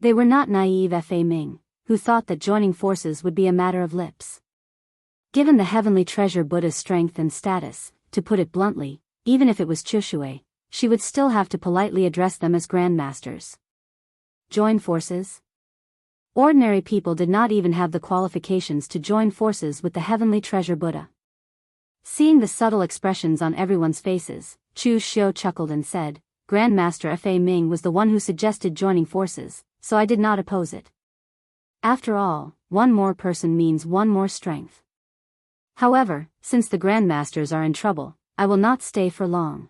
They were not naive Fa Ming, who thought that joining forces would be a matter of lips. Given the heavenly treasure Buddha's strength and status, to put it bluntly, even if it was Chushui, she would still have to politely address them as grandmasters. Join forces? Ordinary people did not even have the qualifications to join forces with the heavenly treasure Buddha. Seeing the subtle expressions on everyone's faces, Chu Xiu chuckled and said, Grandmaster Fa Ming was the one who suggested joining forces, so I did not oppose it. After all, one more person means one more strength. However, since the grandmasters are in trouble, I will not stay for long.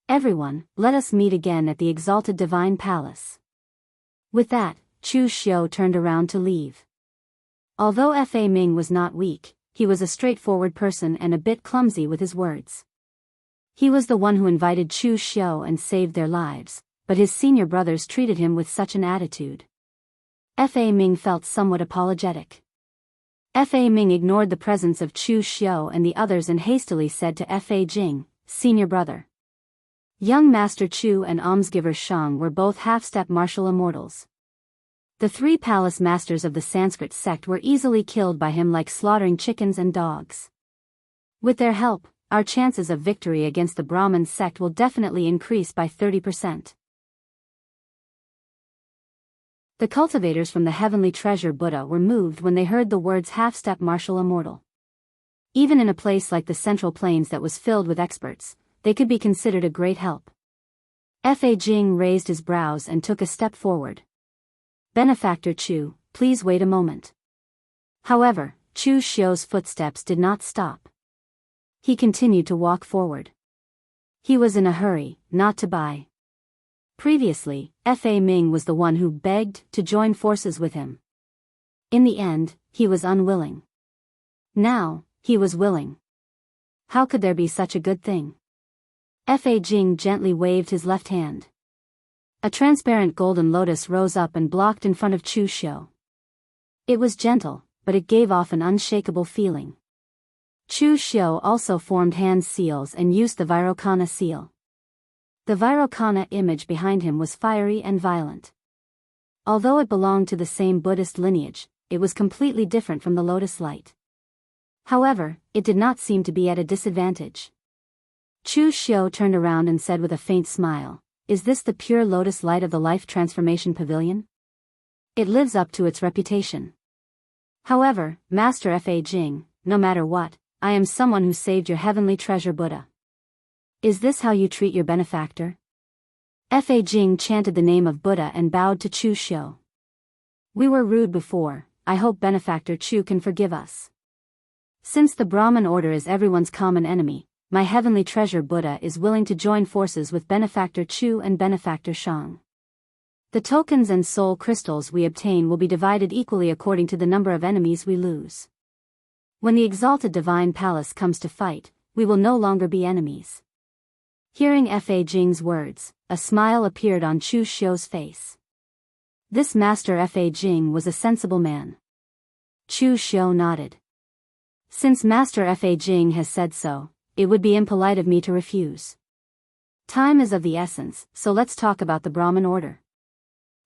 Everyone, let us meet again at the exalted divine palace. With that, Chu Xiu turned around to leave. Although Fa Ming was not weak, he was a straightforward person and a bit clumsy with his words. He was the one who invited Chu Xiu and saved their lives, but his senior brothers treated him with such an attitude. Fa Ming felt somewhat apologetic. Fa Ming ignored the presence of Chu Xiu and the others and hastily said to Fa Jing, Senior brother. Young Master Chu and almsgiver Shang were both half-step martial immortals. The three palace masters of the Sanskrit sect were easily killed by him like slaughtering chickens and dogs. With their help, our chances of victory against the Brahmin sect will definitely increase by 30%. The cultivators from the heavenly treasure Buddha were moved when they heard the words half-step martial immortal. Even in a place like the Central Plains that was filled with experts, they could be considered a great help. Fa Jing raised his brows and took a step forward. Benefactor Chu, please wait a moment. However, Chu Xiu's footsteps did not stop. He continued to walk forward. He was in a hurry, not to buy. Previously, Fa Ming was the one who begged to join forces with him. In the end, he was unwilling. Now, he was willing. How could there be such a good thing? Fa Jing gently waved his left hand. A transparent golden lotus rose up and blocked in front of Chu Xiu. It was gentle, but it gave off an unshakable feeling. Chu Xiu also formed hand seals and used the Vairocana seal. The Vairocana image behind him was fiery and violent. Although it belonged to the same Buddhist lineage, it was completely different from the lotus light. However, it did not seem to be at a disadvantage. Chu Xiu turned around and said with a faint smile, Is this the pure lotus light of the Life Transformation Pavilion? It lives up to its reputation. However, Master Fa Jing, no matter what, I am someone who saved your heavenly treasure Buddha. Is this how you treat your benefactor? Fa Jing chanted the name of Buddha and bowed to Chu Xiu. We were rude before, I hope Benefactor Chu can forgive us. Since the Brahmin order is everyone's common enemy, my heavenly treasure Buddha is willing to join forces with Benefactor Chu and Benefactor Shang. The tokens and soul crystals we obtain will be divided equally according to the number of enemies we lose. When the exalted divine palace comes to fight, we will no longer be enemies. Hearing Fa Jing's words, a smile appeared on Chu Xiu's face. This Master Fa Jing was a sensible man. Chu Xiu nodded. Since Master Fa Jing has said so, it would be impolite of me to refuse. Time is of the essence, so let's talk about the Brahmin order.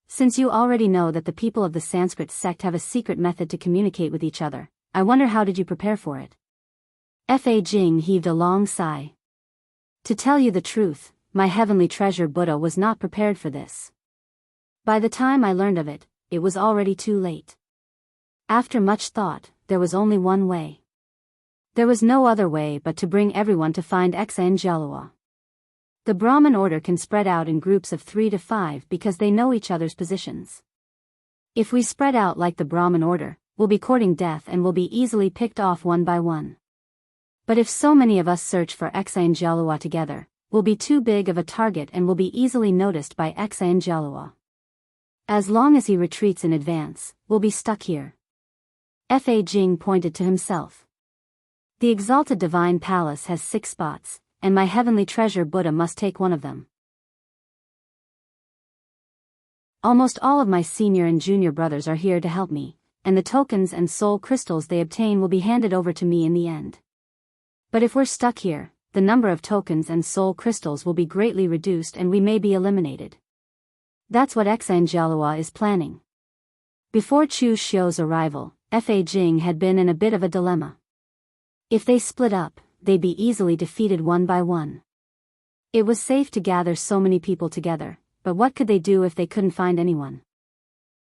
Since you already know that the people of the Sanskrit sect have a secret method to communicate with each other, I wonder how did you prepare for it? Fa Jing heaved a long sigh. To tell you the truth, my heavenly treasure Buddha was not prepared for this. By the time I learned of it, it was already too late. After much thought, there was only one way. There was no other way but to bring everyone to find Xianxia. The Brahmin order can spread out in groups of 3 to 5 because they know each other's positions. If we spread out like the Brahmin order, we'll be courting death and will be easily picked off one by one. But if so many of us search for Xianxia together, we'll be too big of a target and will be easily noticed by Xianxia. As long as he retreats in advance, we'll be stuck here. Fa Jing pointed to himself. The exalted divine palace has 6 spots, and my heavenly treasure Buddha must take one of them. Almost all of my senior and junior brothers are here to help me, and the tokens and soul crystals they obtain will be handed over to me in the end. But if we're stuck here, the number of tokens and soul crystals will be greatly reduced and we may be eliminated. That's what Xianxia is planning. Before Chu Xiu's arrival, Fa Jing had been in a bit of a dilemma. If they split up, they'd be easily defeated one by one. It was safe to gather so many people together, but what could they do if they couldn't find anyone?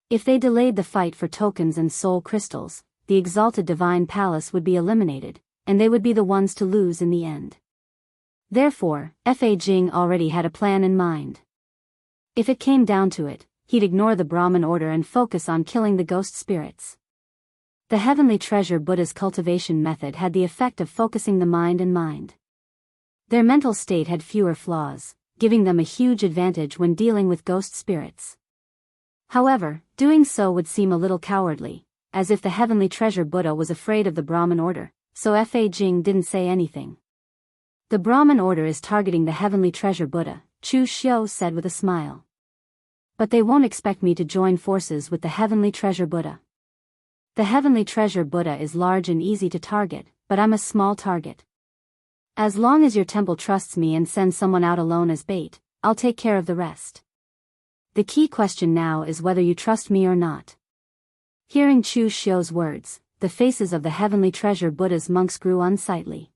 If they delayed the fight for tokens and soul crystals, the exalted divine palace would be eliminated, and they would be the ones to lose in the end. Therefore, Fa Jing already had a plan in mind. If it came down to it, he'd ignore the Brahmin order and focus on killing the ghost spirits. The heavenly treasure Buddha's cultivation method had the effect of focusing the mind and mind. Their mental state had fewer flaws, giving them a huge advantage when dealing with ghost spirits. However, doing so would seem a little cowardly, as if the heavenly treasure Buddha was afraid of the Brahmin order, so Fa Jing didn't say anything. The Brahmin order is targeting the heavenly treasure Buddha, Chu Xiu said with a smile. But they won't expect me to join forces with the heavenly treasure Buddha. The heavenly treasure Buddha is large and easy to target, but I'm a small target. As long as your temple trusts me and sends someone out alone as bait, I'll take care of the rest. The key question now is whether you trust me or not. Hearing Chu Xiu's words, the faces of the heavenly treasure Buddha's monks grew unsightly.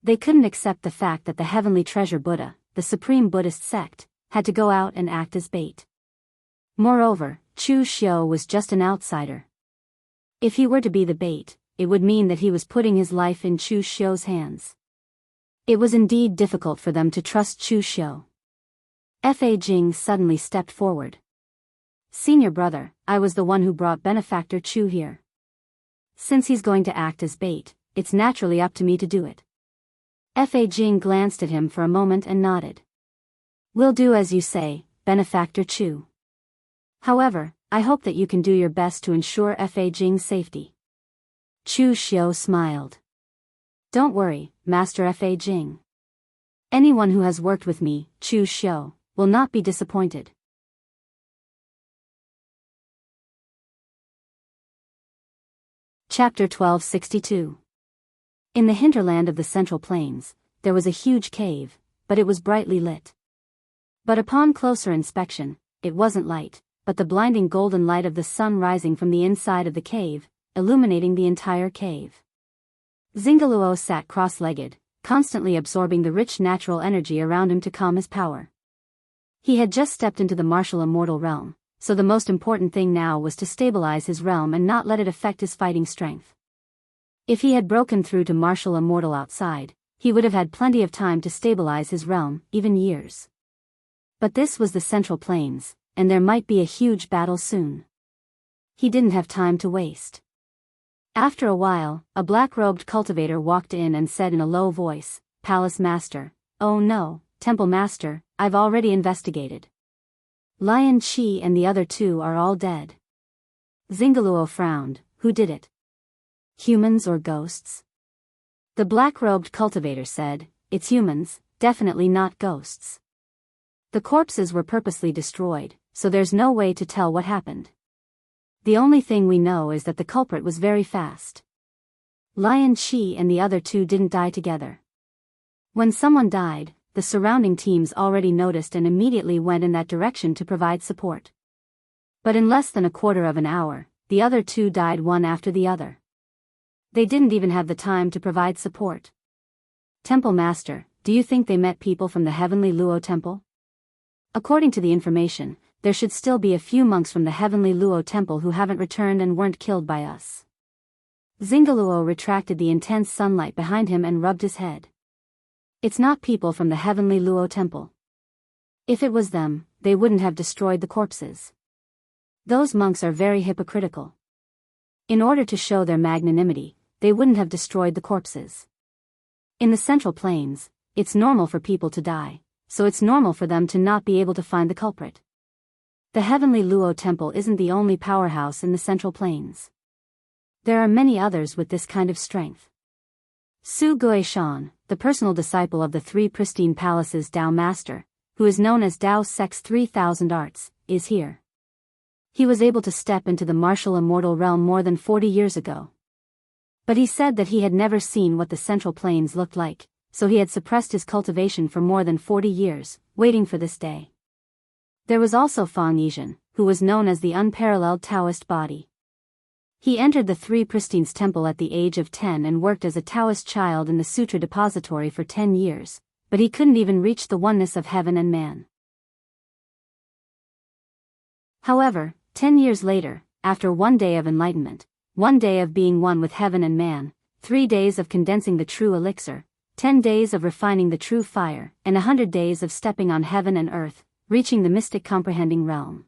They couldn't accept the fact that the heavenly treasure Buddha, the supreme Buddhist sect, had to go out and act as bait. Moreover, Chu Xiu was just an outsider. If he were to be the bait, it would mean that he was putting his life in Chu Xiu's hands. It was indeed difficult for them to trust Chu Xiu. Fa Jing suddenly stepped forward. Senior brother, I was the one who brought benefactor Chu here. Since he's going to act as bait, it's naturally up to me to do it. Fa Jing glanced at him for a moment and nodded. We'll do as you say, benefactor Chu. However, I hope that you can do your best to ensure Fa Jing's safety. Chu Xiu smiled. Don't worry, Master Fa Jing. Anyone who has worked with me, Chu Xiu, will not be disappointed. Chapter 1262. In the hinterland of the Central Plains, there was a huge cave, but it was brightly lit. But upon closer inspection, it wasn't light, but the blinding golden light of the sun rising from the inside of the cave, illuminating the entire cave. Zingaluo sat cross-legged, constantly absorbing the rich natural energy around him to calm his power. He had just stepped into the martial immortal realm, so the most important thing now was to stabilize his realm and not let it affect his fighting strength. If he had broken through to martial immortal outside, he would have had plenty of time to stabilize his realm, even years. But this was the Central Plains, and there might be a huge battle soon. He didn't have time to waste. After a while, a black-robed cultivator walked in and said in a low voice, Palace Master, oh no, Temple Master, I've already investigated. Lion Qi and the other 2 are all dead. Zingaluo frowned, who did it? Humans or ghosts? The black-robed cultivator said, it's humans, definitely not ghosts. The corpses were purposely destroyed, so there's no way to tell what happened. The only thing we know is that the culprit was very fast. Lion Qi and the other 2 didn't die together. When someone died, the surrounding teams already noticed and immediately went in that direction to provide support. But in less than a quarter of an hour, the other 2 died one after the other. They didn't even have the time to provide support. Temple Master, do you think they met people from the Heavenly Luo Temple? According to the information, there should still be a few monks from the Heavenly Luo Temple who haven't returned and weren't killed by us. Zingaluo retracted the intense sunlight behind him and rubbed his head. It's not people from the Heavenly Luo Temple. If it was them, they wouldn't have destroyed the corpses. Those monks are very hypocritical. In order to show their magnanimity, they wouldn't have destroyed the corpses. In the Central Plains, it's normal for people to die, so it's normal for them to not be able to find the culprit. The Heavenly Luo Temple isn't the only powerhouse in the Central Plains. There are many others with this kind of strength. Su Guishan, the personal disciple of the Three Pristine Palaces Dao Master, who is known as Dao Sec's 3,000 Arts, is here. He was able to step into the martial immortal realm more than 40 years ago. But he said that he had never seen what the Central Plains looked like, so he had suppressed his cultivation for more than 40 years, waiting for this day. There was also Fang Yizhen, who was known as the unparalleled Taoist body. He entered the Three Pristines Temple at the age of 10 and worked as a Taoist child in the Sutra Depository for 10 years, but he couldn't even reach the oneness of heaven and man. However, 10 years later, after 1 day of enlightenment, 1 day of being one with heaven and man, 3 days of condensing the true elixir, 10 days of refining the true fire, and 100 days of stepping on heaven and earth, reaching the mystic comprehending realm.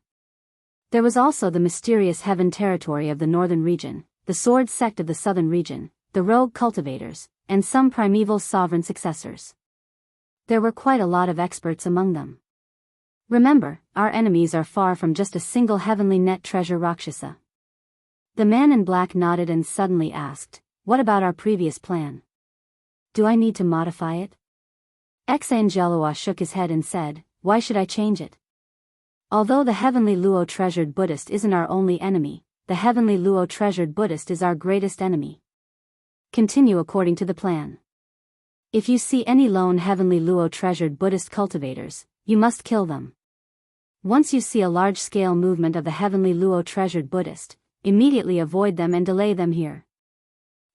There was also the mysterious heaven territory of the northern region, the sword sect of the southern region, the rogue cultivators, and some primeval sovereign successors. There were quite a lot of experts among them. Remember, our enemies are far from just a single heavenly net treasure Rakshasa. The man in black nodded and suddenly asked, "What about our previous plan? Do I need to modify it?" Xianxia shook his head and said, "Why should I change it? Although the Heavenly Luo Treasured Buddhist isn't our only enemy, the Heavenly Luo Treasured Buddhist is our greatest enemy. Continue according to the plan. If you see any lone Heavenly Luo Treasured Buddhist cultivators, you must kill them. Once you see a large-scale movement of the Heavenly Luo Treasured Buddhist, immediately avoid them and delay them here."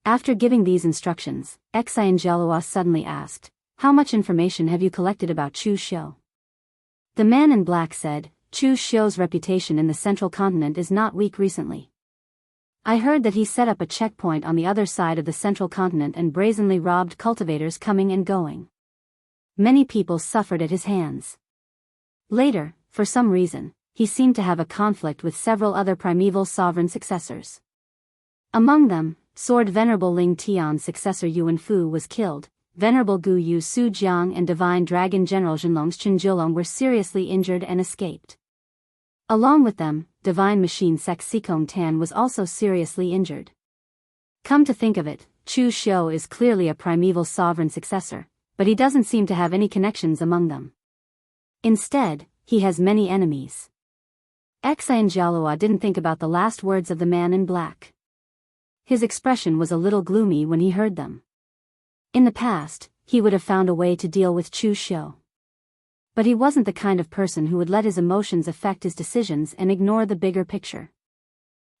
After giving these instructions, Xianxia suddenly asked, "How much information have you collected about Chu Xiu?" The man in black said, "Chu Xiu's reputation in the central continent is not weak recently. I heard that he set up a checkpoint on the other side of the central continent and brazenly robbed cultivators coming and going. Many people suffered at his hands. Later, for some reason, he seemed to have a conflict with several other primeval sovereign successors. Among them, Sword Venerable Ling Tian's successor Yuan Fu was killed, Venerable Gu Yu Su Jiang and Divine Dragon General Zhenlong's Chenjiulong were seriously injured and escaped. Along with them, Divine Machine Sek Sikong Tan was also seriously injured. Come to think of it, Chu Xiu is clearly a primeval sovereign successor, but he doesn't seem to have any connections among them. Instead, he has many enemies." Xianxia didn't think about the last words of the man in black. His expression was a little gloomy when he heard them. In the past, he would have found a way to deal with Chu Xiu. But he wasn't the kind of person who would let his emotions affect his decisions and ignore the bigger picture.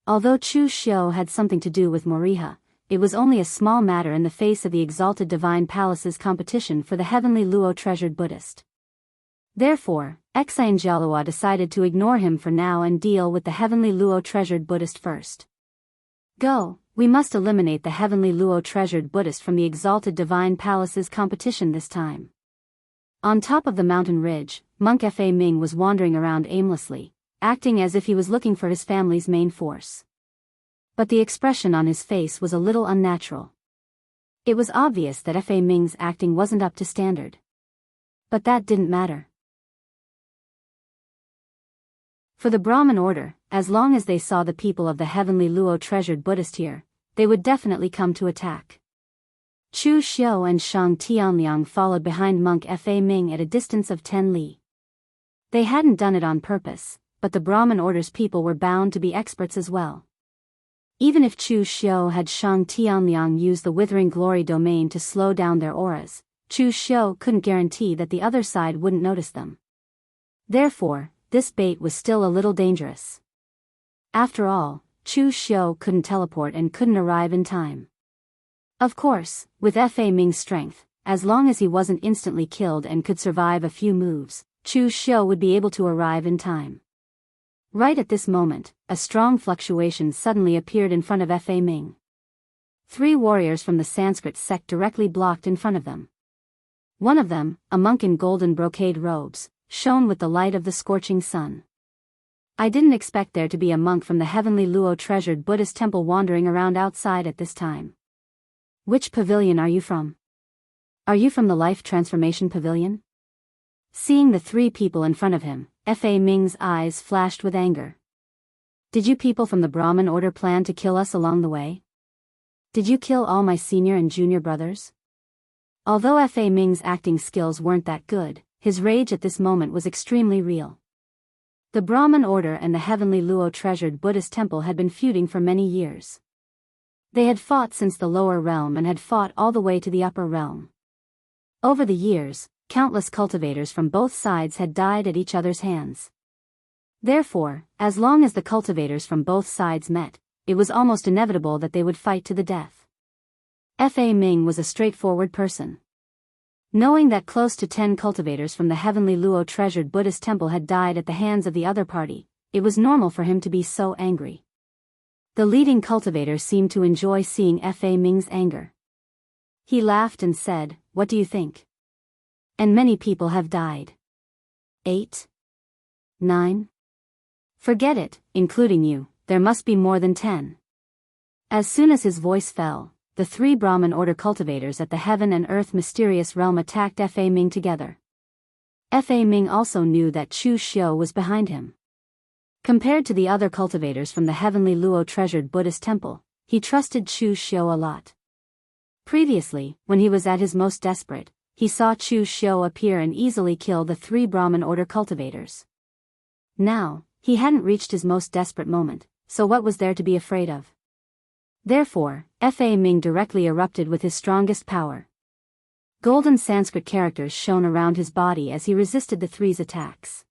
Although Chu Xiu had something to do with Moriha, it was only a small matter in the face of the exalted Divine Palace's competition for the Heavenly Luo Treasured Buddhist. Therefore, Xianxia decided to ignore him for now and deal with the Heavenly Luo Treasured Buddhist first. "Go, we must eliminate the Heavenly Luo Treasured Buddhist from the exalted Divine Palace's competition this time." On top of the mountain ridge, Monk Fa Ming was wandering around aimlessly, acting as if he was looking for his family's main force. But the expression on his face was a little unnatural. It was obvious that Fa Ming's acting wasn't up to standard. But that didn't matter. For the Brahmin order, as long as they saw the people of the Heavenly Luo Treasured Buddhist here, they would definitely come to attack. Chu Xiu and Shang Tianliang followed behind Monk Fa Ming at a distance of 10 li. They hadn't done it on purpose, but the Brahmin order's people were bound to be experts as well. Even if Chu Xiu had Shang Tianliang use the Withering Glory domain to slow down their auras, Chu Xiu couldn't guarantee that the other side wouldn't notice them. Therefore, this bait was still a little dangerous. After all, Chu Xiu couldn't teleport and couldn't arrive in time. Of course, with Fa Ming's strength, as long as he wasn't instantly killed and could survive a few moves, Chu Xiu would be able to arrive in time. Right at this moment, a strong fluctuation suddenly appeared in front of Fa Ming. 3 warriors from the Sanskrit sect directly blocked in front of them. One of them, a monk in golden brocade robes, shone with the light of the scorching sun. I didn't expect there to be a monk from the Heavenly Luo Treasured Buddhist temple wandering around outside at this time. "Which pavilion are you from?" Are you from the Life Transformation Pavilion? Seeing the three people in front of him, Fa Ming's eyes flashed with anger. Did you people from the Brahmin order plan to kill us along the way? Did you kill all my senior and junior brothers? Although Fa Ming's acting skills weren't that good, his rage at this moment was extremely real. The Brahmin order and the heavenly Luo treasured Buddhist temple had been feuding for many years. They had fought since the lower realm and had fought all the way to the upper realm. Over the years, countless cultivators from both sides had died at each other's hands. Therefore, as long as the cultivators from both sides met, it was almost inevitable that they would fight to the death. Fa Ming was a straightforward person. Knowing that close to 10 cultivators from the heavenly Luo treasured Buddhist temple had died at the hands of the other party, it was normal for him to be so angry. The leading cultivator seemed to enjoy seeing Fa Ming's anger. He laughed and said, "What do you think? And many people have died. 8? 9? Forget it, including you, there must be more than 10. As soon as his voice fell, the three Brahmin order cultivators at the heaven and earth mysterious realm attacked Fa Ming together. Fa Ming also knew that Chu Xiu was behind him. Compared to the other cultivators from the heavenly Luo treasured Buddhist temple, he trusted Chu Xiu a lot. Previously, when he was at his most desperate, he saw Chu Xiu appear and easily kill the three Brahmin order cultivators. Now, he hadn't reached his most desperate moment, so what was there to be afraid of? Therefore, Fa Ming directly erupted with his strongest power. Golden Sanskrit characters shone around his body as he resisted the three's attacks.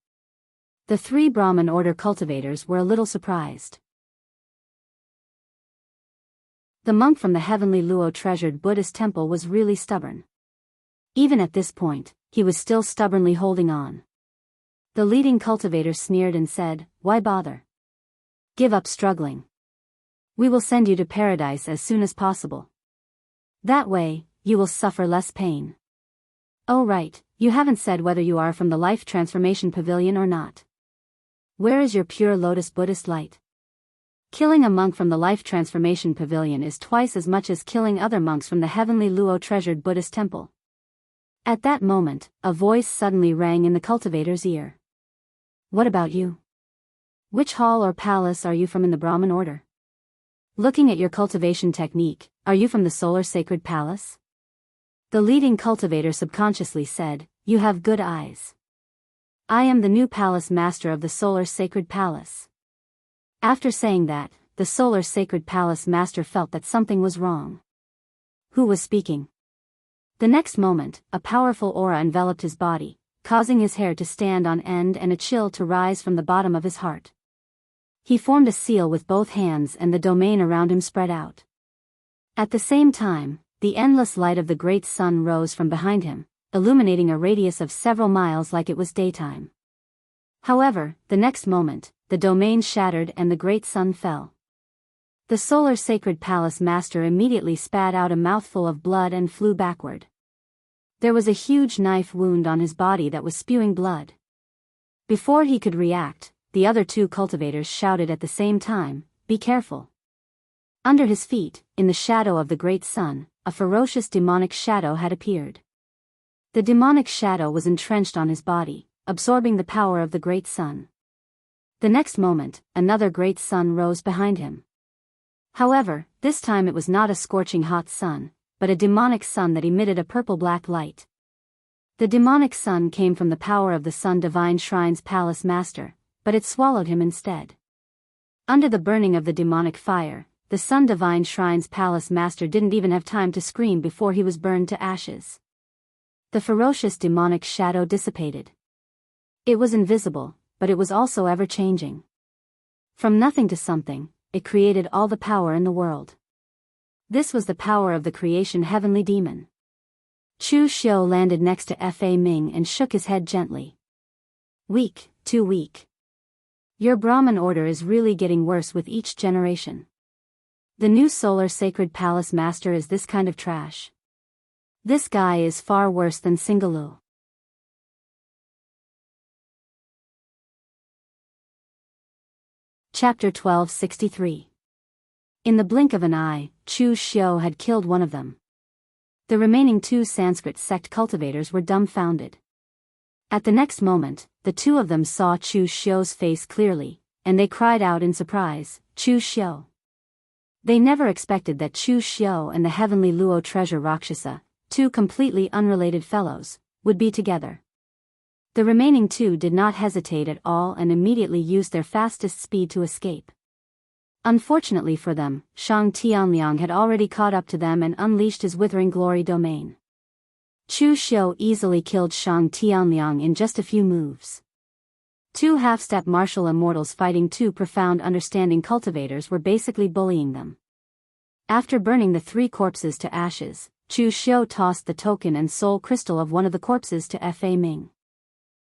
The three Brahmin order cultivators were a little surprised. The monk from the heavenly Luo treasured Buddhist temple was really stubborn. Even at this point, he was still stubbornly holding on. The leading cultivator sneered and said, "Why bother? Give up struggling. We will send you to paradise as soon as possible. That way, you will suffer less pain." "Oh right, you haven't said whether you are from the Life Transformation Pavilion or not. Where is your pure lotus Buddhist light?" Killing a monk from the Life Transformation Pavilion is twice as much as killing other monks from the heavenly Luo treasured Buddhist temple. At that moment, a voice suddenly rang in the cultivator's ear. "What about you? Which hall or palace are you from in the Brahmin order? Looking at your cultivation technique, are you from the Solar Sacred Palace?" The leading cultivator subconsciously said, "You have good eyes. I am the new palace master of the Solar Sacred Palace." After saying that, the Solar Sacred Palace master felt that something was wrong. Who was speaking? The next moment, a powerful aura enveloped his body, causing his hair to stand on end and a chill to rise from the bottom of his heart. He formed a seal with both hands and the domain around him spread out. At the same time, the endless light of the great sun rose from behind him, illuminating a radius of several miles like it was daytime. However, the next moment, the domain shattered and the great sun fell. The Solar Sacred Palace master immediately spat out a mouthful of blood and flew backward. There was a huge knife wound on his body that was spewing blood. Before he could react, the other two cultivators shouted at the same time, "Be careful." Under his feet, in the shadow of the great sun, a ferocious demonic shadow had appeared. The demonic shadow was entrenched on his body, absorbing the power of the great sun. The next moment, another great sun rose behind him. However, this time it was not a scorching hot sun, but a demonic sun that emitted a purple-black light. The demonic sun came from the power of the Sun Divine Shrine's palace master, but it swallowed him instead. Under the burning of the demonic fire, the Sun Divine Shrine's palace master didn't even have time to scream before he was burned to ashes. The ferocious demonic shadow dissipated. It was invisible, but it was also ever-changing. From nothing to something, it created all the power in the world. This was the power of the creation heavenly demon. Chu Xiu landed next to Fa Ming and shook his head gently. "Weak, too weak. Your Brahmin order is really getting worse with each generation. The new Solar Sacred Palace master is this kind of trash. This guy is far worse than Singalu." Chapter 1263. In the blink of an eye, Chu Xiu had killed one of them. The remaining 2 Sanskrit sect cultivators were dumbfounded. At the next moment, the 2 of them saw Chu Xiu's face clearly, and they cried out in surprise, "Chu Xiu!" They never expected that Chu Xiu and the heavenly Luo treasure Rakshasa, 2 completely unrelated fellows, would be together. The remaining 2 did not hesitate at all and immediately used their fastest speed to escape. Unfortunately for them, Shang Tianliang had already caught up to them and unleashed his withering glory domain. Chu Xiu easily killed Shang Tianliang in just a few moves. 2 half-step martial immortals fighting 2 profound understanding cultivators were basically bullying them. After burning the 3 corpses to ashes, Chu Xiu tossed the token and soul crystal of one of the corpses to Fa Ming.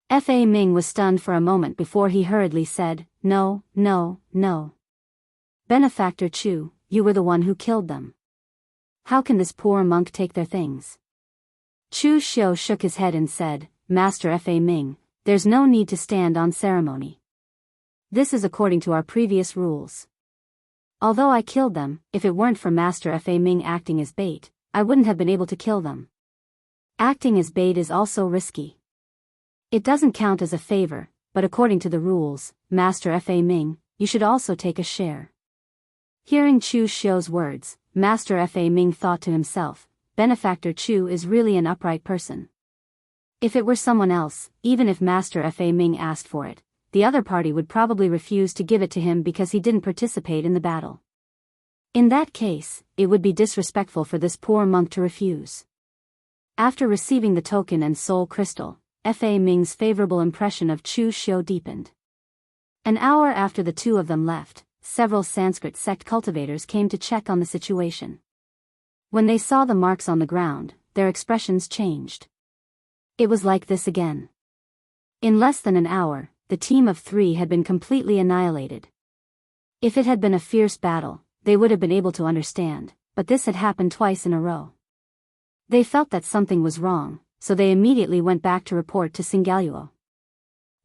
Fa Ming was stunned for a moment before he hurriedly said, "No, no, no. Benefactor Chu, you were the one who killed them. How can this poor monk take their things?" Chu Xiu shook his head and said, "Master Fa Ming, there's no need to stand on ceremony. This is according to our previous rules. Although I killed them, if it weren't for Master Fa Ming acting as bait, I wouldn't have been able to kill them. Acting as bait is also risky. It doesn't count as a favor, but according to the rules, Master Fa Ming, you should also take a share." Hearing Chu Xiu's words, Master Fa Ming thought to himself, Benefactor Chu is really an upright person. If it were someone else, even if Master Fa Ming asked for it, the other party would probably refuse to give it to him because he didn't participate in the battle. In that case, it would be disrespectful for this poor monk to refuse. After receiving the token and soul crystal, Fa Ming's favorable impression of Chu Xiu deepened. An hour after the 2 of them left, several Sanskrit sect cultivators came to check on the situation. When they saw the marks on the ground, their expressions changed. It was like this again. In less than an hour, the team of 3 had been completely annihilated. If it had been a fierce battle, they would have been able to understand, but this had happened twice in a row. They felt that something was wrong, so they immediately went back to report to Singaluo.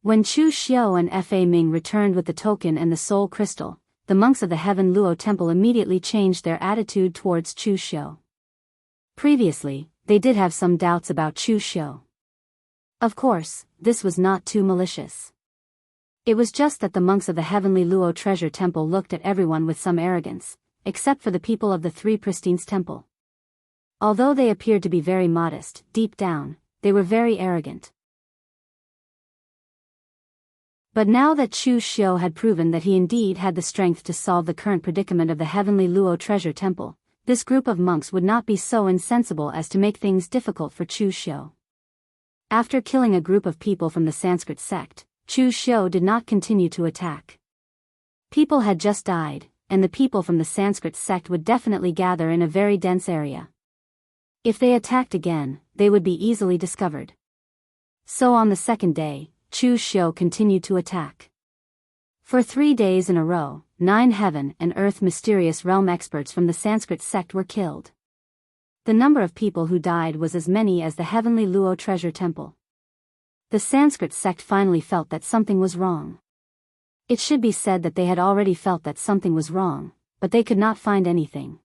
When Chu Xiu and Fa Ming returned with the token and the soul crystal, the monks of the Heaven Luo Temple immediately changed their attitude towards Chu Xiu. Previously, they did have some doubts about Chu Xiu. Of course, this was not too malicious. It was just that the monks of the Heavenly Luo Treasure Temple looked at everyone with some arrogance, except for the people of the 3 Pristines Temple. Although they appeared to be very modest, deep down, they were very arrogant. But now that Chu Xiu had proven that he indeed had the strength to solve the current predicament of the Heavenly Luo Treasure Temple, this group of monks would not be so insensible as to make things difficult for Chu Xiu. After killing a group of people from the Sanskrit sect, Chu Xiu did not continue to attack. People had just died, and the people from the Sanskrit sect would definitely gather in a very dense area. If they attacked again, they would be easily discovered. So on the second day, Chu Xiu continued to attack. For 3 days in a row, 9 heaven and earth mysterious realm experts from the Sanskrit sect were killed. The number of people who died was as many as the Heavenly Luo Treasure Temple. The Sanskrit sect finally felt that something was wrong. It should be said that they had already felt that something was wrong, but they could not find anything.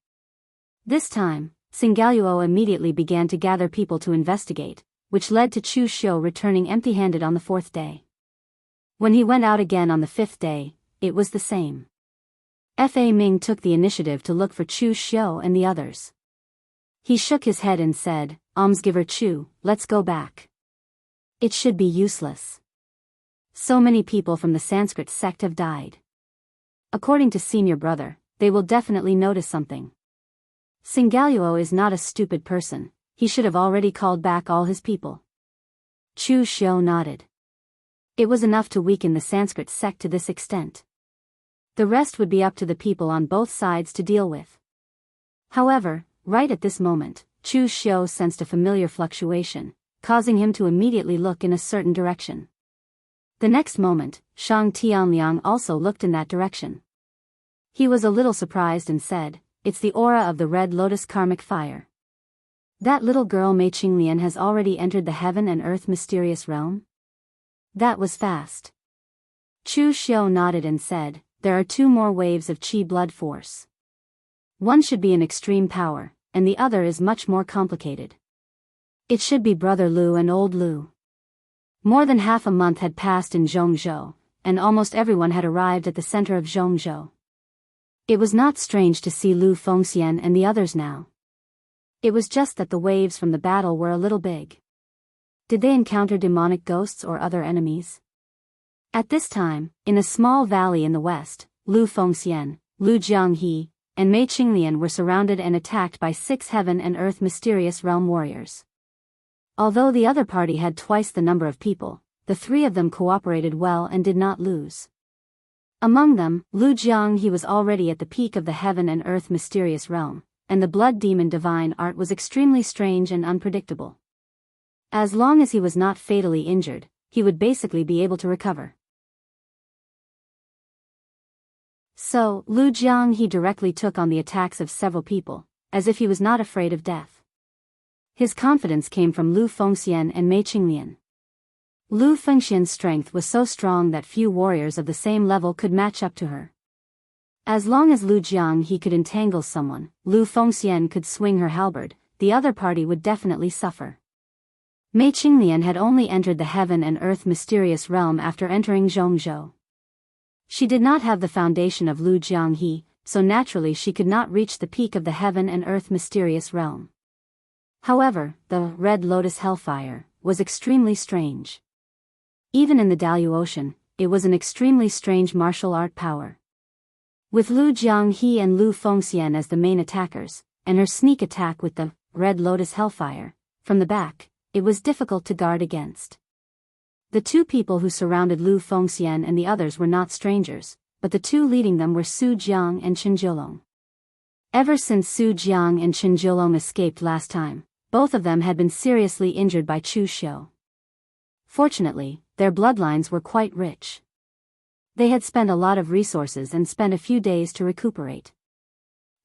This time, Singaluo immediately began to gather people to investigate, which led to Chu Xiu returning empty-handed on the 4th day. When he went out again on the 5th day, it was the same. Fa Ming took the initiative to look for Chu Xiu and the others. He shook his head and said, "Almsgiver Chu, let's go back. It should be useless. So many people from the Sanskrit sect have died. According to senior brother, they will definitely notice something. Singaluo is not a stupid person, he should have already called back all his people." Chu Xiu nodded. It was enough to weaken the Sanskrit sect to this extent. The rest would be up to the people on both sides to deal with. However, right at this moment, Chu Xiu sensed a familiar fluctuation, causing him to immediately look in a certain direction. The next moment, Shang Tianliang also looked in that direction. He was a little surprised and said, "It's the aura of the Red Lotus karmic fire. That little girl Mei Qinglian has already entered the heaven and earth mysterious realm?" That was fast. Chu Xiu nodded and said, "There are 2 more waves of Qi blood force. One should be an extreme power, and the other is much more complicated. It should be Brother Lu and Old Lu. More than half a month had passed in Zhongzhou, and almost everyone had arrived at the center of Zhongzhou. It was not strange to see Lu Fengxian and the others now. It was just that the waves from the battle were a little big. Did they encounter demonic ghosts or other enemies? At this time, in a small valley in the west, Lu Fengxian, Lu Jianghu, and Mei Qinglian were surrounded and attacked by 6 heaven and earth mysterious realm warriors. Although the other party had twice the number of people, the 3 of them cooperated well and did not lose. Among them, Lu Jianghu was already at the peak of the heaven and earth mysterious realm, and the blood demon divine art was extremely strange and unpredictable. As long as he was not fatally injured, he would basically be able to recover. So, Lu Jianghu directly took on the attacks of several people, as if he was not afraid of death. His confidence came from Lu Fengxian and Mei Qinglian. Lu Fengxian's strength was so strong that few warriors of the same level could match up to her. As long as Lu Jianghu could entangle someone, Lu Fengxian could swing her halberd, the other party would definitely suffer. Mei Qinglian had only entered the heaven and earth mysterious realm after entering Zhongzhou. She did not have the foundation of Lu Jianghu, so naturally she could not reach the peak of the heaven and earth mysterious realm. However, the Red Lotus Hellfire was extremely strange. Even in the Daoist Ocean, it was an extremely strange martial art power. With Lu Jianghu and Lu Fengxian as the main attackers, and her sneak attack with the Red Lotus Hellfire from the back, it was difficult to guard against. The 2 people who surrounded Lu Fengxian and the others were not strangers, but the 2 leading them were Su Jiang and Chen Jiulong. Ever since Su Jiang and Chen Jiulong escaped last time, both of them had been seriously injured by Chu Xiu. Fortunately, their bloodlines were quite rich. They had spent a lot of resources and spent a few days to recuperate.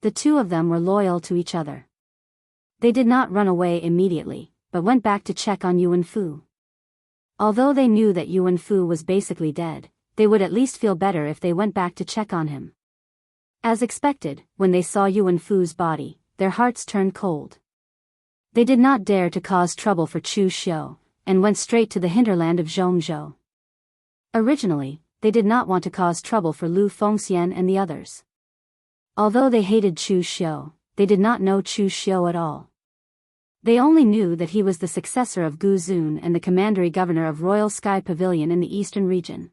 The 2 of them were loyal to each other. They did not run away immediately, but went back to check on Yuan Fu. Although they knew that Yuan Fu was basically dead, they would at least feel better if they went back to check on him. As expected, when they saw Yuan Fu's body, their hearts turned cold. They did not dare to cause trouble for Chu Xiu, and went straight to the hinterland of Zhongzhou. Originally, they did not want to cause trouble for Lu Fengxian and the others. Although they hated Chu Xiu, they did not know Chu Xiu at all. They only knew that he was the successor of Gu Zun and the commandery governor of Royal Sky Pavilion in the eastern region.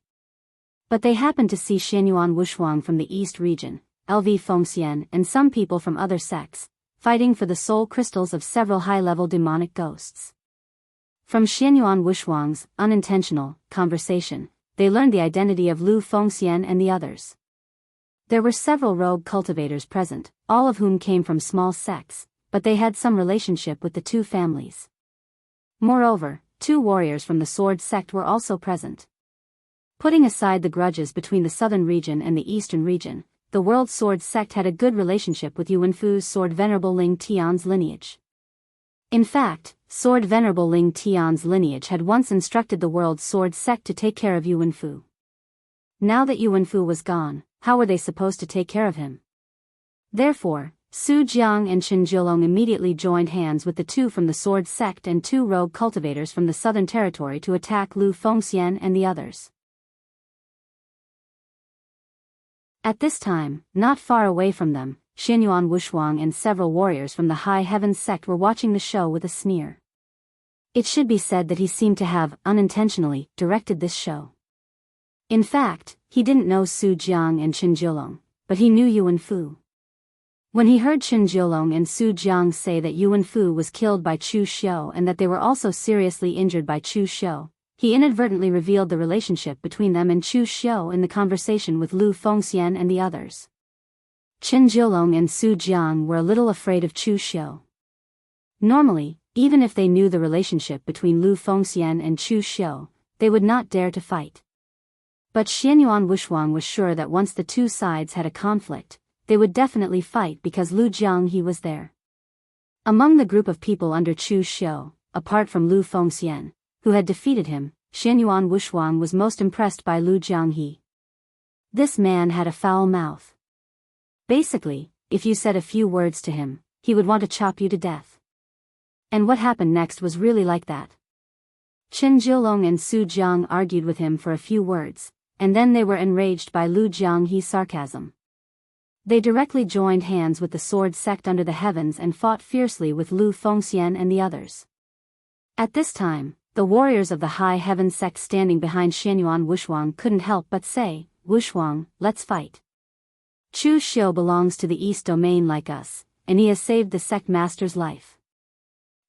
But they happened to see Xianyuan Wushuang from the east region, LV Fengxian and some people from other sects, fighting for the soul crystals of several high-level demonic ghosts. From Xianyuan Wushuang's unintentional conversation, they learned the identity of Lu Fengxian and the others. There were several rogue cultivators present, all of whom came from small sects, but they had some relationship with the 2 families. Moreover, 2 warriors from the sword sect were also present. Putting aside the grudges between the southern region and the eastern region, the World Sword sect had a good relationship with Yuan Fu's sword Venerable Ling Tian's lineage. In fact, Sword Venerable Ling Tian's lineage had once instructed the World Sword sect to take care of Yuan Fu. Now that Yuan Fu was gone, how were they supposed to take care of him? Therefore, Su Jiang and Chen Jiulong immediately joined hands with the 2 from the Sword sect and 2 rogue cultivators from the southern territory to attack Lu Fengxian and the others. At this time, not far away from them, Xianyuan Wushuang and several warriors from the High Heavens sect were watching the show with a sneer. It should be said that he seemed to have, unintentionally, directed this show. In fact, he didn't know Su Jiang and Chen Jiulong, but he knew Yuan Fu. When he heard Chen Jiulong and Su Jiang say that Yuan Fu was killed by Chu Xiu and that they were also seriously injured by Chu Xiu, he inadvertently revealed the relationship between them and Chu Xiu in the conversation with Lu Fengxian and the others. Chen Jiulong and Su Jiang were a little afraid of Chu Xiu. Normally, even if they knew the relationship between Lu Fengxian and Chu Xiu, they would not dare to fight. But Xianyuan Wushuang was sure that once the 2 sides had a conflict, they would definitely fight because Lu Jianghu was there. Among the group of people under Chu Xiu, apart from Lu Fengxian, who had defeated him, Xianyuan Wushuang was most impressed by Lu Jianghu. This man had a foul mouth. Basically, if you said a few words to him, he would want to chop you to death. And what happened next was really like that. Qin Jiulong and Su Jiang argued with him for a few words, and then they were enraged by Lu Jianghe's sarcasm. They directly joined hands with the sword sect under the heavens and fought fiercely with Lu Fengxian and the others. At this time, the warriors of the High Heaven sect standing behind Xianyuan Wushuang couldn't help but say, "Wushuang, let's fight. Chu Xiu belongs to the East Domain like us, and he has saved the sect master's life.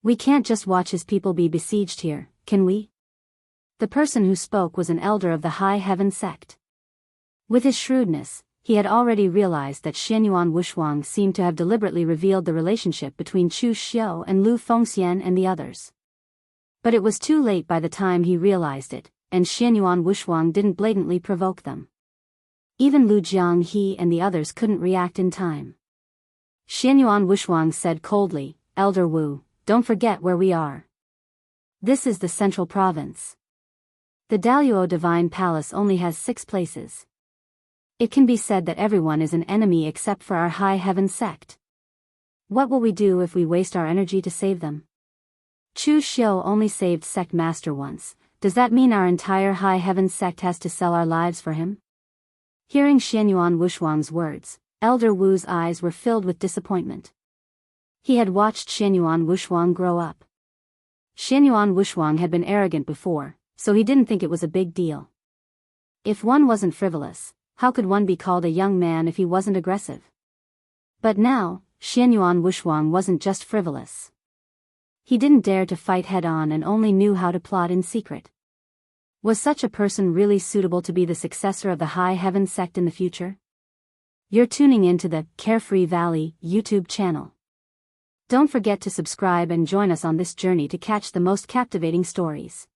We can't just watch his people be besieged here, can we?" The person who spoke was an elder of the High Heaven sect. With his shrewdness, he had already realized that Xianyuan Wushuang seemed to have deliberately revealed the relationship between Chu Xiu and Lu Fengxian and the others. But it was too late by the time he realized it, and Xianyuan Wushuang didn't blatantly provoke them. Even Lu Jianghe and the others couldn't react in time. Xianyuan Wushuang said coldly, "Elder Wu, don't forget where we are. This is the central province. The Daoist Divine Palace only has 6 places. It can be said that everyone is an enemy except for our High Heaven sect. What will we do if we waste our energy to save them? Chu Xiu only saved sect master once. Does that mean our entire High Heaven sect has to sell our lives for him?" Hearing Xianyuan Wushuang's words, Elder Wu's eyes were filled with disappointment. He had watched Xianyuan Wushuang grow up. Xianyuan Wushuang had been arrogant before, so he didn't think it was a big deal. If one wasn't frivolous, how could one be called a young man if he wasn't aggressive? But now, Xianyuan Wushuang wasn't just frivolous. He didn't dare to fight head-on and only knew how to plot in secret. Was such a person really suitable to be the successor of the High Heaven sect in the future? You're tuning into the Carefree Valley YouTube channel. Don't forget to subscribe and join us on this journey to catch the most captivating stories.